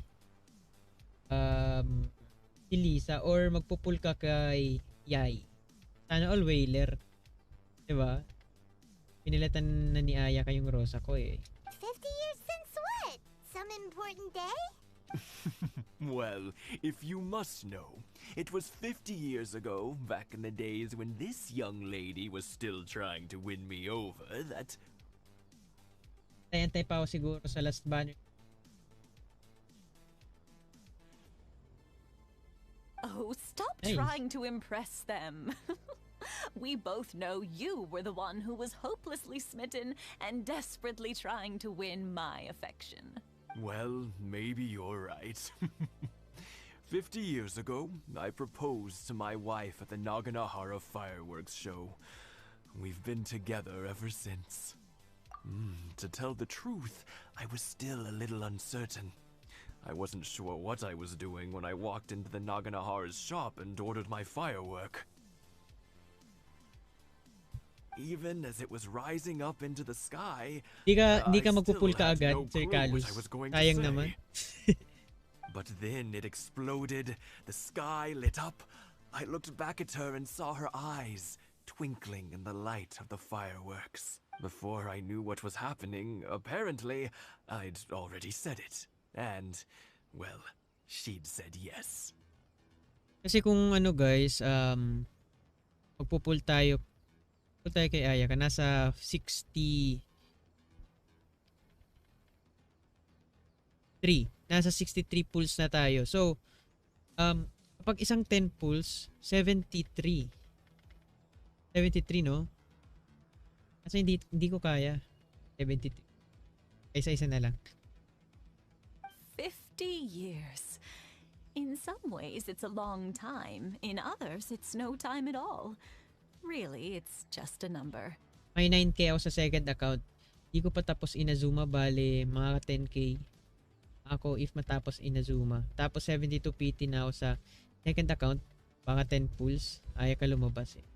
Lisa or magpupul ka kay Yai. Sana all whaler. Diba? Pinilatan na ni Aya kayong Rosa ko eh. 50 years since what? Some important day? Well, if you must know, it was 50 years ago, back in the days when this young lady was still trying to win me over, that... Antay pa ako siguro sa last banner. Oh, stop Nice. trying to impress them. We both know you were the one who was hopelessly smitten and desperately trying to win my affection. Well, maybe you're right. 50 years ago, I proposed to my wife at the Naganahara fireworks show. We've been together ever since. To tell the truth, I was still a little uncertain. I wasn't sure what I was doing when I walked into the Naganahara's shop and ordered my firework. Even as it was rising up into the sky, Di ka I magpupul still ka had agad, no Sir clue Calus. what I was going to Sayang say. naman. But then it exploded, the sky lit up. I looked back at her and saw her eyes twinkling in the light of the fireworks. Before I knew what was happening, apparently, I'd already said it. And, well, she'd said yes. Kasi kung ano guys, magpupul tayo kay Aya ka, nasa 63. Nasa 63 pulls na tayo. So, kapag isang 10 pulls, 73. 73, no? Kasi hindi ko kaya. 73. Isa-isa na lang. 50 years. In some ways, it's a long time. In others, it's no time at all. Really, it's just a number. May 9k ako sa second account. Hindi ko pa tapos Inazuma, bale mga 10k ako if matapos Inazuma. Tapos 72 PT na ako sa second account, baka 10 pulls. Ayaw ka lumabas eh.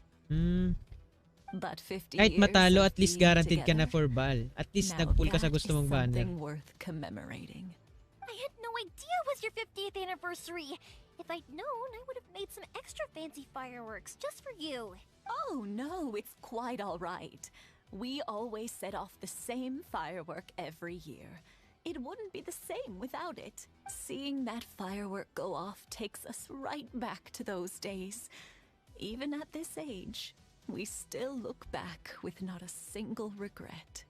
But 50 Kahit years matalo, of at least being guaranteed ka na together. for Bal. At least Now nag-pull ka sa that gusto is mong banner. something worth commemorating. I had no idea it was your 50th anniversary. If I'd known, I would have made some extra fancy fireworks just for you. Oh no, it's quite all right. We always set off the same firework every year. It wouldn't be the same without it. Seeing that firework go off takes us right back to those days. Even at this age, we still look back with not a single regret.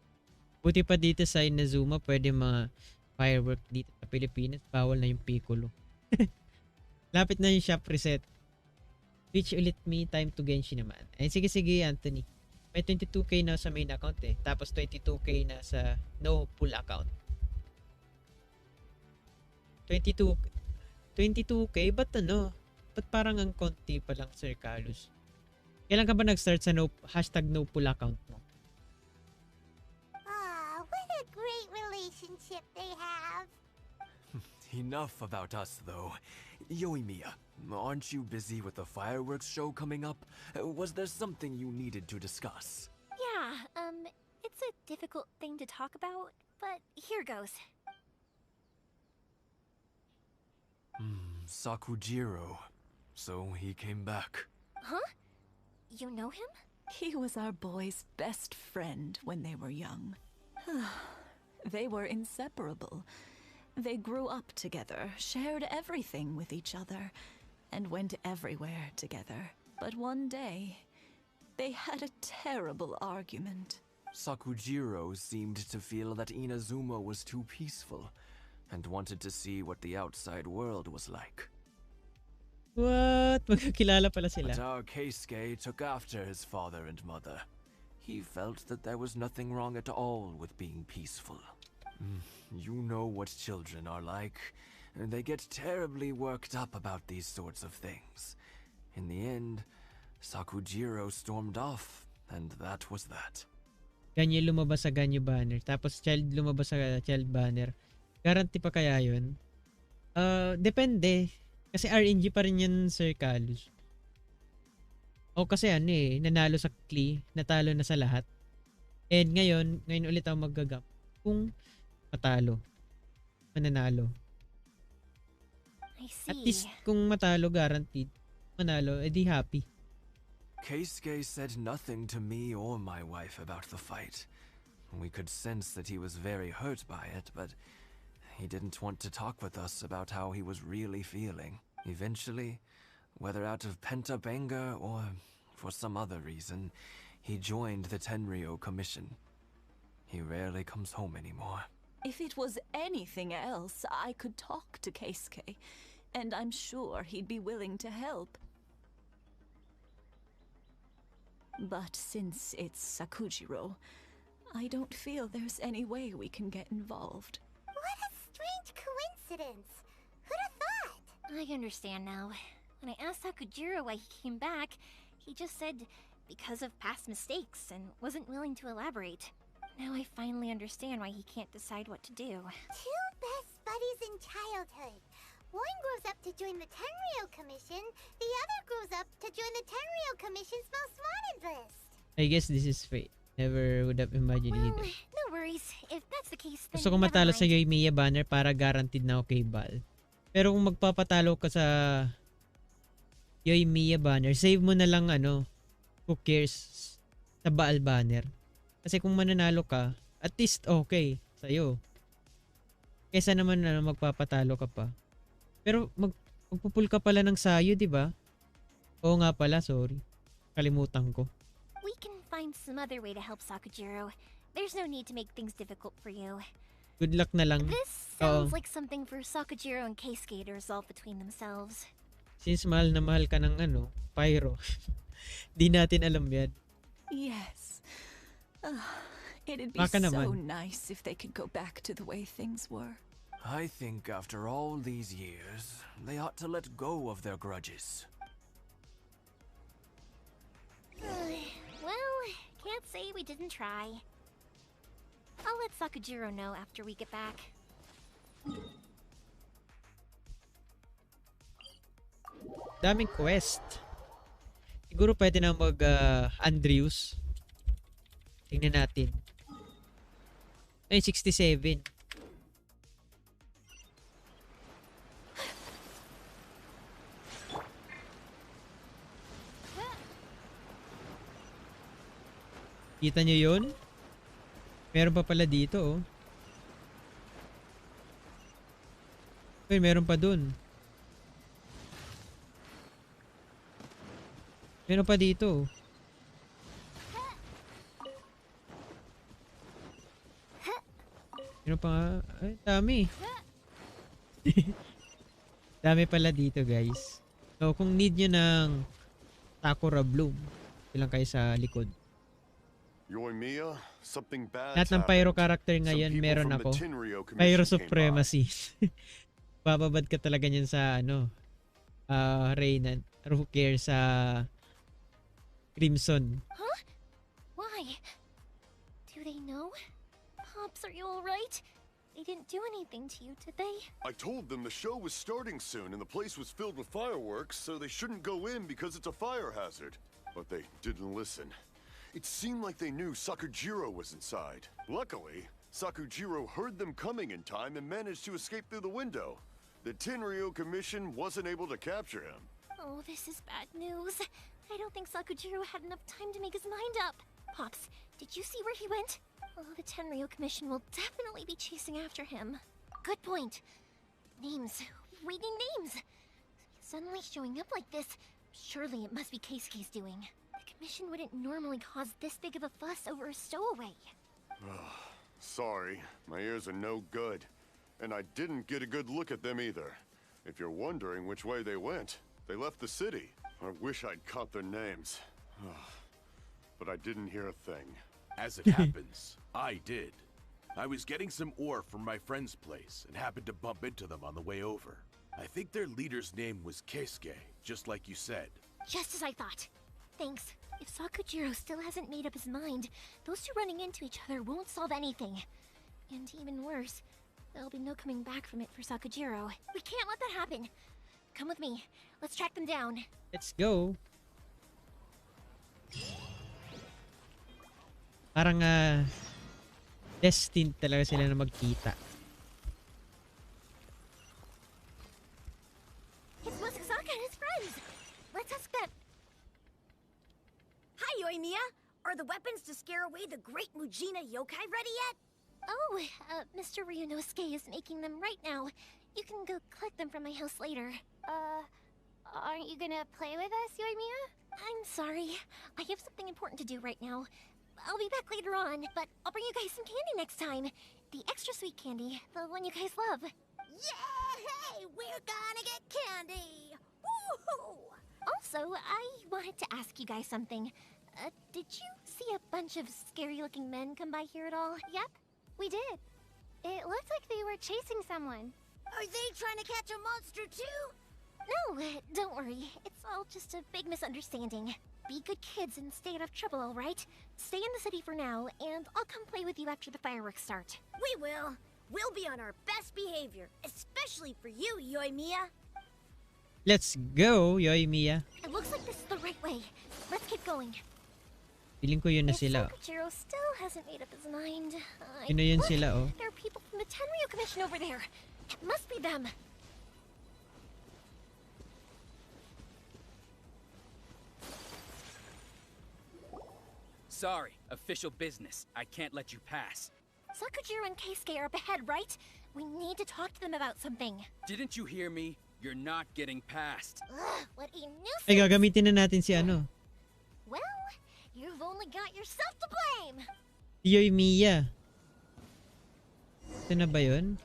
Buti pa dito sa Inazuma, pwede mga firework dito sa Pilipinas. Bawal na yung Piccolo. Lapit na yung shop reset. Switch ulit me time to Genshin naman. Ay sige Anthony. May 22k na sa main account eh. Tapos 22k na sa no full account. 22k? Ba't ano? Ba't parang ang konti pa lang, Sir Carlos? Kailan ka ba nag-start sa no full account mo? Ah, what a great relationship they have. Enough about us, though. Yoimiya, aren't you busy with the fireworks show coming up? Was there something you needed to discuss? Yeah, it's a difficult thing to talk about, but here goes. Sakujiro. So he came back. Huh? You know him? He was our boys' best friend when they were young. They were inseparable. They grew up together, shared everything with each other, and went everywhere together. But one day, they had a terrible argument. Sakujiro seemed to feel that Inazuma was too peaceful and wanted to see what the outside world was like. What? Magkakilala pala sila. But our Keisuke took after his father and mother. He felt that there was nothing wrong at all with being peaceful. You know what children are like. They get terribly worked up about these sorts of things. In the end, Sakujiro stormed off, and that was that. Ganyo lumabas sa Ganyo banner. Tapos child lumabas sa child banner. Guarantee pa kaya yun? Depende. Kasi RNG pa rin yan, Sir Calus. O kasi nanalo sa Klee, natalo na sa lahat. And ngayon ulit ako maggagap. Kung matalo, mananalo. I see. At least kung matalo, guaranteed. Manalo, edi happy. Keisuke said nothing to me or my wife about the fight. We could sense that he was very hurt by it, but he didn't want to talk with us about how he was really feeling. Eventually, whether out of pent-up anger or for some other reason, he joined the Tenryou Commission. He rarely comes home anymore. If it was anything else, I could talk to Keisuke, and I'm sure he'd be willing to help. But since it's Sakujiro, I don't feel there's any way we can get involved. What a strange coincidence. Who'd have thought? I understand now. When I asked Sakujiro why he came back, he just said because of past mistakes and wasn't willing to elaborate. Now I finally understand why he can't decide what to do. Two best buddies in childhood. One grows up to join the Tenryou Commission, the other grows up to join the Tenryou Commission's most wanted list. I guess this is fate. Never would have imagined Well, either. no worries. If that's the case, then Gusto ko never matalo sa mind. Yoimiya banner para guaranteed na ako kay Bal. Pero kung magpapatalo ka sa Yoimiya banner, save mo na lang who cares sa Baal banner. Kasi kung mananalo ka, at least okay sa'yo. Kesa naman magpapatalo ka pa. Pero magpupul ka pala ng sayo, di ba? Oo nga pala, sorry. Kalimutan ko. We can find some other way to help Sakujiro. There's no need to make things difficult for you. Good luck na lang. This sounds like something for Sakujiro and Keisuke to resolve between themselves. Since mahal na mahal ka ng pyro. Di natin alam yan. Yes. It'd be Baka so naman. nice if they could go back to the way things were. I think after all these years, they ought to let go of their grudges. Well, can't say we didn't try. I'll let Sakujiro know after we get back. Daming quest. Siguro pwede na Andrews. Tingnan natin. Ay, 67. Kita nyo yun? Meron pa pala dito, oh. Uy, meron pa dun. Meron pa dito, oh. Meron pa nga. Ay, dami. Dami pala dito, guys. So, kung need nyo ng Sakura Bloom, ilang kayo sa likod. Yoimiya, something bad. Lahat ng pyro character ngayon meron ako. Pyro supremacy. Bababad ka talaga niyan sa Reyna. Who cares sa Crimson. Huh? Why? Do they know? Pops, are you alright? They didn't do anything to you, did they? I told them the show was starting soon and the place was filled with fireworks, so they shouldn't go in because it's a fire hazard. But they didn't listen. It seemed like they knew Sakujiro was inside. Luckily, Sakujiro heard them coming in time and managed to escape through the window. The Tenryou Commission wasn't able to capture him. Oh, this is bad news. I don't think Sakujiro had enough time to make his mind up. Pops, did you see where he went? Oh, the Tenryo Commission will definitely be chasing after him. Good point. Names. We need names. Suddenly showing up like this, surely it must be Keisuke's doing. The Commission wouldn't normally cause this big of a fuss over a stowaway. Sorry, my ears are no good. And I didn't get a good look at them either. If you're wondering which way they went, they left the city. I wish I'd caught their names. But I didn't hear a thing. As it happens, I did. I was getting some ore from my friend's place and happened to bump into them on the way over. I think their leader's name was Keisuke, just like you said. Just as I thought. Thanks. If Sakujiro still hasn't made up his mind, those two running into each other won't solve anything. And even worse, there'll be no coming back from it for Sakujiro. We can't let that happen. Come with me. Let's track them down. Let's go. Parang destined talaga sila na magkita. It's Musasaka and his friends. Let's ask them. Hi, Yoimiya. Are the weapons to scare away the great Mujina yokai ready yet? Oh, Mr. Ryunosuke is making them right now. You can go collect them from my house later. Aren't you gonna play with us, Yoimiya? I'm sorry. I have something important to do right now. I'll be back later on, but I'll bring you guys some candy next time. The extra sweet candy, the one you guys love. Yay! We're gonna get candy! Woohoo! Also, I wanted to ask you guys something. Did you see a bunch of scary-looking men come by here at all? Yep, we did. It looked like they were chasing someone. Are they trying to catch a monster too? No, don't worry. It's all just a big misunderstanding. Be good kids and stay out of trouble, all right? Stay in the city for now, and I'll come play with you after the fireworks start. We will. We'll be on our best behavior, especially for you, Yoimiya. Let's go, Yoimiya. It looks like this is the right way. Let's keep going. Feeling ko yun na sila. Sakujiro still hasn't made up his mind. Yun na yun sila, oh. There are people from the Tenryo Commission over there. It must be them. Sorry, official business. I can't let you pass. Sakujiro and Keisuke are up ahead, right? We need to talk to them about something. Didn't you hear me? You're not getting past. Ugh, what a nuisance! Ay, gagamitin na natin si ano. Well, you've only got yourself to blame. Yoimiya. Ito na ba yun?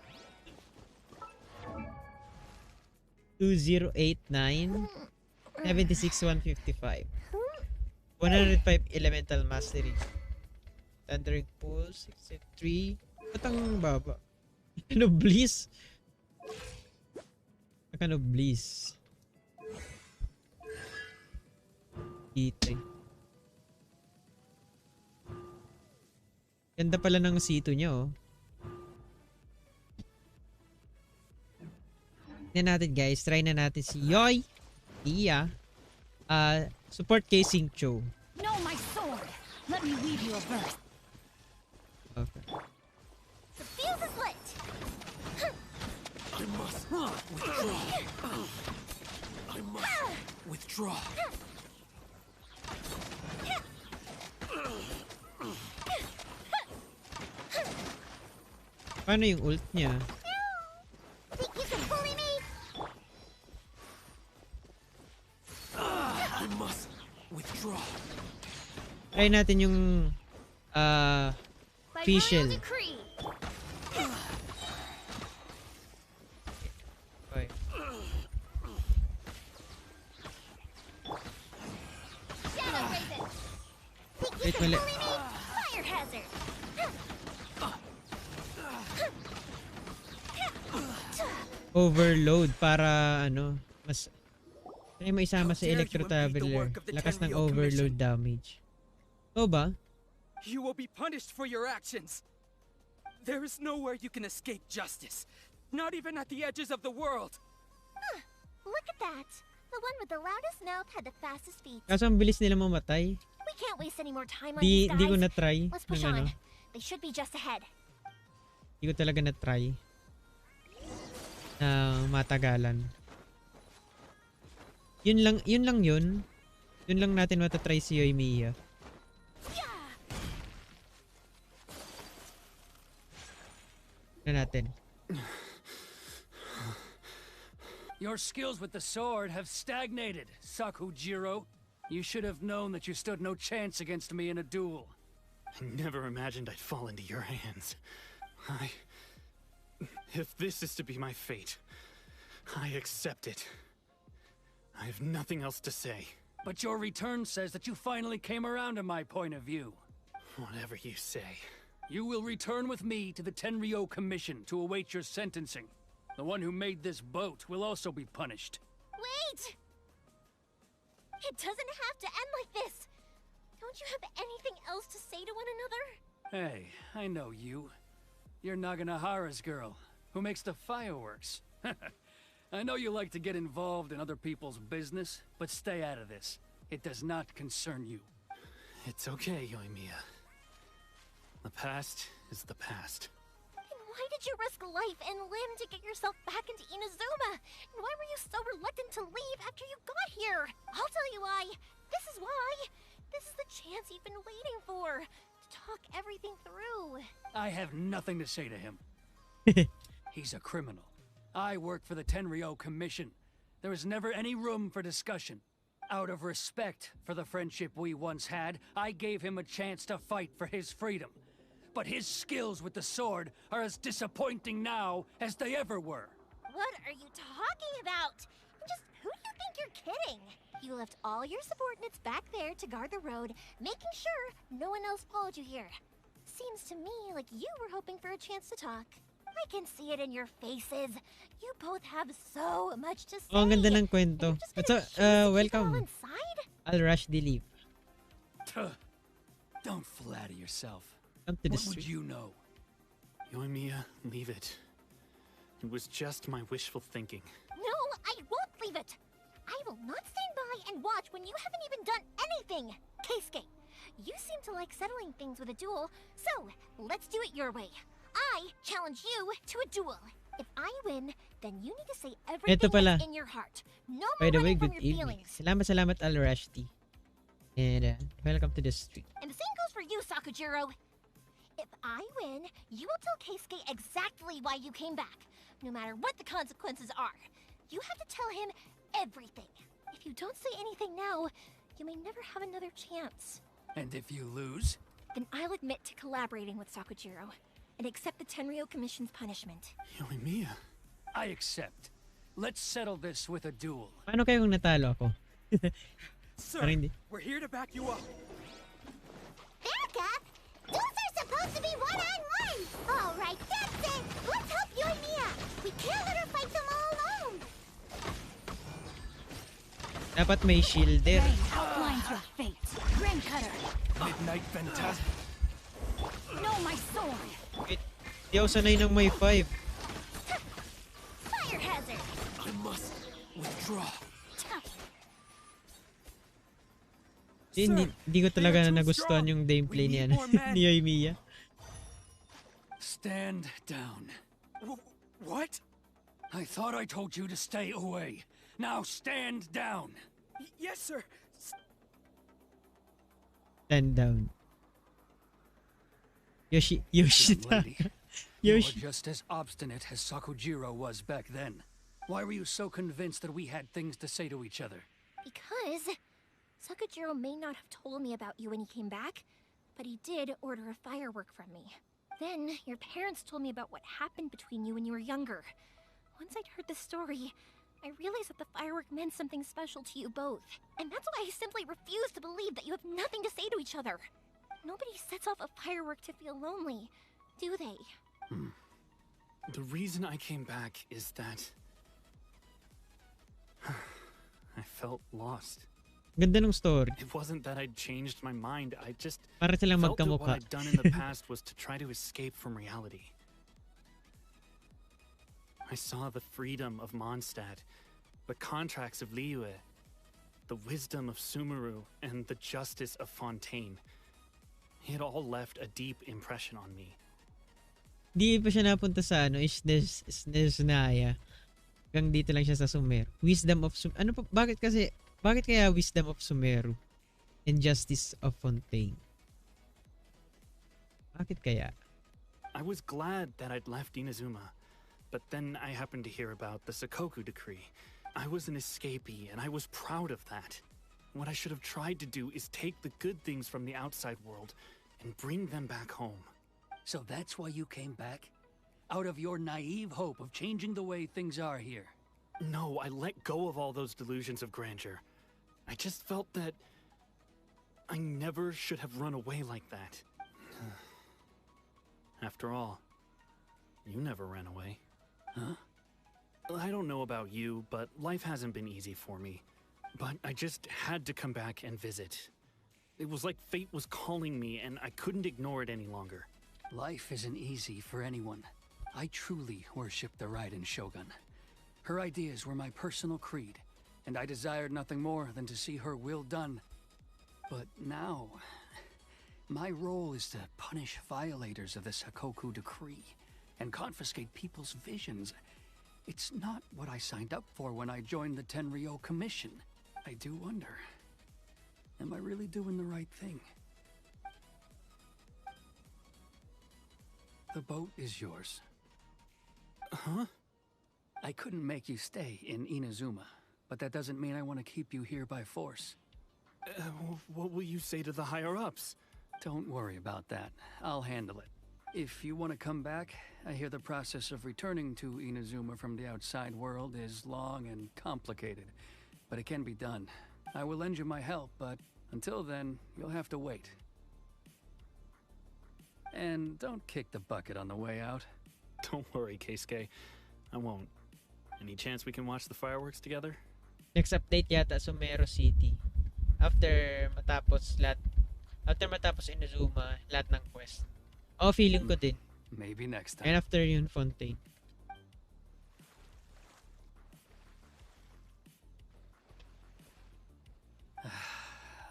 2089 76155 105 elemental mastery. Thundering pulse 63. Ba't ang baba? Ano bliss? Ano bliss? E3. Ganda pala ng sito niya, oh. Tignan natin, guys. Try na natin si Yoy. Iya. Support kay Singcho. No, my sword. Let me weave you a verse. Okay. The fuse is lit. I must withdraw. I must withdraw. Paano yung ult niya? Think you can bully me? I must withdraw. Try natin yung By facial. royal decree. Okay. Shadow Raven. Think you Wait, can mali. bully me? Fire hazard. Overload para ano, mas try mo isama sa Electro Traveler. Lakas ng overload damage. O ba? You will be punished for your actions. There is nowhere you can escape justice. Not even at the edges of the world. Huh, look at that. The one with the loudest mouth had the fastest feet. Kaso ang bilis nila mamatay. We can't waste any more time on these guys. Di ko na-try. Let's push ng on. ano. They should be just ahead. Di ko talaga na-try. Na matagalan. Yun lang yun. Dun lang natin matatry si Yoimiya. Natin. Your skills with the sword have stagnated, Sakujiro. You should have known that you stood no chance against me in a duel. I never imagined I'd fall into your hands. If this is to be my fate, I accept it. I have nothing else to say. But your return says that you finally came around to my point of view. Whatever you say. You will return with me to the Tenryou Commission to await your sentencing. The one who made this boat will also be punished. Wait! It doesn't have to end like this. Don't you have anything else to say to one another? Hey, I know you. You're Naganahara's girl, who makes the fireworks. I know you like to get involved in other people's business, but stay out of this. It does not concern you. It's okay, Yoimiya. The past is the past. And why did you risk life and limb to get yourself back into Inazuma? And why were you so reluctant to leave after you got here? I'll tell you why. This is why. This is the chance you've been waiting for. To talk everything through. I have nothing to say to him. He's a criminal. I work for the Tenryou Commission. There is never any room for discussion. Out of respect for the friendship we once had, I gave him a chance to fight for his freedom. But his skills with the sword are as disappointing now as they ever were. What are you talking about? Just who do you think you're kidding? You left all your subordinates back there to guard the road, making sure no one else followed you here. Seems to me like you were hoping for a chance to talk. I can see it in your faces. You both have so much to say. Oh, ang ganda ng kwento. Welcome. I'll rush the leave. Don't flatter yourself. Come to the What would street. you know? Yoimiya, leave it. It was just my wishful thinking. No, I won't leave it. I will not stand by and watch when you haven't even done anything. Keisuke, you seem to like settling things with a duel, so let's do it your way. I challenge you to a duel. If I win, then you need to say everything that's in your heart. No By the more way, running from good your evening. feelings. Salamat Al Rashti. And welcome to the street. And the same goes for you, Sakujiro. If I win, you will tell Keisuke exactly why you came back, no matter what the consequences are. You have to tell him everything. If you don't say anything now, you may never have another chance. And if you lose? Then I'll admit to collaborating with Sakujiro and accept the Tenryou Commission's punishment. Yoimiya. I accept. Let's settle this with a duel. Paano kayo kung natalo ako? Sir, Parang hindi. we're here to back you up. Back up? Those are supposed to be one-on-one! Alright, that's it! Let's help Yoimiya! We can't let her fight them all alone! Dapat may shielder. Outlines your fate. Grim Cutter. Midnight Phantasm. Know my sword. Wait, di ako sanay ng may 5. Fire hazard! I must withdraw. Hindi ko talaga nagustuhan yung gameplay ni ni Yoimiya. Stand down. What? I thought I told you to stay away. Now stand down. Yes, sir. Stand down. Yoshida. You're just as obstinate as Sakujiro was back then. Why were you so convinced that we had things to say to each other? Because Sakujiro may not have told me about you when he came back, but he did order a firework from me. Then your parents told me about what happened between you when you were younger. Once I'd heard the story, I realized that the firework meant something special to you both. And that's why I simply refuse to believe that you have nothing to say to each other. Nobody sets off a firework to feel lonely, do they? The reason I came back is that I felt lost. Ganda ng story. It wasn't that I'd changed my mind. I just Para silang felt that what magkamukha. I'd done in the past was to try to escape from reality. I saw the freedom of Mondstadt, the contracts of Liyue, the wisdom of Sumeru, and the justice of Fontaine. It all left a deep impression on me. Di pa siya napunta sa Isnesnaya. Hanggang dito lang siya sa Sumer. Wisdom of Sumer. Ano pa? Bakit Bakit kaya wisdom of Sumeru and justice of Fontaine? Bakit kaya? I was glad that I'd left Inazuma, but then I happened to hear about the Sakoku decree. I was an escapee, and I was proud of that. What I should have tried to do is take the good things from the outside world and bring them back home. So that's why you came back? Out of your naive hope of changing the way things are here? No, I let go of all those delusions of grandeur. I just felt that I never should have run away like that. After all, you never ran away. Huh? I don't know about you, but life hasn't been easy for me. But I just had to come back and visit. It was like fate was calling me, and I couldn't ignore it any longer. Life isn't easy for anyone. I truly worship the Raiden Shogun. Her ideas were my personal creed, and I desired nothing more than to see her will done. But now, my role is to punish violators of the Sakoku decree and confiscate people's visions. It's not what I signed up for when I joined the Tenryo Commission. I do wonder, am I really doing the right thing? The boat is yours. Huh? I couldn't make you stay in Inazuma, but that doesn't mean I want to keep you here by force. What will you say to the higher-ups? Don't worry about that. I'll handle it. If you want to come back, I hear the process of returning to Inazuma from the outside world is long and complicated, but it can be done. I will lend you my help, but until then, you'll have to wait. And don't kick the bucket on the way out. Don't worry, Keisuke. I won't. Any chance we can watch the fireworks together? Next update yata Sumeru City. After matapos Inazuma, lahat ng quest. Oh, feeling ko din. Maybe next time. And after yun, Fontaine.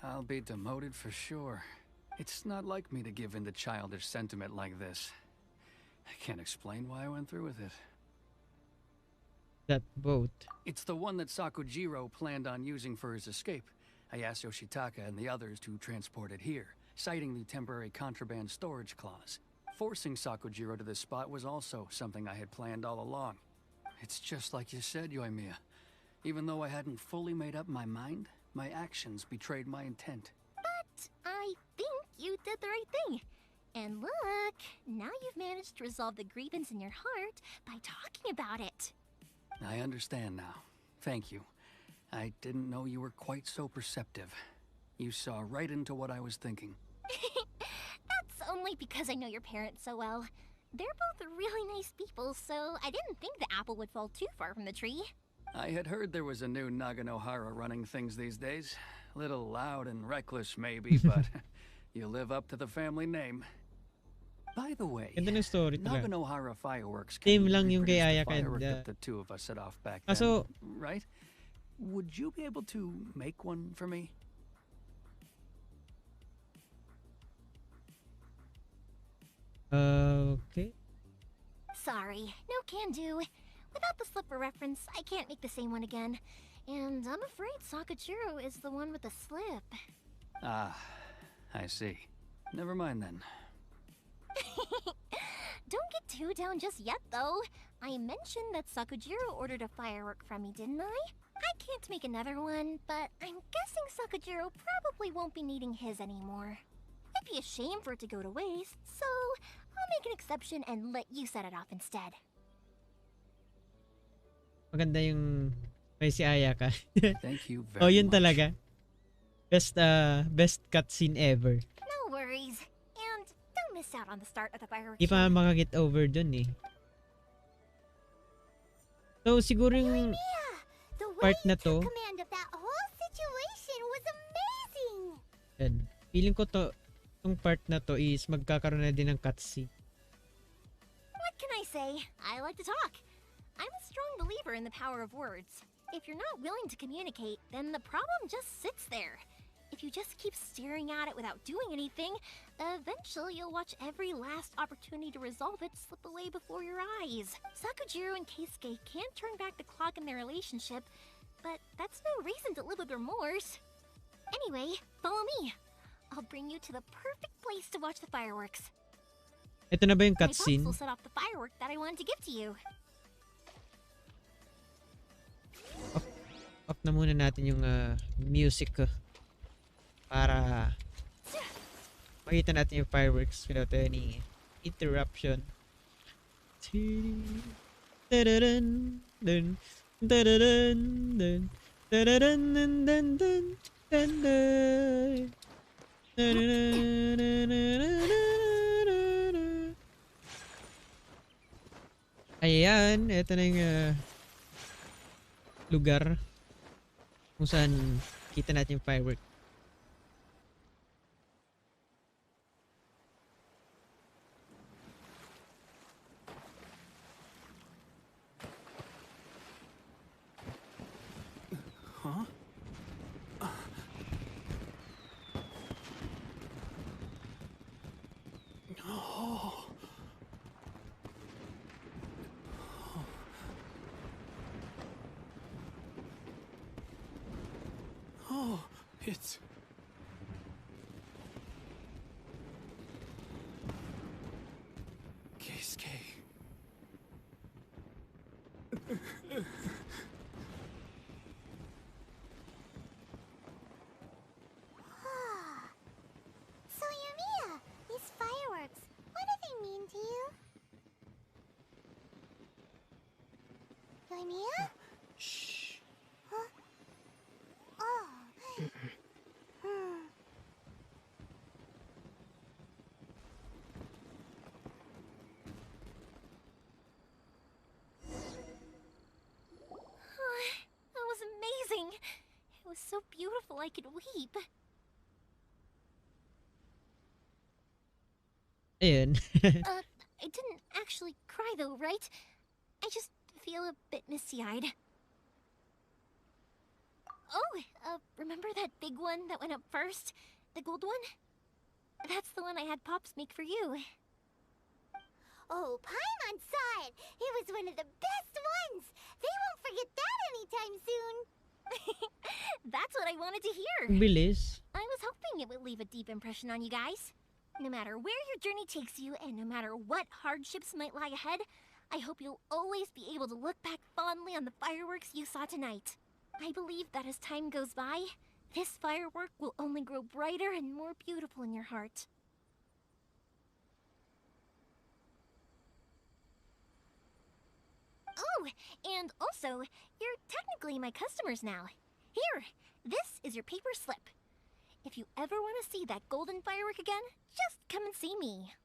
I'll be demoted for sure. It's not like me to give in to childish sentiment like this. I can't explain why I went through with it. That boat. It's the one that Sakujiro planned on using for his escape. I asked Yoshitaka and the others to transport it here, citing the temporary contraband storage clause. Forcing Sakujiro to this spot was also something I had planned all along. It's just like you said, Yoimiya. Even though I hadn't fully made up my mind, my actions betrayed my intent. But I think you did the right thing. And look, now you've managed to resolve the grievance in your heart by talking about it. I understand now. Thank you. I didn't know you were quite so perceptive. You saw right into what I was thinking. That's only because I know your parents so well. They're both really nice people, so I didn't think the apple would fall too far from the tree. I had heard there was a new Naganohara running things these days. Little loud and reckless maybe, but you live up to the family name. By the way, Ganda ng story talaga. Naganohara fireworks Same lang yung kay reproduce the Ayaka and, firework that the two of us set off back then, Kaso, right? Would you be able to make one for me? Okay. Sorry, no can do. Without the slipper reference, I can't make the same one again. And I'm afraid Sakujiro is the one with the slip. Ah, I see. Never mind then. Don't get too down just yet, though. I mentioned that Sakujiro ordered a firework from me, didn't I? I can't make another one, but I'm guessing Sakujiro probably won't be needing his anymore. It'd be a shame for it to go to waste, so I'll make an exception and let you set it off instead. Maganda yung may si Ayaka. Thank you Oh, very yun much. talaga. Best cutscene ever. No worries. And don't miss out on the start of the fireworks Di pa show. makaget over dun eh. So, siguro yung The way part na you took to, command of that whole situation was amazing. yan. Feeling ko tong part na to is magkakaroon na din ng cutscene. What can I say? I like to talk. I'm a strong believer in the power of words. If you're not willing to communicate, then the problem just sits there. If you just keep staring at it without doing anything, eventually you'll watch every last opportunity to resolve it slip away before your eyes. Sakujiro and Keisuke can't turn back the clock in their relationship, but that's no reason to live with remorse. Anyway, follow me. I'll bring you to the perfect place to watch the fireworks. Ito na ba yung My pops cutscene? will set off the firework that I wanted to give to you. Off na muna natin yung music ko. Para makita natin yung fireworks without any interruption. Tadadun, dun, tadadun, dun, tadadun, dun, dun, dun, dun, dun. Ayan, ito na yung lugar kung saan kita natin yung firework. Huh? Oh. Oh, it's... Keisuke. So, Yumiya, these fireworks, what do they mean to you? Yumiya? Shh. Huh? Oh. That was amazing. It was so beautiful I could weep. Ayun. I didn't actually cry though, right? I just feel a bit misty-eyed. Oh, remember that big one that went up first? The gold one? That's the one I had Pops make for you. Oh, Paimon saw it! It was one of the best ones! They won't forget that anytime soon! That's what I wanted to hear. Bilis. I was hoping it would leave a deep impression on you guys. No matter where your journey takes you, and no matter what hardships might lie ahead, I hope you'll always be able to look back fondly on the fireworks you saw tonight. I believe that as time goes by, this firework will only grow brighter and more beautiful in your heart. Oh, and also, you're technically my customers now. Here, this is your paper slip. If you ever want to see that golden firework again, just come and see me.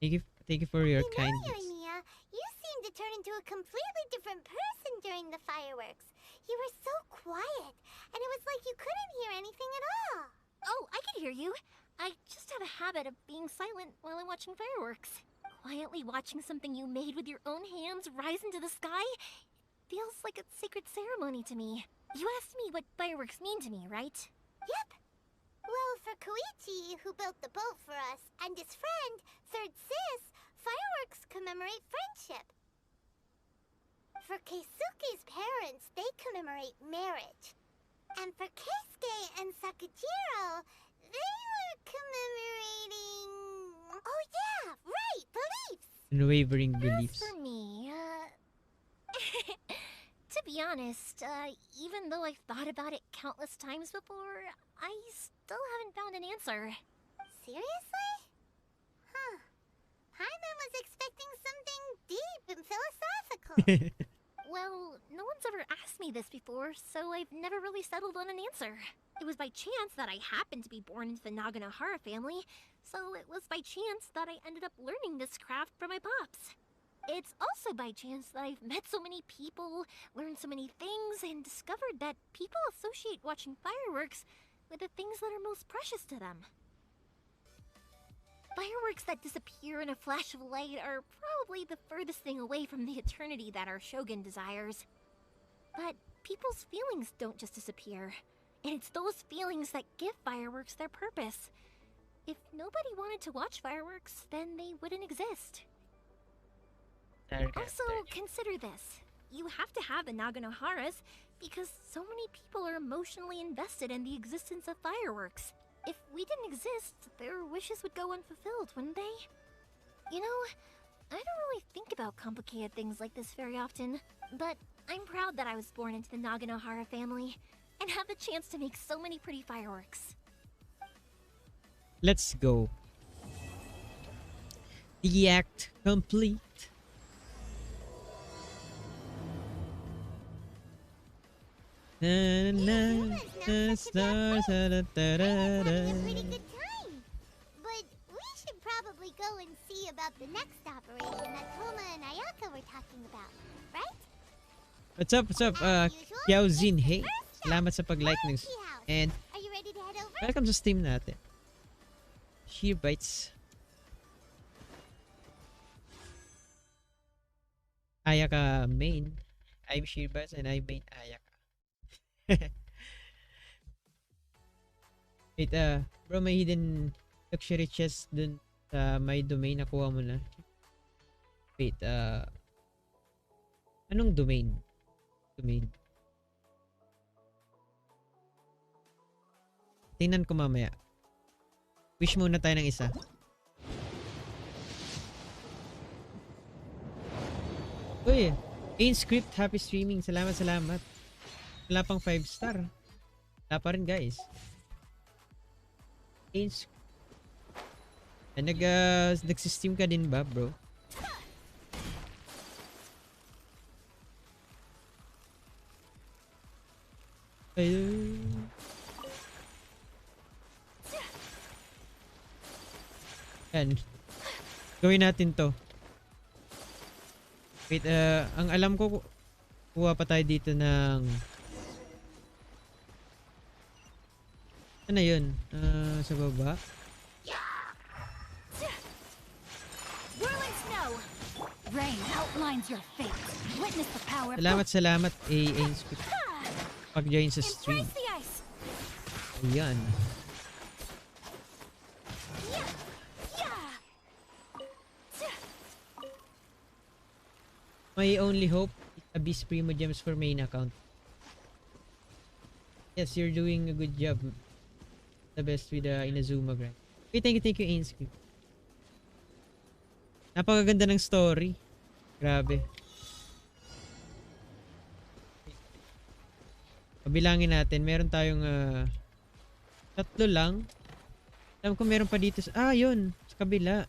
Thank you for your You know, kindness. Yumiya, you seemed to turn into a completely different person during the fireworks. You were so quiet, and it was like you couldn't hear anything at all. Oh, I can hear you. I just have a habit of being silent while I'm watching fireworks. Quietly watching something you made with your own hands rise into the sky feels like a sacred ceremony to me. You asked me what fireworks mean to me, right? Yep. Well, for Koichi, who built the boat for us, and his friend, Third Sis, fireworks commemorate friendship. For Keisuke's parents, they commemorate marriage. And for Keisuke and Sakujiro, they were commemorating... Oh yeah, right, beliefs! Unwavering beliefs. As for me, to be honest, even though I've thought about it countless times before, I still haven't found an answer. Seriously? Huh. Paimon was expecting something deep and philosophical. Well, no one's ever asked me this before, so I've never really settled on an answer. It was by chance that I happened to be born into the Naganohara family, so it was by chance that I ended up learning this craft from my pops. It's also by chance that I've met so many people, learned so many things, and discovered that people associate watching fireworks with the things that are most precious to them. Fireworks that disappear in a flash of light are probably the furthest thing away from the eternity that our shogun desires. But people's feelings don't just disappear, and it's those feelings that give fireworks their purpose. If nobody wanted to watch fireworks, then they wouldn't exist. Also, consider this. You have to have the Naganoharas Because so many people are emotionally invested in the existence of fireworks. If we didn't exist, their wishes would go unfulfilled, wouldn't they? You know, I don't really think about complicated things like this very often, but I'm proud that I was born into the Naganohara family and have the chance to make so many pretty fireworks. Let's go. The act complete. Na, na, the stars, da, da, da, da, da. Pretty good time. But we should probably go and see about the next operation that Toma and Ayaka were talking about, right? What's up? What's up? Kiaozin, hey. Salamat sa pag-like ng and Are you ready to head over? welcome sa stream natin. Sheer Bites. Ayaka main. I'm Sheer Bites and I main Ayaka. Wait, bro, may hidden luxury chest dun sa my domain. Nakuha mo na. Wait, anong domain? Domain. Tingnan ko mamaya. Wish muna tayo ng isa. Uy, script, happy streaming. Salamat, salamat. Wala pang 5 star. Wala pa rin, guys. Nag-stream ka din ba, bro? Ayun. Yan. Gawin natin to. Wait, ang alam ko, kuha pa tayo dito ng... Ano yun? Sa baba? Whirling snow. Rain outlines your fate. Witness the power. Salamat, pag-join sa stream. Embrace the ice. Ayan. My only hope is Abyss Primo Gems for main account. Yes, you're doing a good job. The best with the Inazuma grind. Okay, thank you, Ainscript. Napakaganda ng story. Grabe. Pabilangin natin. Meron tayong 3 lang. Alam ko meron pa dito. Yun. Sa kabila.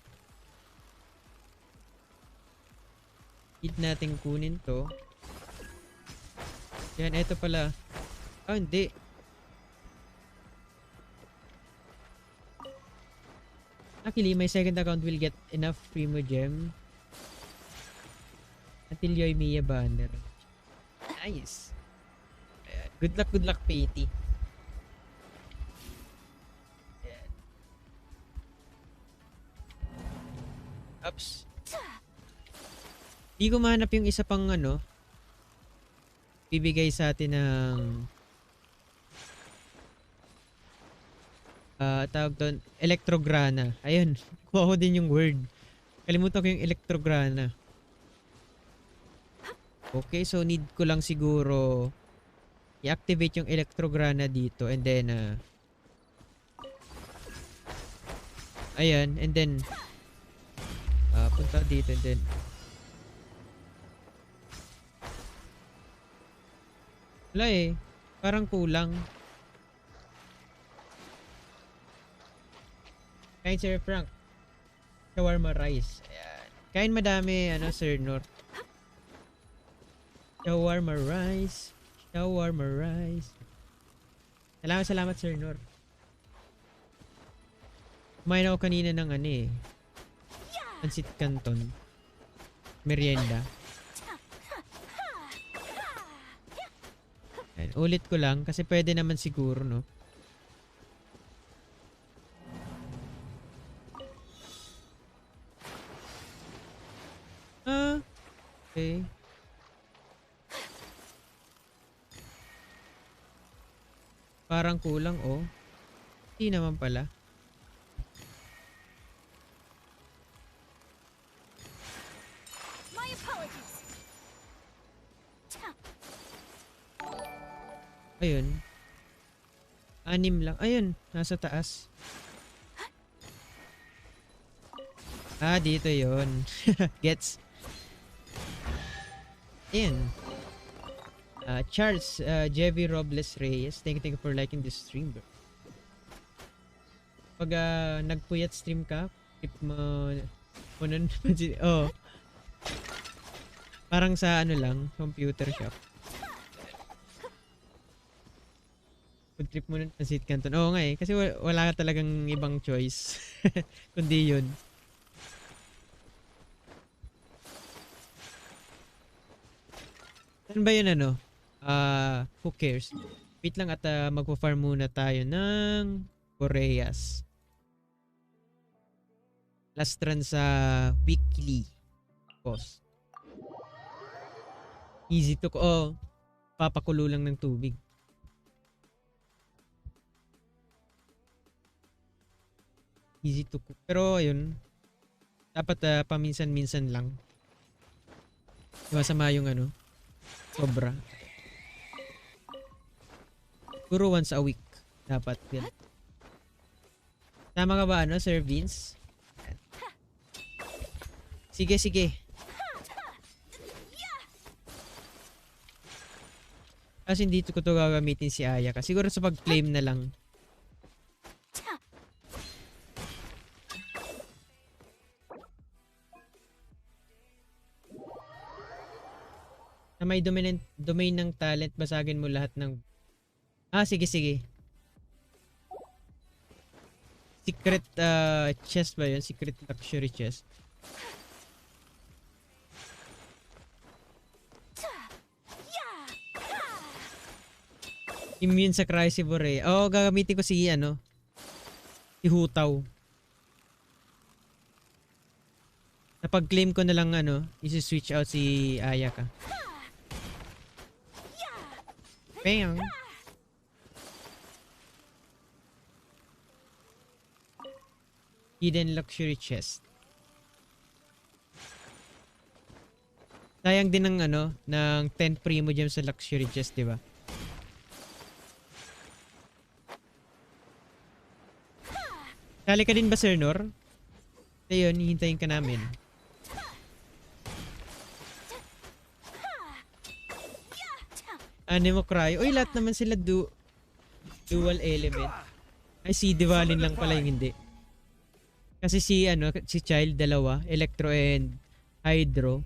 Need natin kunin to. Yan, eto pala. Hindi. Luckily, my second account will get enough Primo Gem until Yoimiya banner. Nice. Ayan. Good luck, Petey. Ayan. Ups. Di ko mahanap yung isa pang bibigay sa atin ng tawag doon, Electrograna. Ayun, kuha ko din yung word. Kalimutan ko yung Electrograna. Okay, so need ko lang siguro i-activate yung Electrograna dito and then ayan, and then punta dito and then wala parang kulang. Kain Sir Frank. Shawarma rice. Ayan. Kain madami, Sir Nur. Shawarma rice. Shawarma rice. Salamat, Sir Nur. Kumain ako kanina ng Pansit Canton. Merienda. Ayan. Ulit ko lang kasi pwede naman siguro, no? Okay. Parang kulang, oh. Hindi naman pala. My apologies. Ayun. 6 lang. Ayun, nasa taas. Dito yon. Gets. Ayun. Charles, Jevi Robles Reyes, thank you for liking this stream, bro. Pag nagpuyat stream ka, keep mo punan oh. Parang sa ano lang, computer shop. Food trip mo ng Pancit Canton. Oo nga eh, kasi wala ka talagang ibang choice. Kundi yun. Saan ba yun ano? Who cares? Wait lang at magpo-farm muna tayo ng Koreas. Last run sa weekly cost. Easy to papakulo lang ng tubig. Easy to cook. Pero ayun, dapat paminsan-minsan lang. Masama yung ano, sobra. Puro once a week. Dapat yan. Tama ka ba ano, Sir Vince? Sige, sige. Kasi hindi ko to gagamitin si Aya ka. Siguro sa pag-claim na lang. Na may domain ng talent, basagin mo lahat ng... sige, sige. Secret chest ba yun? Secret luxury chest. Immune sa Crisivore. Gagamitin ko si ano. Si Hutaw. Napag-claim ko na lang ano, isi-switch out si Ayaka. Bang! Hidden luxury chest. Sayang din ng ano, ng 10 primo gems sa luxury chest, di ba? Sali ka din ba, Sir Nor? Ayun, hihintayin ka namin. Animo Cry. Uy, lahat naman sila dual element. Ay, si Divalin lang pala yung hindi. Kasi si Child dalawa, Electro and Hydro.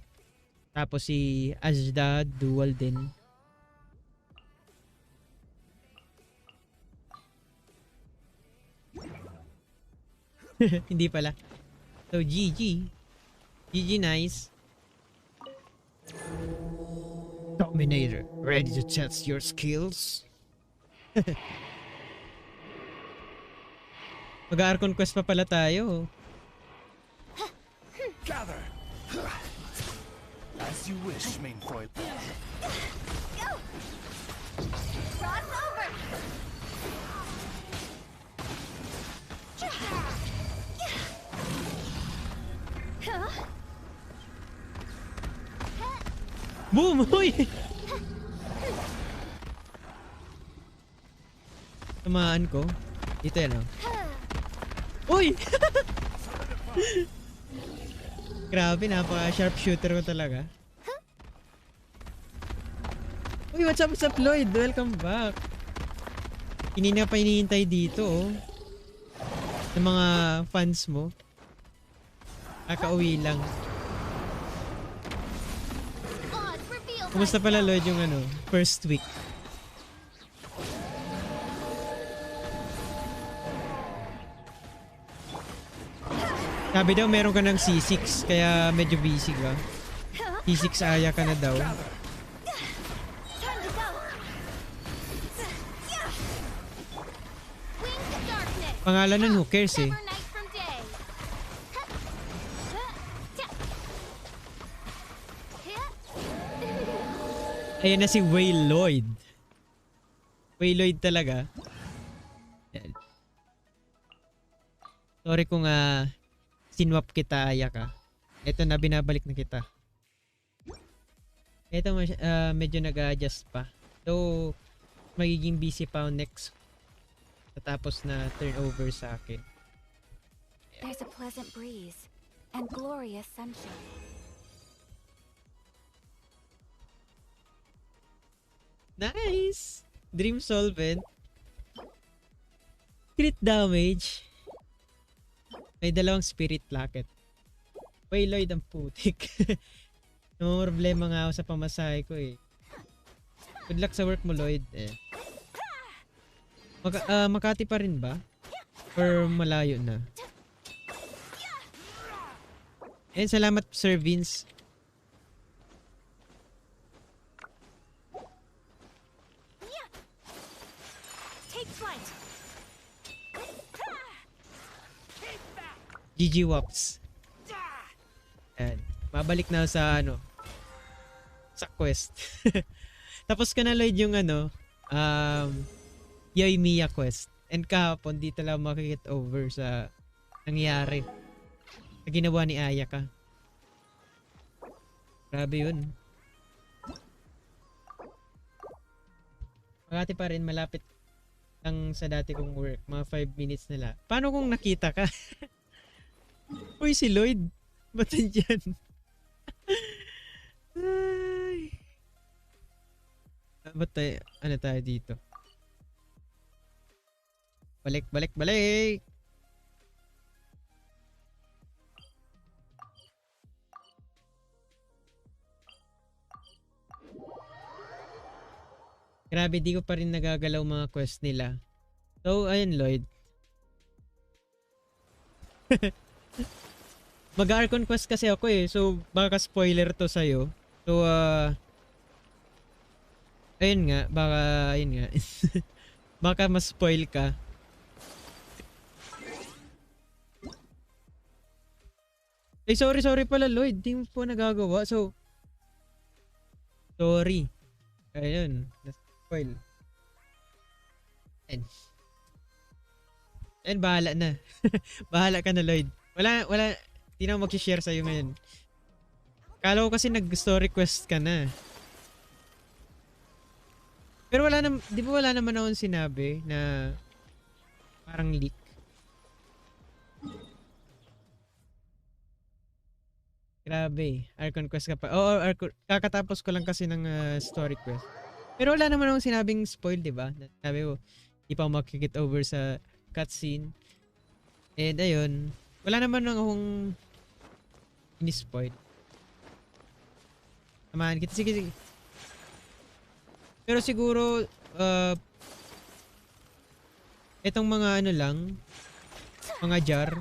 Tapos si Azda dual din. Hindi pala. So GG. GG nice. Dominator, ready to test your skills? Mag-Archon quest pa pala tayo. Gather. As you wish, main foil. Cross over! Boom! Uy! Tamaan ko. Dito yan, oh. Uy! Grabe, napaka-sharpshooter ko talaga. Uy, what's up, Lloyd? Welcome back. Kanina pa hinihintay dito, oh. Ng mga fans mo. Kakauwi lang. Kumusta pala, Lloyd, yung first week? Sabi daw meron ka ng C6, kaya medyo busy ka. C6 Aya ka na daw. Pangalan nun, who cares eh. Ayan na si Wayloid. Wayloid talaga. Sorry kung sinwap kita, Aya ka. Ito na, binabalik na kita. Ito medyo nag-adjust pa. So, magiging busy pa ako next tapos na turnover sa akin. There's a pleasant breeze and glorious sunshine. Nice! Dream Solvent. Crit damage. May dalawang spirit placket. Uy, Lloyd, ang putik. Problema nga ako sa pamasahe ko eh. Good luck sa work mo, Lloyd. Makati pa rin ba? Or malayo na? And salamat, Sir Vince. Take flight. GG Wops. Ayan. Mabalik na sa sa quest. Tapos ka na, Lloyd, yung Yoimiya quest. And kahapon, di talaga makikita over sa nangyari. Sa ginawa ni Ayaka. Grabe yun. Makati pa rin, malapit lang sa dati kong work. Mga 5 minutes nila. Paano kung nakita ka? Uy, si Lloyd. Ba't nandyan? Ay. Ba't tayo, tayo dito? Balik, balik, balik! Grabe, di ko pa rin nagagalaw mga quest nila. So, ayun, Lloyd. Mag-Archon quest kasi ako eh. So, baka spoiler to sa'yo. So, ayun nga. Baka mas-spoil ka. Eh, sorry pala, Lloyd. Di mo po nagagawa. So, sorry. Ayun. Spoil. And bahala na. Bahala ka na, Lloyd. Wala. Di na mag-share sa'yo ngayon. Kala ko kasi nag-story quest ka na. Pero di ba wala naman akong sinabi na parang leak? Grabe. Archon quest ka pa. Oo, kakatapos ko lang kasi ng story quest. Pero wala naman akong sinabing spoil, di ba? Sabi ko, di pa ako makikita over sa cutscene. And ayun, wala naman akong in-spoil. Samahan kita. Sige. Pero siguro, itong mga lang, mga jar.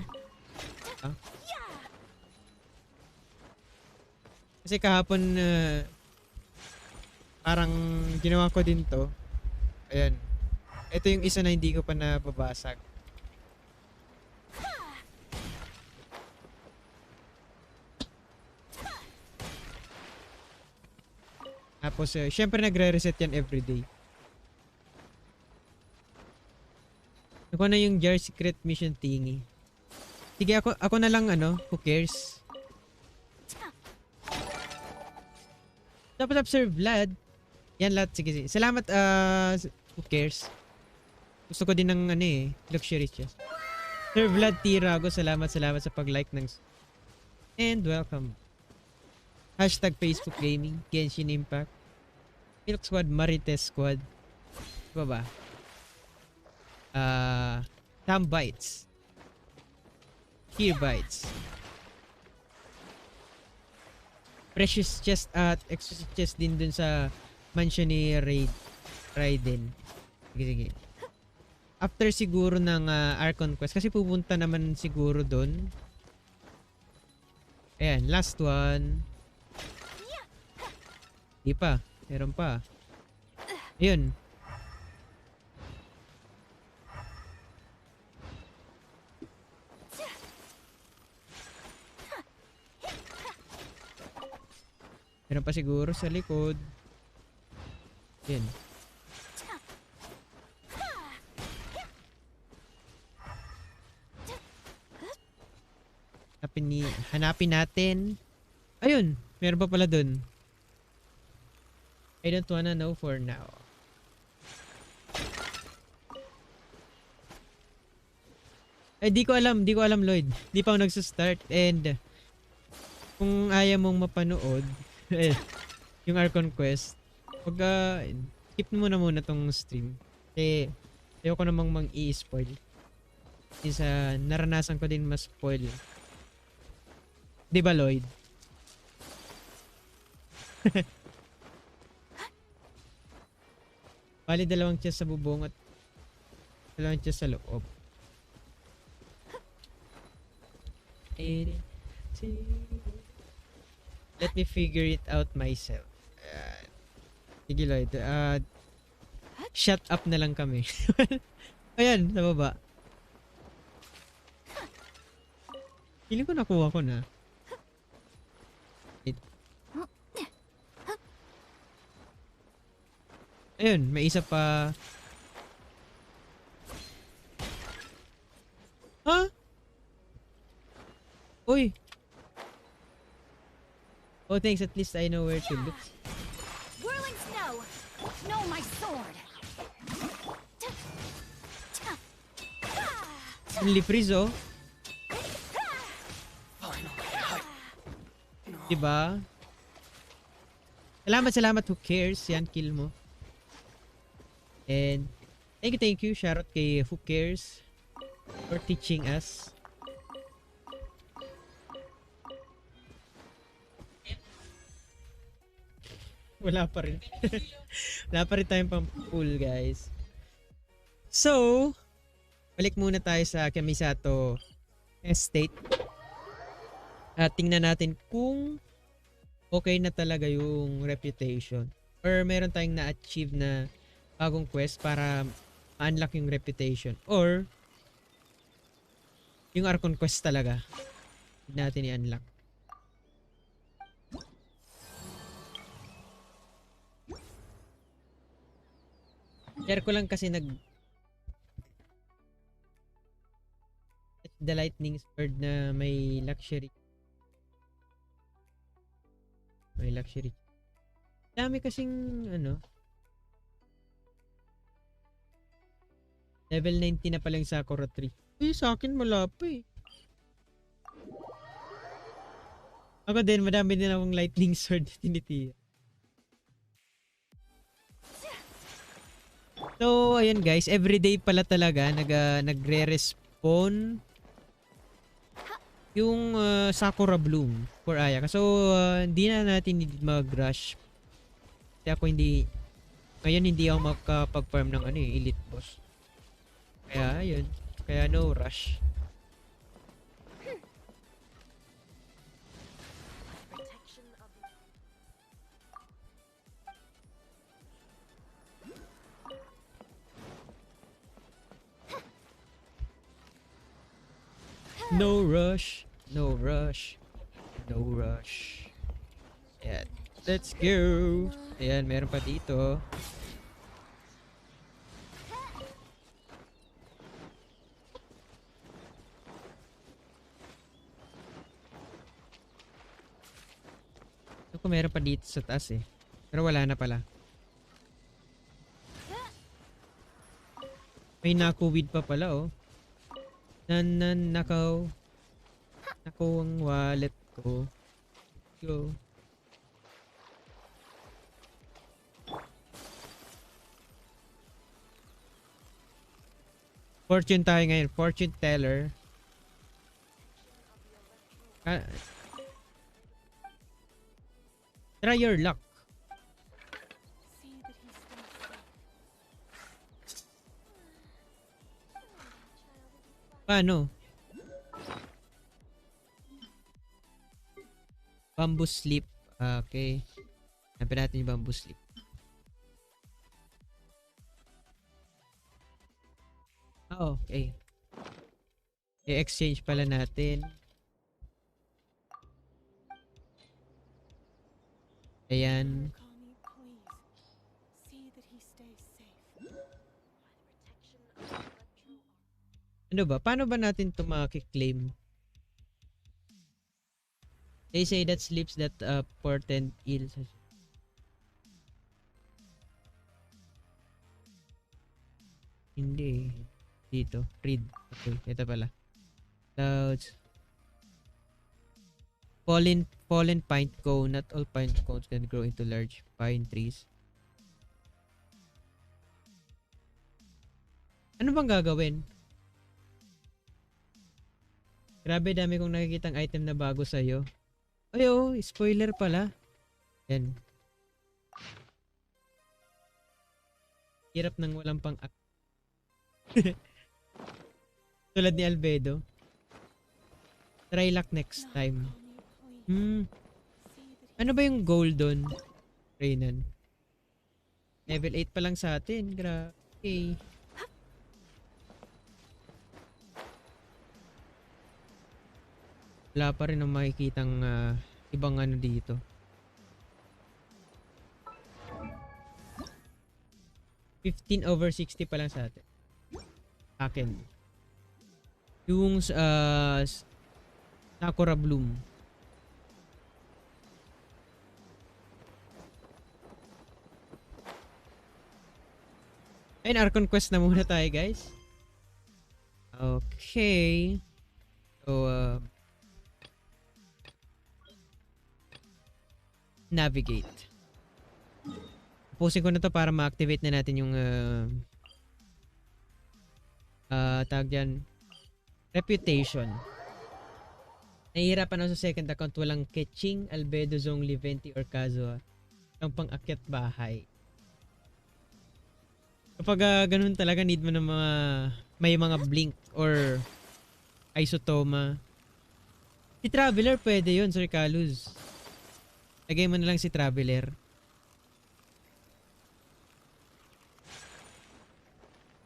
Kasi kahapon, parang ginawa ko din to. Ayan. Ito yung isa na hindi ko pa nababasag. Tapos, syempre nagre-reset yan everyday. Ako na yung jar secret mission thingy. Sige, ako na lang who cares? Dapat observe Vlad. Yan lahat, sige. Salamat, who cares? Gusto ko din ng luxury chest. Sir Vlad Tirago, salamat sa pag-like ng and welcome. Hashtag Facebook Gaming, Genshin Impact, Milk Squad, Marites Squad. Diba ba? Tam Bites. Here Bites. Precious chest at exclusive chest din dun sa mansion ni Raiden. Sige. After siguro ng Archon Quest, kasi pupunta naman siguro dun. Ayan, last one. Di pa. Meron pa. Ayun. Meron pa siguro sa likod. Ayun. Hanapin natin. Ayun. Meron pa pala dun. I don't wanna know for now. Ay, di ko alam Lloyd. Di pa ako nagsustart and kung ayaw mong mapanood yung Archon Quest, wag skip mo na muna tong stream. Kasi ayoko namang mang-i-spoil. Isa naranasan ko din mas-spoil. Di ba Lloyd? Bali dalawang chest sa bubong at dalawang chest sa loob. Let me figure it out myself. Sige Lloyd. Shut up na lang kami. Ayan, sa baba. Feeling ko nakuha ko na. Ayun, may isa pa. Ha? Uy. Oh, thanks. At least I know where to look. Whirling snow! Snow my sword! Only freeze, oh. Diba? Salamat. Who cares? Yan, kill mo. And thank you. Shoutout kay Who Cares for teaching us. Wala pa rin. Wala pa rin tayong pang-pool, guys. So, balik muna tayo sa Kamisato Estate. At tingnan natin kung okay na talaga yung reputation. Or meron tayong na-achieve na bagong quest para ma-unlock yung reputation. Or yung Archon quest talaga. Hindi natin i-unlock. Share ko lang kasi the lightning sword na may luxury. May luxury. Dami kasing ano. Level 90 na pala yung Sakura tree. Sa akin wala pa eh. Ako din, madami din akong lightning sword tinitiya. So, ayun guys, everyday pala talaga nagre-respawn yung Sakura Bloom for Ayaka. So, hindi na natin need mag-rush. Kasi ako ngayon hindi ako makapag-farm ng elite boss. Kaya, ayun. Kaya no rush. No rush. No rush. No rush. Ayan. Let's go. Ayan, meron pa dito. Ako meron pa dito sa taas eh. Pero wala na pala. May nakuwid pa pala oh. Nakaw. Nakaw ang wallet ko. Go. Fortune tayo ngayon. Fortune teller. Try your luck. Paano? Bamboo sleep. Okay. Hanapin natin yung bamboo sleep. Okay. I-exchange pala natin. Ayan. Ano ba? Paano ba natin ito makiki-claim? They say that sleeps that portend ill. Hindi. Dito. Read. Okay. Ito pala. Clouds. Fallen pine cone. Not all pine cones can grow into large pine trees. Ano bang gagawin? Grabe, dami kong nakikitang item na bago sa'yo. Ay, oh, spoiler pala. Yan. Hirap ng walang tulad ni Albedo. Try luck next time. Ano ba yung goal doon, Reynan? Level 8 pa lang sa atin. Grabe. Wala pa rin ang makikitang ibang ano dito. $15/60 pa lang sa atin. Akin. Yung Sakura Bloom. Ayun, Archon Quest na muna tayo, guys. Okay. So, navigate. Pusin ko na to para ma-activate na natin yung tawag dyan, reputation. Nahihirapan ako sa second account. Walang catching, albedo, zongli, venti, or kazo. Ang pang-akyat bahay. Kapag ganun talaga, need mo ng mga may mga blink or isotoma. Si Traveler pwede yun, Sir Kaluz. Lagay mo na lang si Traveler.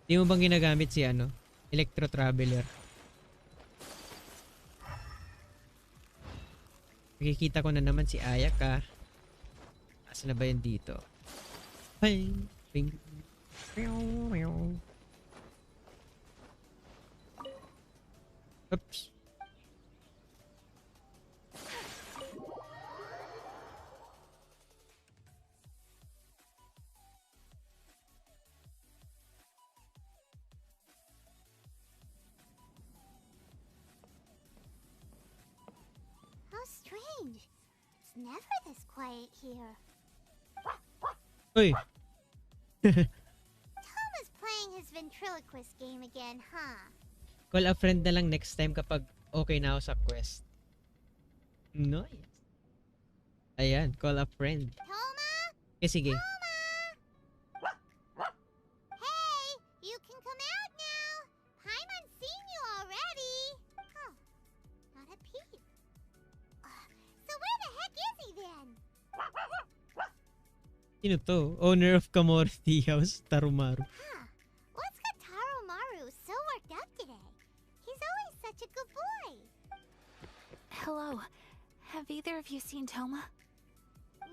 Di mo bang ginagamit si Electro Traveler? Nakikita ko na naman si Ayaka. Asa na ba yan dito? Ping, ping. Oops. How strange. It's never this quiet here. Uy. Thomas playing his ventriloquist game again, huh? Call a friend na lang next time kapag okay na ako sa quest. Nice. Ayan, call a friend. Toma? Okay, sige. Hey, you can come out now. Paimon's seen you already. Oh, not a peep. So where the heck is he then? Sino to? Owner of Kamori Tea House, Tarumaru. Huh. What's got Tarumaru so worked up today? He's always such a good boy. Hello. Have either of you seen Toma?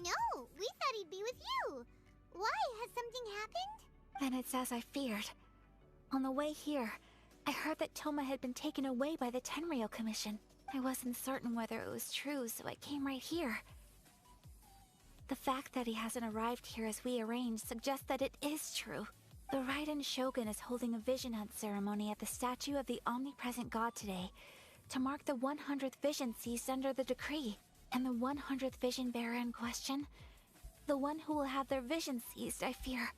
No, we thought he'd be with you. Why? Has something happened? Then it's as I feared. On the way here, I heard that Toma had been taken away by the Tenryou Commission. I wasn't certain whether it was true, so I came right here. The fact that he hasn't arrived here as we arranged suggests that it is true. The Raiden Shogun is holding a vision hunt ceremony at the statue of the omnipresent god today to mark the 100th vision seized under the decree. And the 100th vision bearer in question, the one who will have their vision seized, I fear,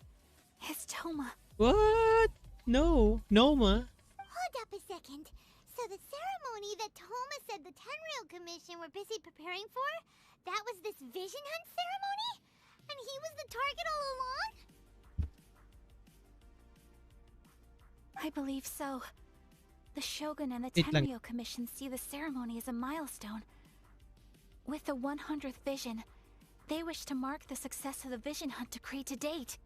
is Toma. What? No. Noma. Hold up a second. So the ceremony that Toma said the Tenryou Commission were busy preparing for, that was this vision hunt ceremony? And he was the target all along? I believe so. The Shogun and the Wait lang. Tenryou Commission see the ceremony as a milestone. With the 100th vision, they wish to mark the success of the vision hunt decree to date.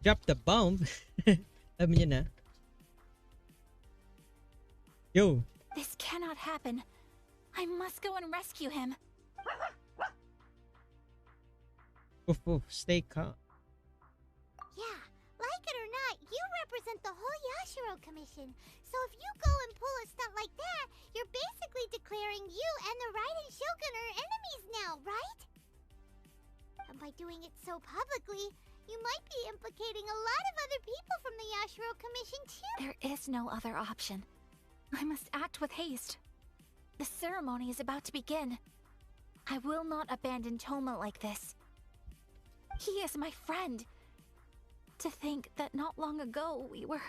Drop the bomb. Sabi niya na. Yo. This cannot happen. I must go and rescue him. Oof, oof. Stay calm. Yeah, like it or not, you represent the whole Yashiro Commission. So if you go and pull a stunt like that, you're basically declaring you and the Raiden Shogun are enemies now, right? And by doing it so publicly, you might be implicating a lot of other people from the Yashiro Commission too. There is no other option. I must act with haste. The ceremony is about to begin. I will not abandon Toma like this. He is my friend. To think that not long ago we were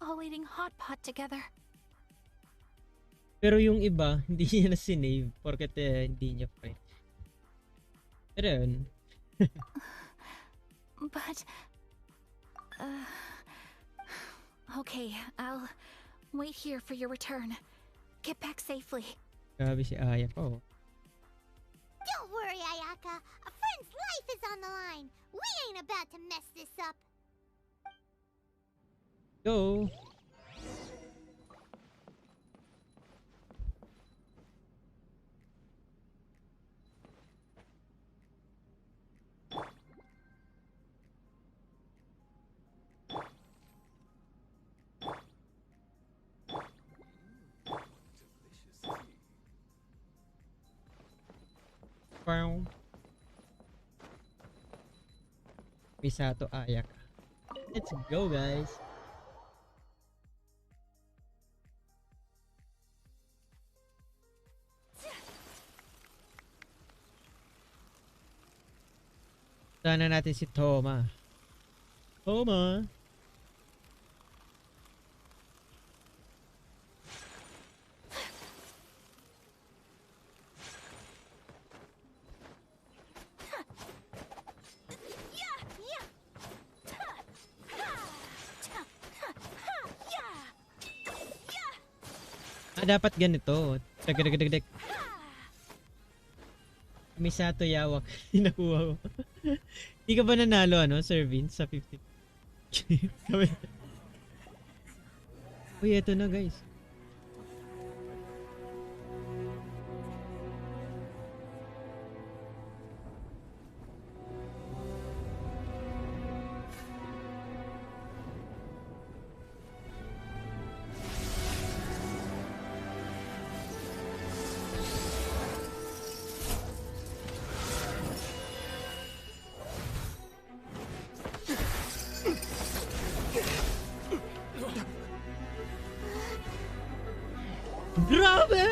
all eating hot pot together. Pero yung iba, hindi niya na sinave porket hindi niya friend. Pero yun. But... okay, I'll wait here for your return. Get back safely. Grabe si Ayaka, oh. Don't worry, Ayaka. A friend's life is on the line. We ain't about to mess this up. Go. Wow. Misato Ayaka. Let's go, guys. Sana natin si Toma. Toma. Dapat ganito. Tagdagdagdag. Misato Yawak. Nakuha ko. Di ka ba nanalo Sir Vince sa 50? Uy, eto na guys. Grabe!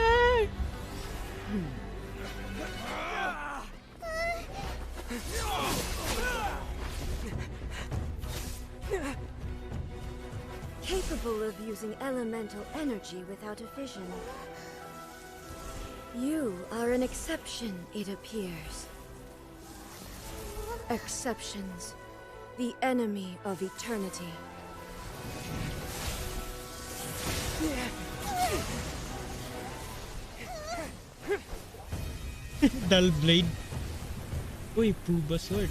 Capable of using elemental energy without a fission. You are an exception, it appears. Exceptions. The enemy of eternity. Dull blade. Uy, Puba sword.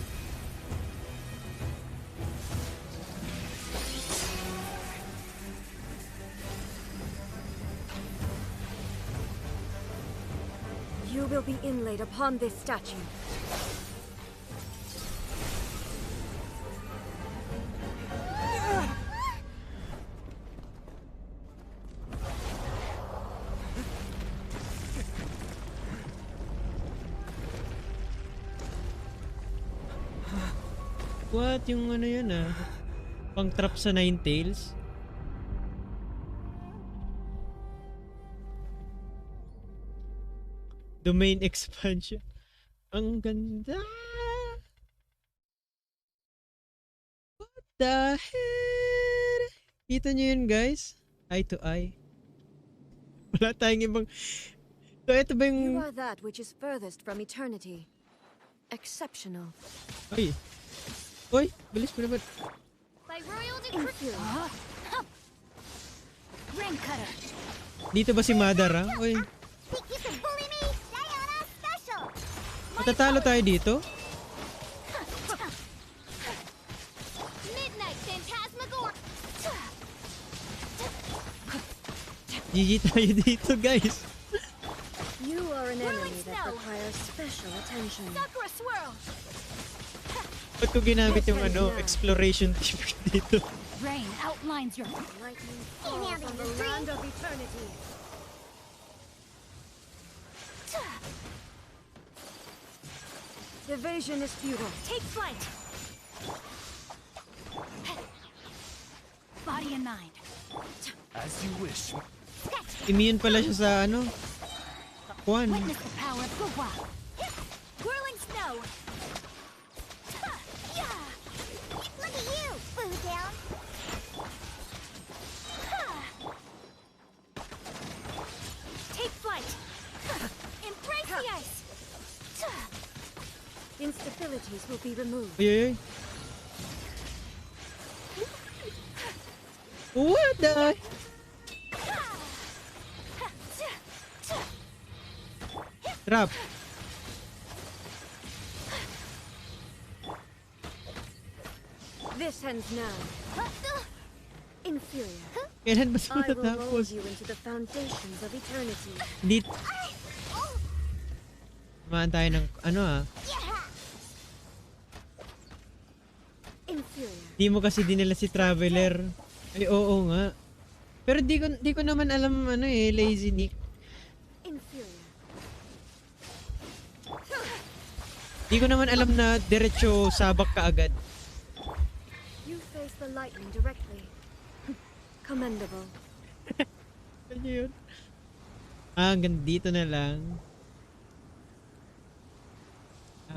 You will be inlaid upon this statue. What? Yung yun pang trap sa Ninetales? Domain expansion. Ang ganda! What the hell? Kita nyo yun guys? Eye to eye. Wala tayong ibang... So ito ba yung... You are that which is furthest from eternity. Exceptional. Ay. Uy, bilis mo naman. By royal decree. Ring cutter. Dito ba si Madara? Uy. Matatalo tayo dito? GG tayo dito, guys. You are an enemy that requires special attention. Sakura swirl. Ba't ko ginamit yung exploration tip dito? Rain outlines your lightning falls on the land of eternity. Evasion is futile. Take flight. Body and mind. As you wish. Immune pala siya sa Kwan. Witness the power of GOOO. Whirling snow. Look at you, Boo Down. Take flight. Embrace the ice. Instabilities will be removed. Uy. What the? Trap. This ends now. Inferior. Kailan ba ito I will mold matatapos? you into the foundations of eternity. Hindi. Tumaan tayo ng Inferior. Di mo kasi dinala si Traveler. Ay, oo nga. Pero di ko naman alam lazy Nick. Inferior. Di ko naman alam na diretso sabak ka agad. You face the lightning directly. Commendable. Ano yun? Hanggang dito na lang.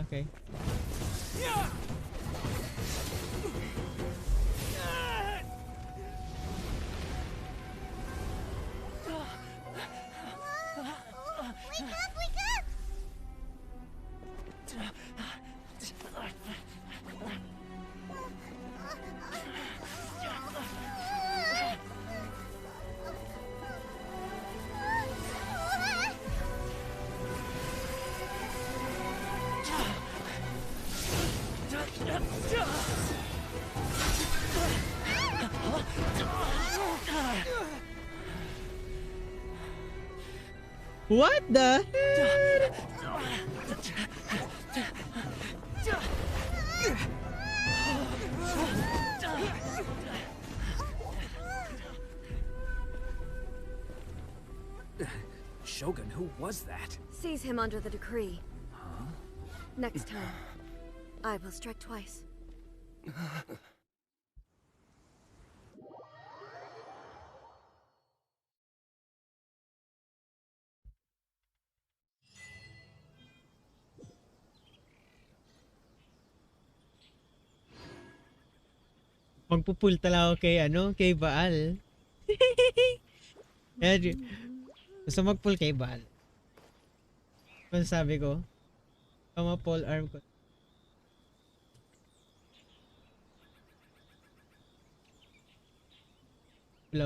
Okay. Wake up, wake up! What the? Shogun, who was that? Seize him under the decree. Huh? Next time, I will strike twice. Magpupul talaga ako kay Baal. Gusto magpull kay Baal. Ano sabi ko? Pull arm ko.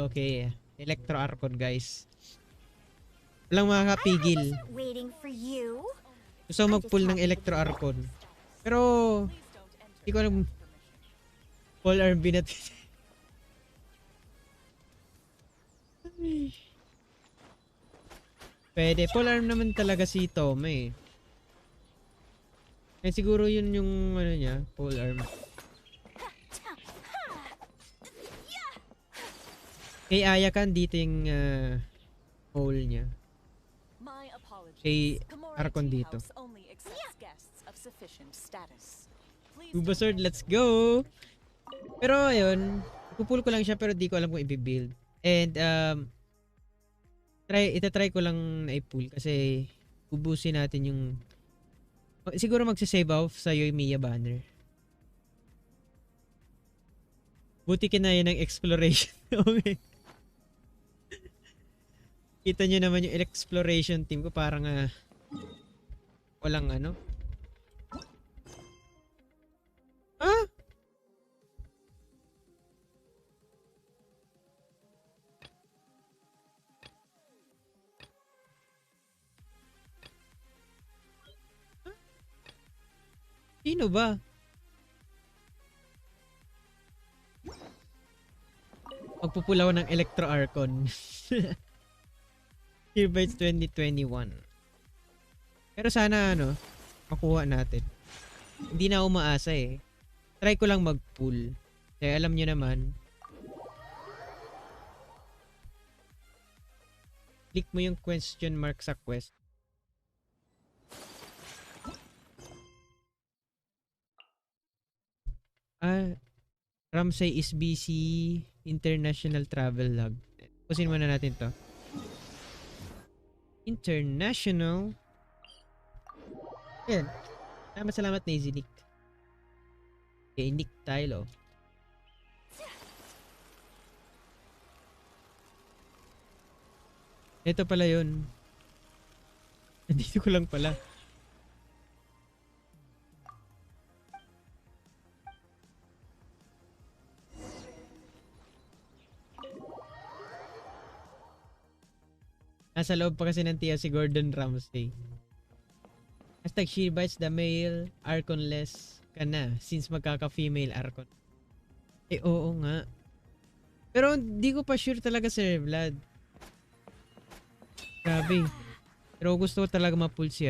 Okay. Electro Archon, guys. Walang makakapigil. Waiting for you. Gusto magpull ng Electro Archon. Pero hindi ko alam. Full arm binat. Pwede. Full arm naman talaga si Tom eh. Eh siguro yun yung niya, full arm. Kay Ayakan dito yung hole niya. Kay Archon dito. Uba Sword, let's go! Pero ayun, pupull ko lang siya pero di ko alam kung i-build. And itatry ko lang na i-pull kasi ubusin natin yung siguro magsa-save off sa Yoimiya banner. Buti kinaya ng exploration. Okay. Kita nyo naman yung exploration team ko parang walang Ah? Sino ba? Magpupulaw ng Electro Archon. Earbuds 2021. Pero sana makuha natin. Hindi na umaasa eh. Try ko lang mag-pull. Kaya alam nyo naman, click mo yung question mark sa quest. Ramsay is busy international travel log. Pusin muna natin to. International. Yan. Salamat na Easy Nick. Okay, Nick Tylo. Ito pala yun. Nandito ko lang pala. Nasa loob pa kasi ng tiya si Gordon Ramsay. Hashtag she bites the male Archon-less ka na since magkaka-female Archon. Eh oo nga. Pero di ko pa sure talaga Sir Vlad. Grabe. Pero gusto ko talaga ma-pull si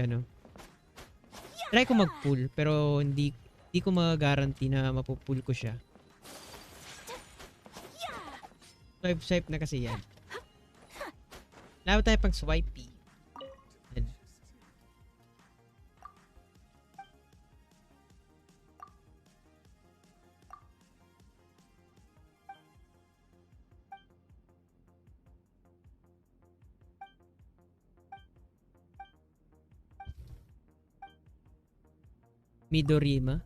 Try ko mag-pull pero hindi ko mag-guarantee na mapupull ko siya. Swipe na kasi yan. Lalo tayo pang swipey. Midorima?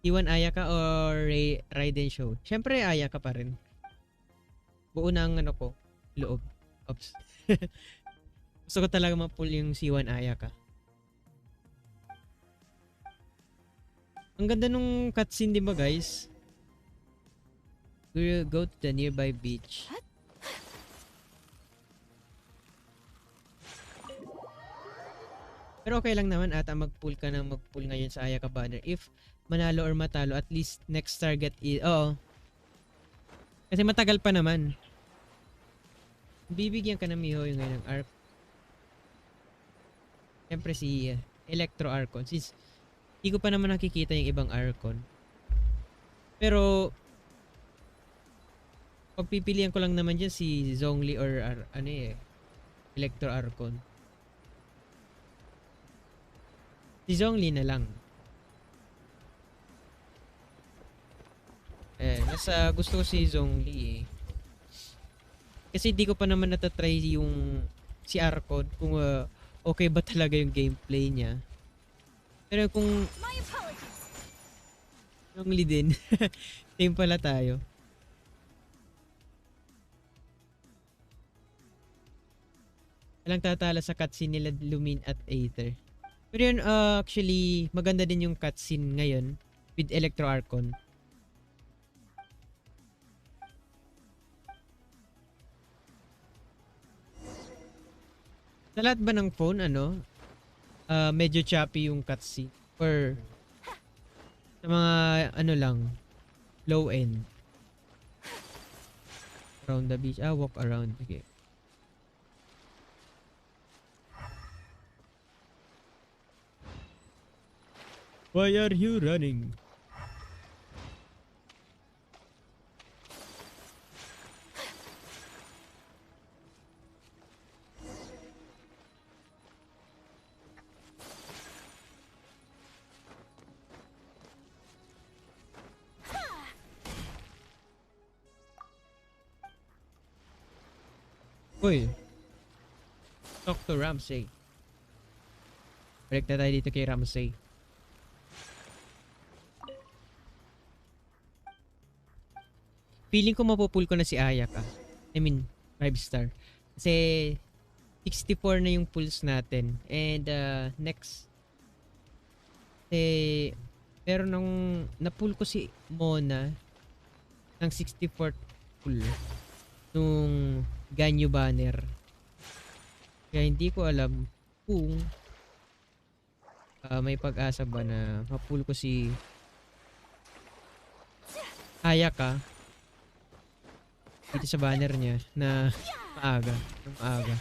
Iwan Ayaka or Raiden Show? Siyempre Ayaka pa rin. Buo na ang ko. Loob. Oops. Gusto ko talaga ma-pull yung C1 Ayaka. Ang ganda nung cutscene di ba guys? We'll go to the nearby beach. Pero okay lang naman ata mag-pull ka ng mag-pull ngayon sa Ayaka banner. If manalo or matalo, at least next target is... Oo. Kasi matagal pa naman. Bibigyan ka ng Mihoyo ngayon ng Arc. Siyempre si Electro Archon. Since hindi ko pa naman nakikita yung ibang Archon. Pero pagpipilian ko lang naman dyan si Zhongli or Electro Archon. Si Zhongli na lang. Nasa gusto ko si Zhongli eh. Kasi di ko pa naman natatry yung si Archon kung okay ba talaga yung gameplay niya. Pero kung Zhongli din. Same pala tayo. Walang tatala sa cutscene nila Lumin at Aether. Pero yun, actually, maganda din yung cutscene ngayon with Electro Archon. Sa lahat ba ng phone, medyo choppy yung cutscene? Or sa mga, lang, low end? Around the beach. Walk around. Okay. Why are you running? Uy. Talk to Ramsay. Balik na tayo dito kay Ramsay. Feeling ko mapupull ko na si Ayaka. I mean, 5 star. Kasi 64 na yung pulls natin. And next. Pero nung napull ko si Mona ng 64 pull nung Ganyu banner. Kaya hindi ko alam kung may pag-asa ba na mapull ko si Ayaka dito sa banner niya na Maaga. Maaga.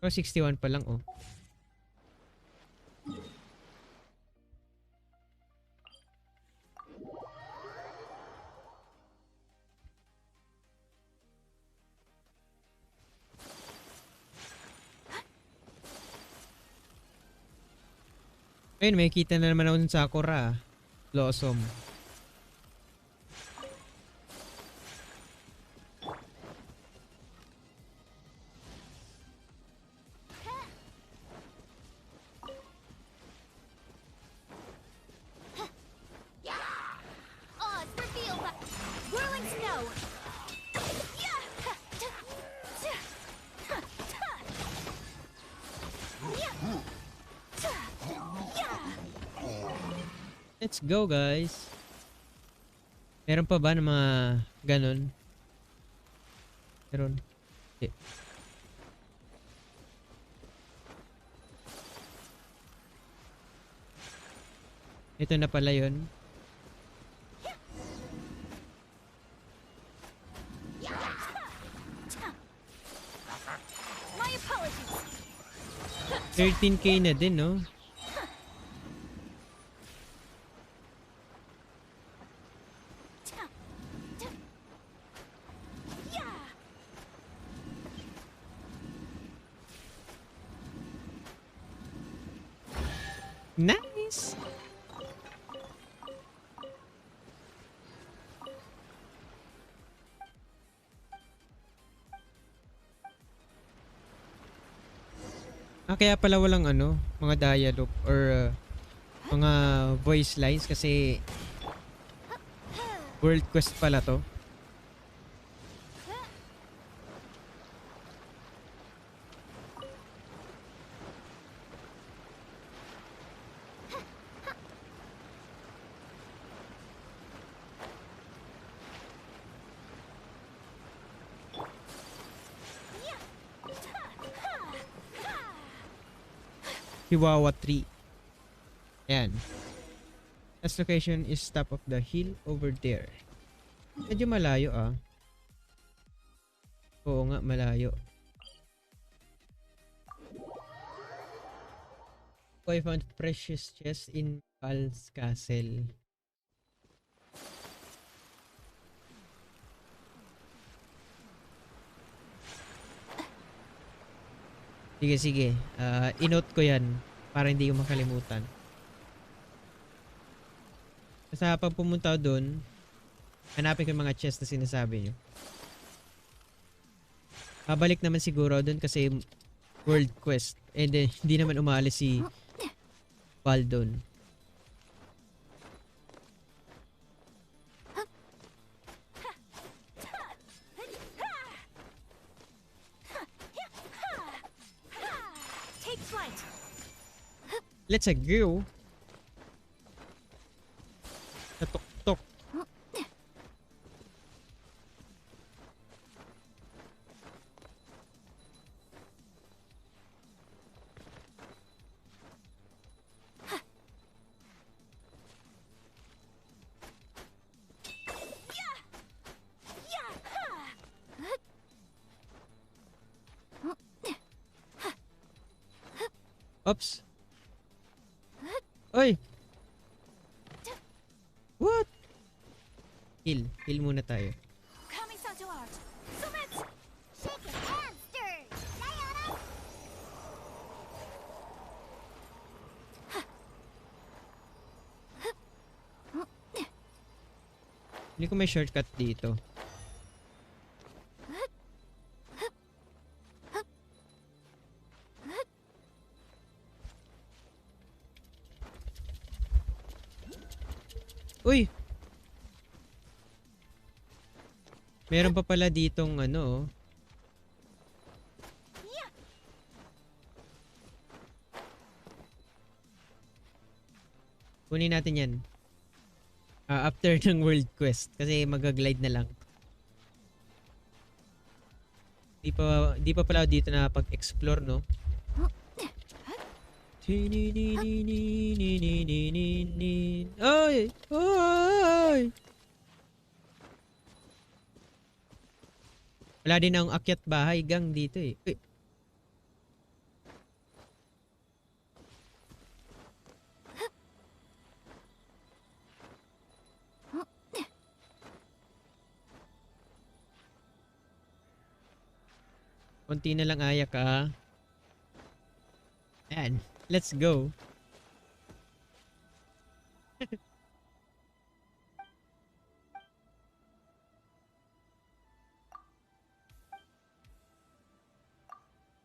Pero 61 pa lang, oh. Ayun, may kita na naman ako ng Sakura. Blossom. Oz, reveal that whirling snow. Let's go, guys. Meron pa ba ng mga ganon? Meron. Okay. Ito na pala yun. My apologies. 13k na din, no? Nice! Kaya pala walang ano, mga dialogue or mga voice lines kasi world quest pala to. Chihuahua tree. Ayan. This location is top of the hill over there. Medyo malayo ah. Oo nga, malayo. I found precious chest in Val's castle. Sige, sige. I-note ko yan para hindi ko makalimutan. Basta pag pumunta doon, hanapin ko yung mga chest na sinasabi nyo. Babalik naman siguro doon kasi world quest. And then, hindi naman umaalis si Val doon. Let's go. Natok-tok. Oops. Oy! What? Heal. Heal muna tayo. Coming to art. Summit! Shake your hands, stir! Sayonara! Hindi ko may shortcut dito. Uy! Meron pa pala ditong ano. Kunin natin yan. After ng world quest. Kasi mag-glide na lang. Di pa pala dito na pag-explore, no? Ay! Ay! Wala din akong akyat bahay gang dito eh. Uy. Konti na lang ayak ah. Ayan. Let's go.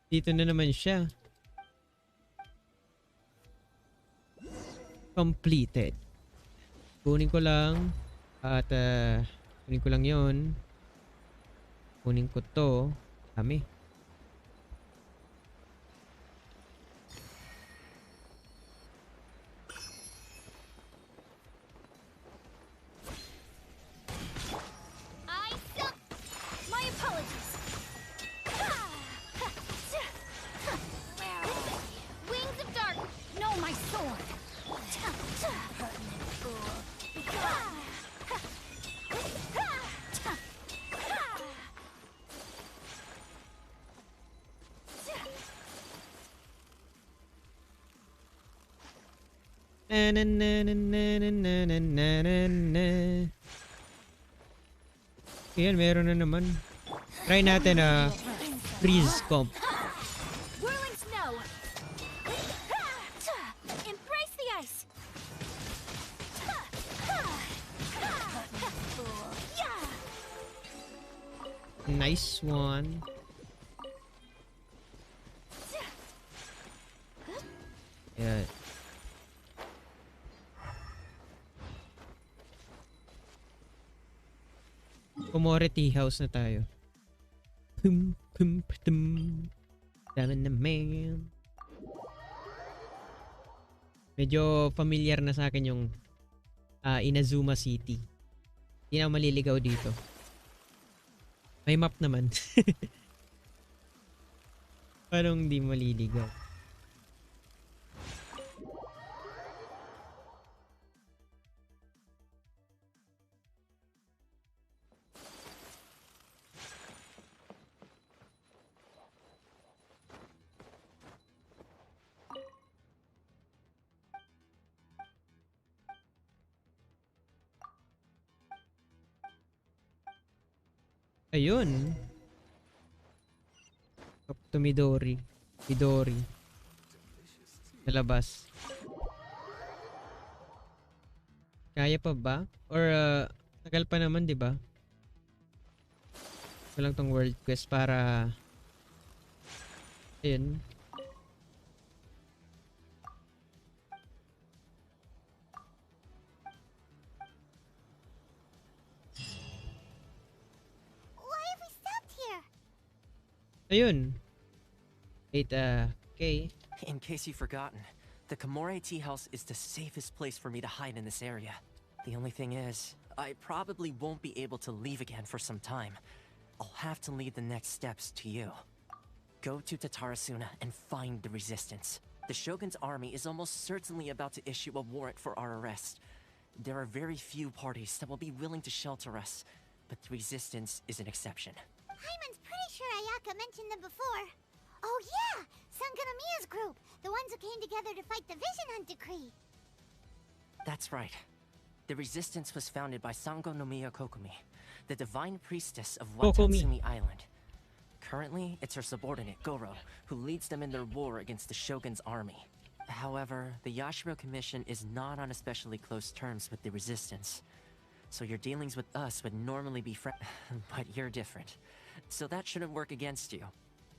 Dito na naman siya. Completed. Kunin ko lang. At kunin ko lang yon. Kunin ko to. Kami. My apologies. Wings of Dark. No, my sword. Na na na na na na na na na na. Ayan, meron na naman. Try natin freeze comp. Whirling snow. Embrace the ice. Nice one. Yeah. Kumore tea house na tayo. Pum pum pum. Dami na man. Medyo familiar na sa akin yung Inazuma City. Hindi na ako maliligaw dito. May map naman. Parang hindi maliligaw. Ayun. Up to Midori. Midori. Sa labas. Kaya pa ba? Or tagal pa naman, 'di ba? Ito lang tong world quest para ayun. Ayun. Wait, okay. In case you've forgotten, the Komore Tea House is the safest place for me to hide in this area. The only thing is, I probably won't be able to leave again for some time. I'll have to leave the next steps to you. Go to Tatarasuna and find the resistance. The Shogun's army is almost certainly about to issue a warrant for our arrest. There are very few parties that will be willing to shelter us, but the resistance is an exception. Hyman's pretty sure Ayaka mentioned them before. Oh yeah! Sangonomiya's group! The ones who came together to fight the Vision Hunt Decree! That's right. The resistance was founded by Sangonomiya Kokumi, the divine priestess of Watatsumi Island. Currently, it's her subordinate, Goro, who leads them in their war against the Shogun's army. However, the Yashiro Commission is not on especially close terms with the resistance. So your dealings with us would normally be but you're different. So that shouldn't work against you.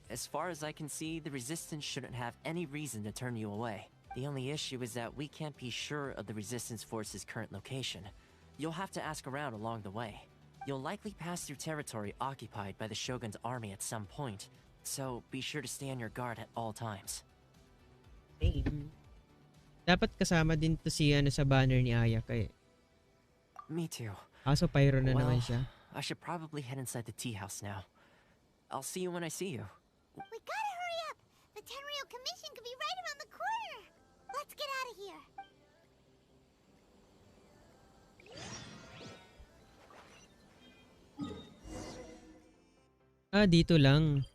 As far as I can see, the resistance shouldn't have any reason to turn you away. The only issue is that we can't be sure of the resistance force's current location. You'll have to ask around along the way. You'll likely pass through territory occupied by the Shogun's army at some point, so be sure to stay on your guard at all times. Dapat kasama din to si sa banner ni Ayaka eh. Me too. Kaso pyro na naman siya. I should probably head inside the tea house now. I'll see you when I see you. We gotta hurry up! The Tenryou Commission could be right around the corner! Let's get out of here! Dito lang.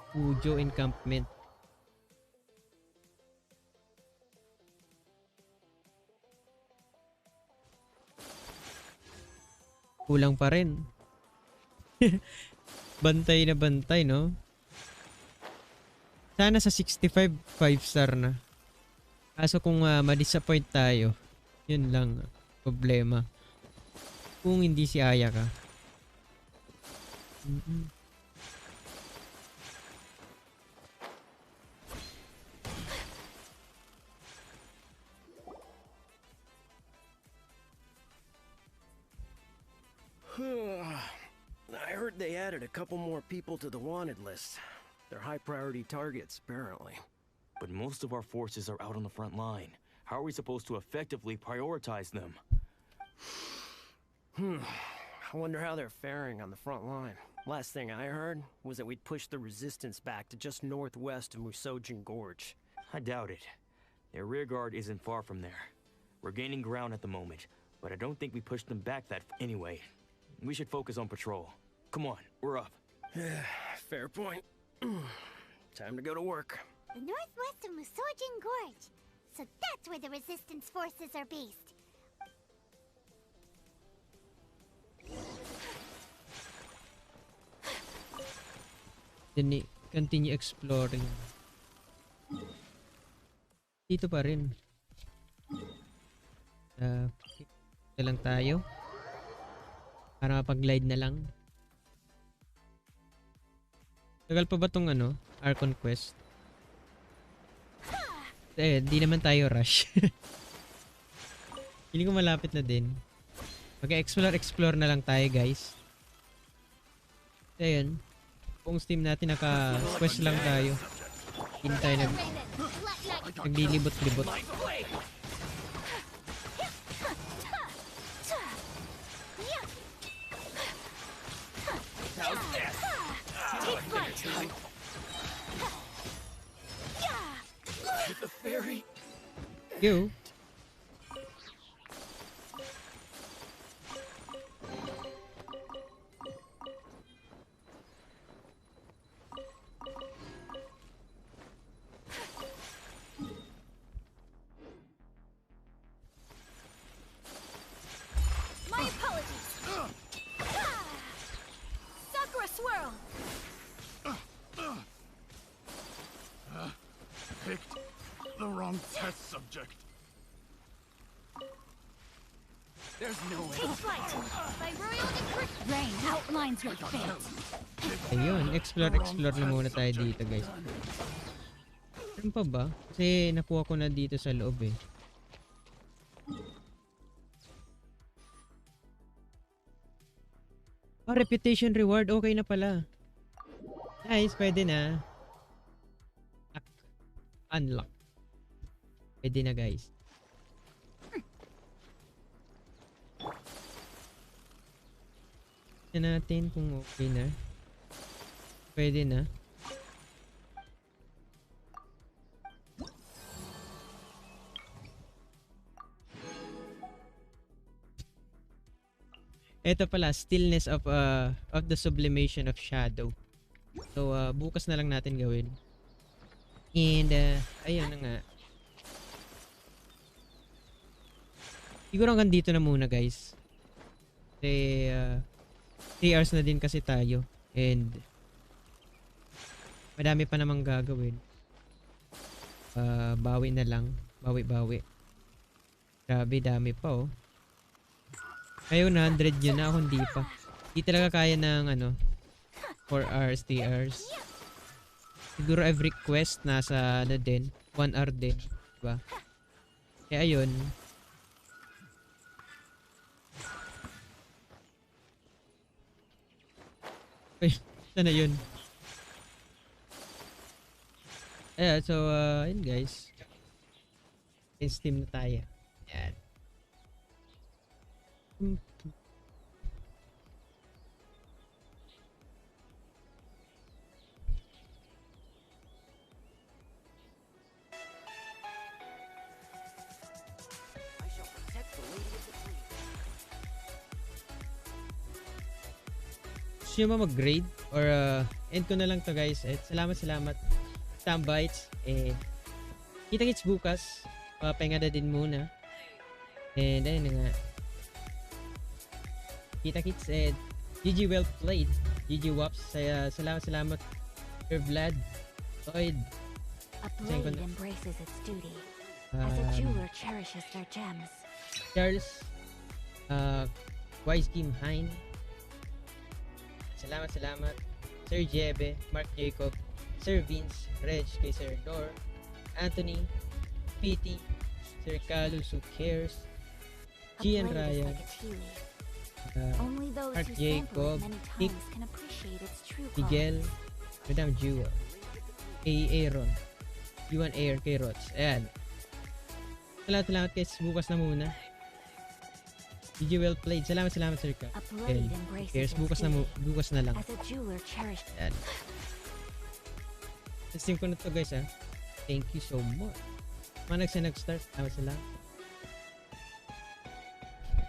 Pujo encampment. Kulang pa rin. Bantay na bantay, no? Sana sa 65, 5-star na. Kaso kung ma-disappoint tayo, yun lang problema. Kung hindi si Aya ka. I heard they added a couple more people to the wanted list. They're high priority targets, apparently. But most of our forces are out on the front line. How are we supposed to effectively prioritize them? I wonder how they're faring on the front line. Last thing I heard was that we'd pushed the resistance back to just northwest of Musojin Gorge. I doubt it. Their rear guard isn't far from there. We're gaining ground at the moment, but I don't think we pushed them back that anyway. We should focus on patrol. Come on, we're up. Fair point. Time to go to work. The northwest of Musojin Gorge. So that's where the resistance forces are based. Then continue exploring. Dito pa rin. Dito lang tayo. Para mapag-glide na lang. Tagal pa ba tong Archon Quest? Di naman tayo rush. Feeling ko malapit na din. Mag-explore na lang tayo, guys. Ayun. Kung Steam natin naka-quest lang tayo. Hindi tayo naglilibot-libot. The ferry. Yo. My apologies. Sakura swirl. Picked the wrong test subject. There's no way. Take flight. By royal decree. Rain outlines your fate. Ayun, explore na muna tayo dito, guys. Ano pa ba? Kasi nakuha ko na dito sa loob eh. Reputation reward. Okay na pala. Nice, pwede na. Unlock. Pwede na, guys. Tignan natin kung okay na. Pwede na. Ito pala, stillness of the sublimation of shadow. So bukas na lang natin gawin. And ayun na nga. Siguro hanggang dito na muna, guys. Kasi 3 hours na din kasi tayo. And madami pa namang gagawin. Bawi na lang. Bawi. Grabe, dami pa oh. Kayo 100 yun na, ako hindi pa. Hindi talaga kaya ng 4 hours, 3 hours. Siguro every quest nasa din, 1 hour din, diba? Kaya ayun. Ay, sana yun. Ayan, so yun guys. In Steam na tayo. Ayan. gusto nyo ba mag-grade or end ko na lang to guys. Salamat. Stambites. Kita-kits bukas. Papahinga na din muna. And ayun na nga. Kita-kits and GG well played. GG Waps. Salamat. Sir Vlad. Lloyd. A blade embraces its duty, as a jeweler cherishes their gems. Charles. Wise Kim Hein. Salamat. Sir Jebe, Mark Jacob, Sir Vince, Reg, kay Sir Dor, Anthony, PT, Sir Carlos who cares, Gian Ryan, Mark Jacob, Nick, Miguel, Madam Jewel, Aaron, Yuan Air, kay Rots. Ayan. Salamat guys. Bukas na muna. GG well played. Salamat Sir Ka. Okay. Cheers. Bukas na lang. Ayan. Testing ko na to guys ha. Thank you so much. Mga nag-start. Salamat.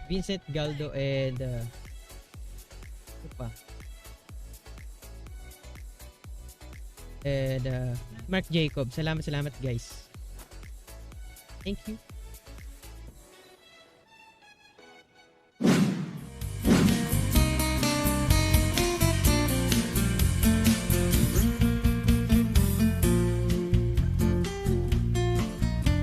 Vincent Galdo and ano pa? And Mark Jacob. Salamat guys. Thank you.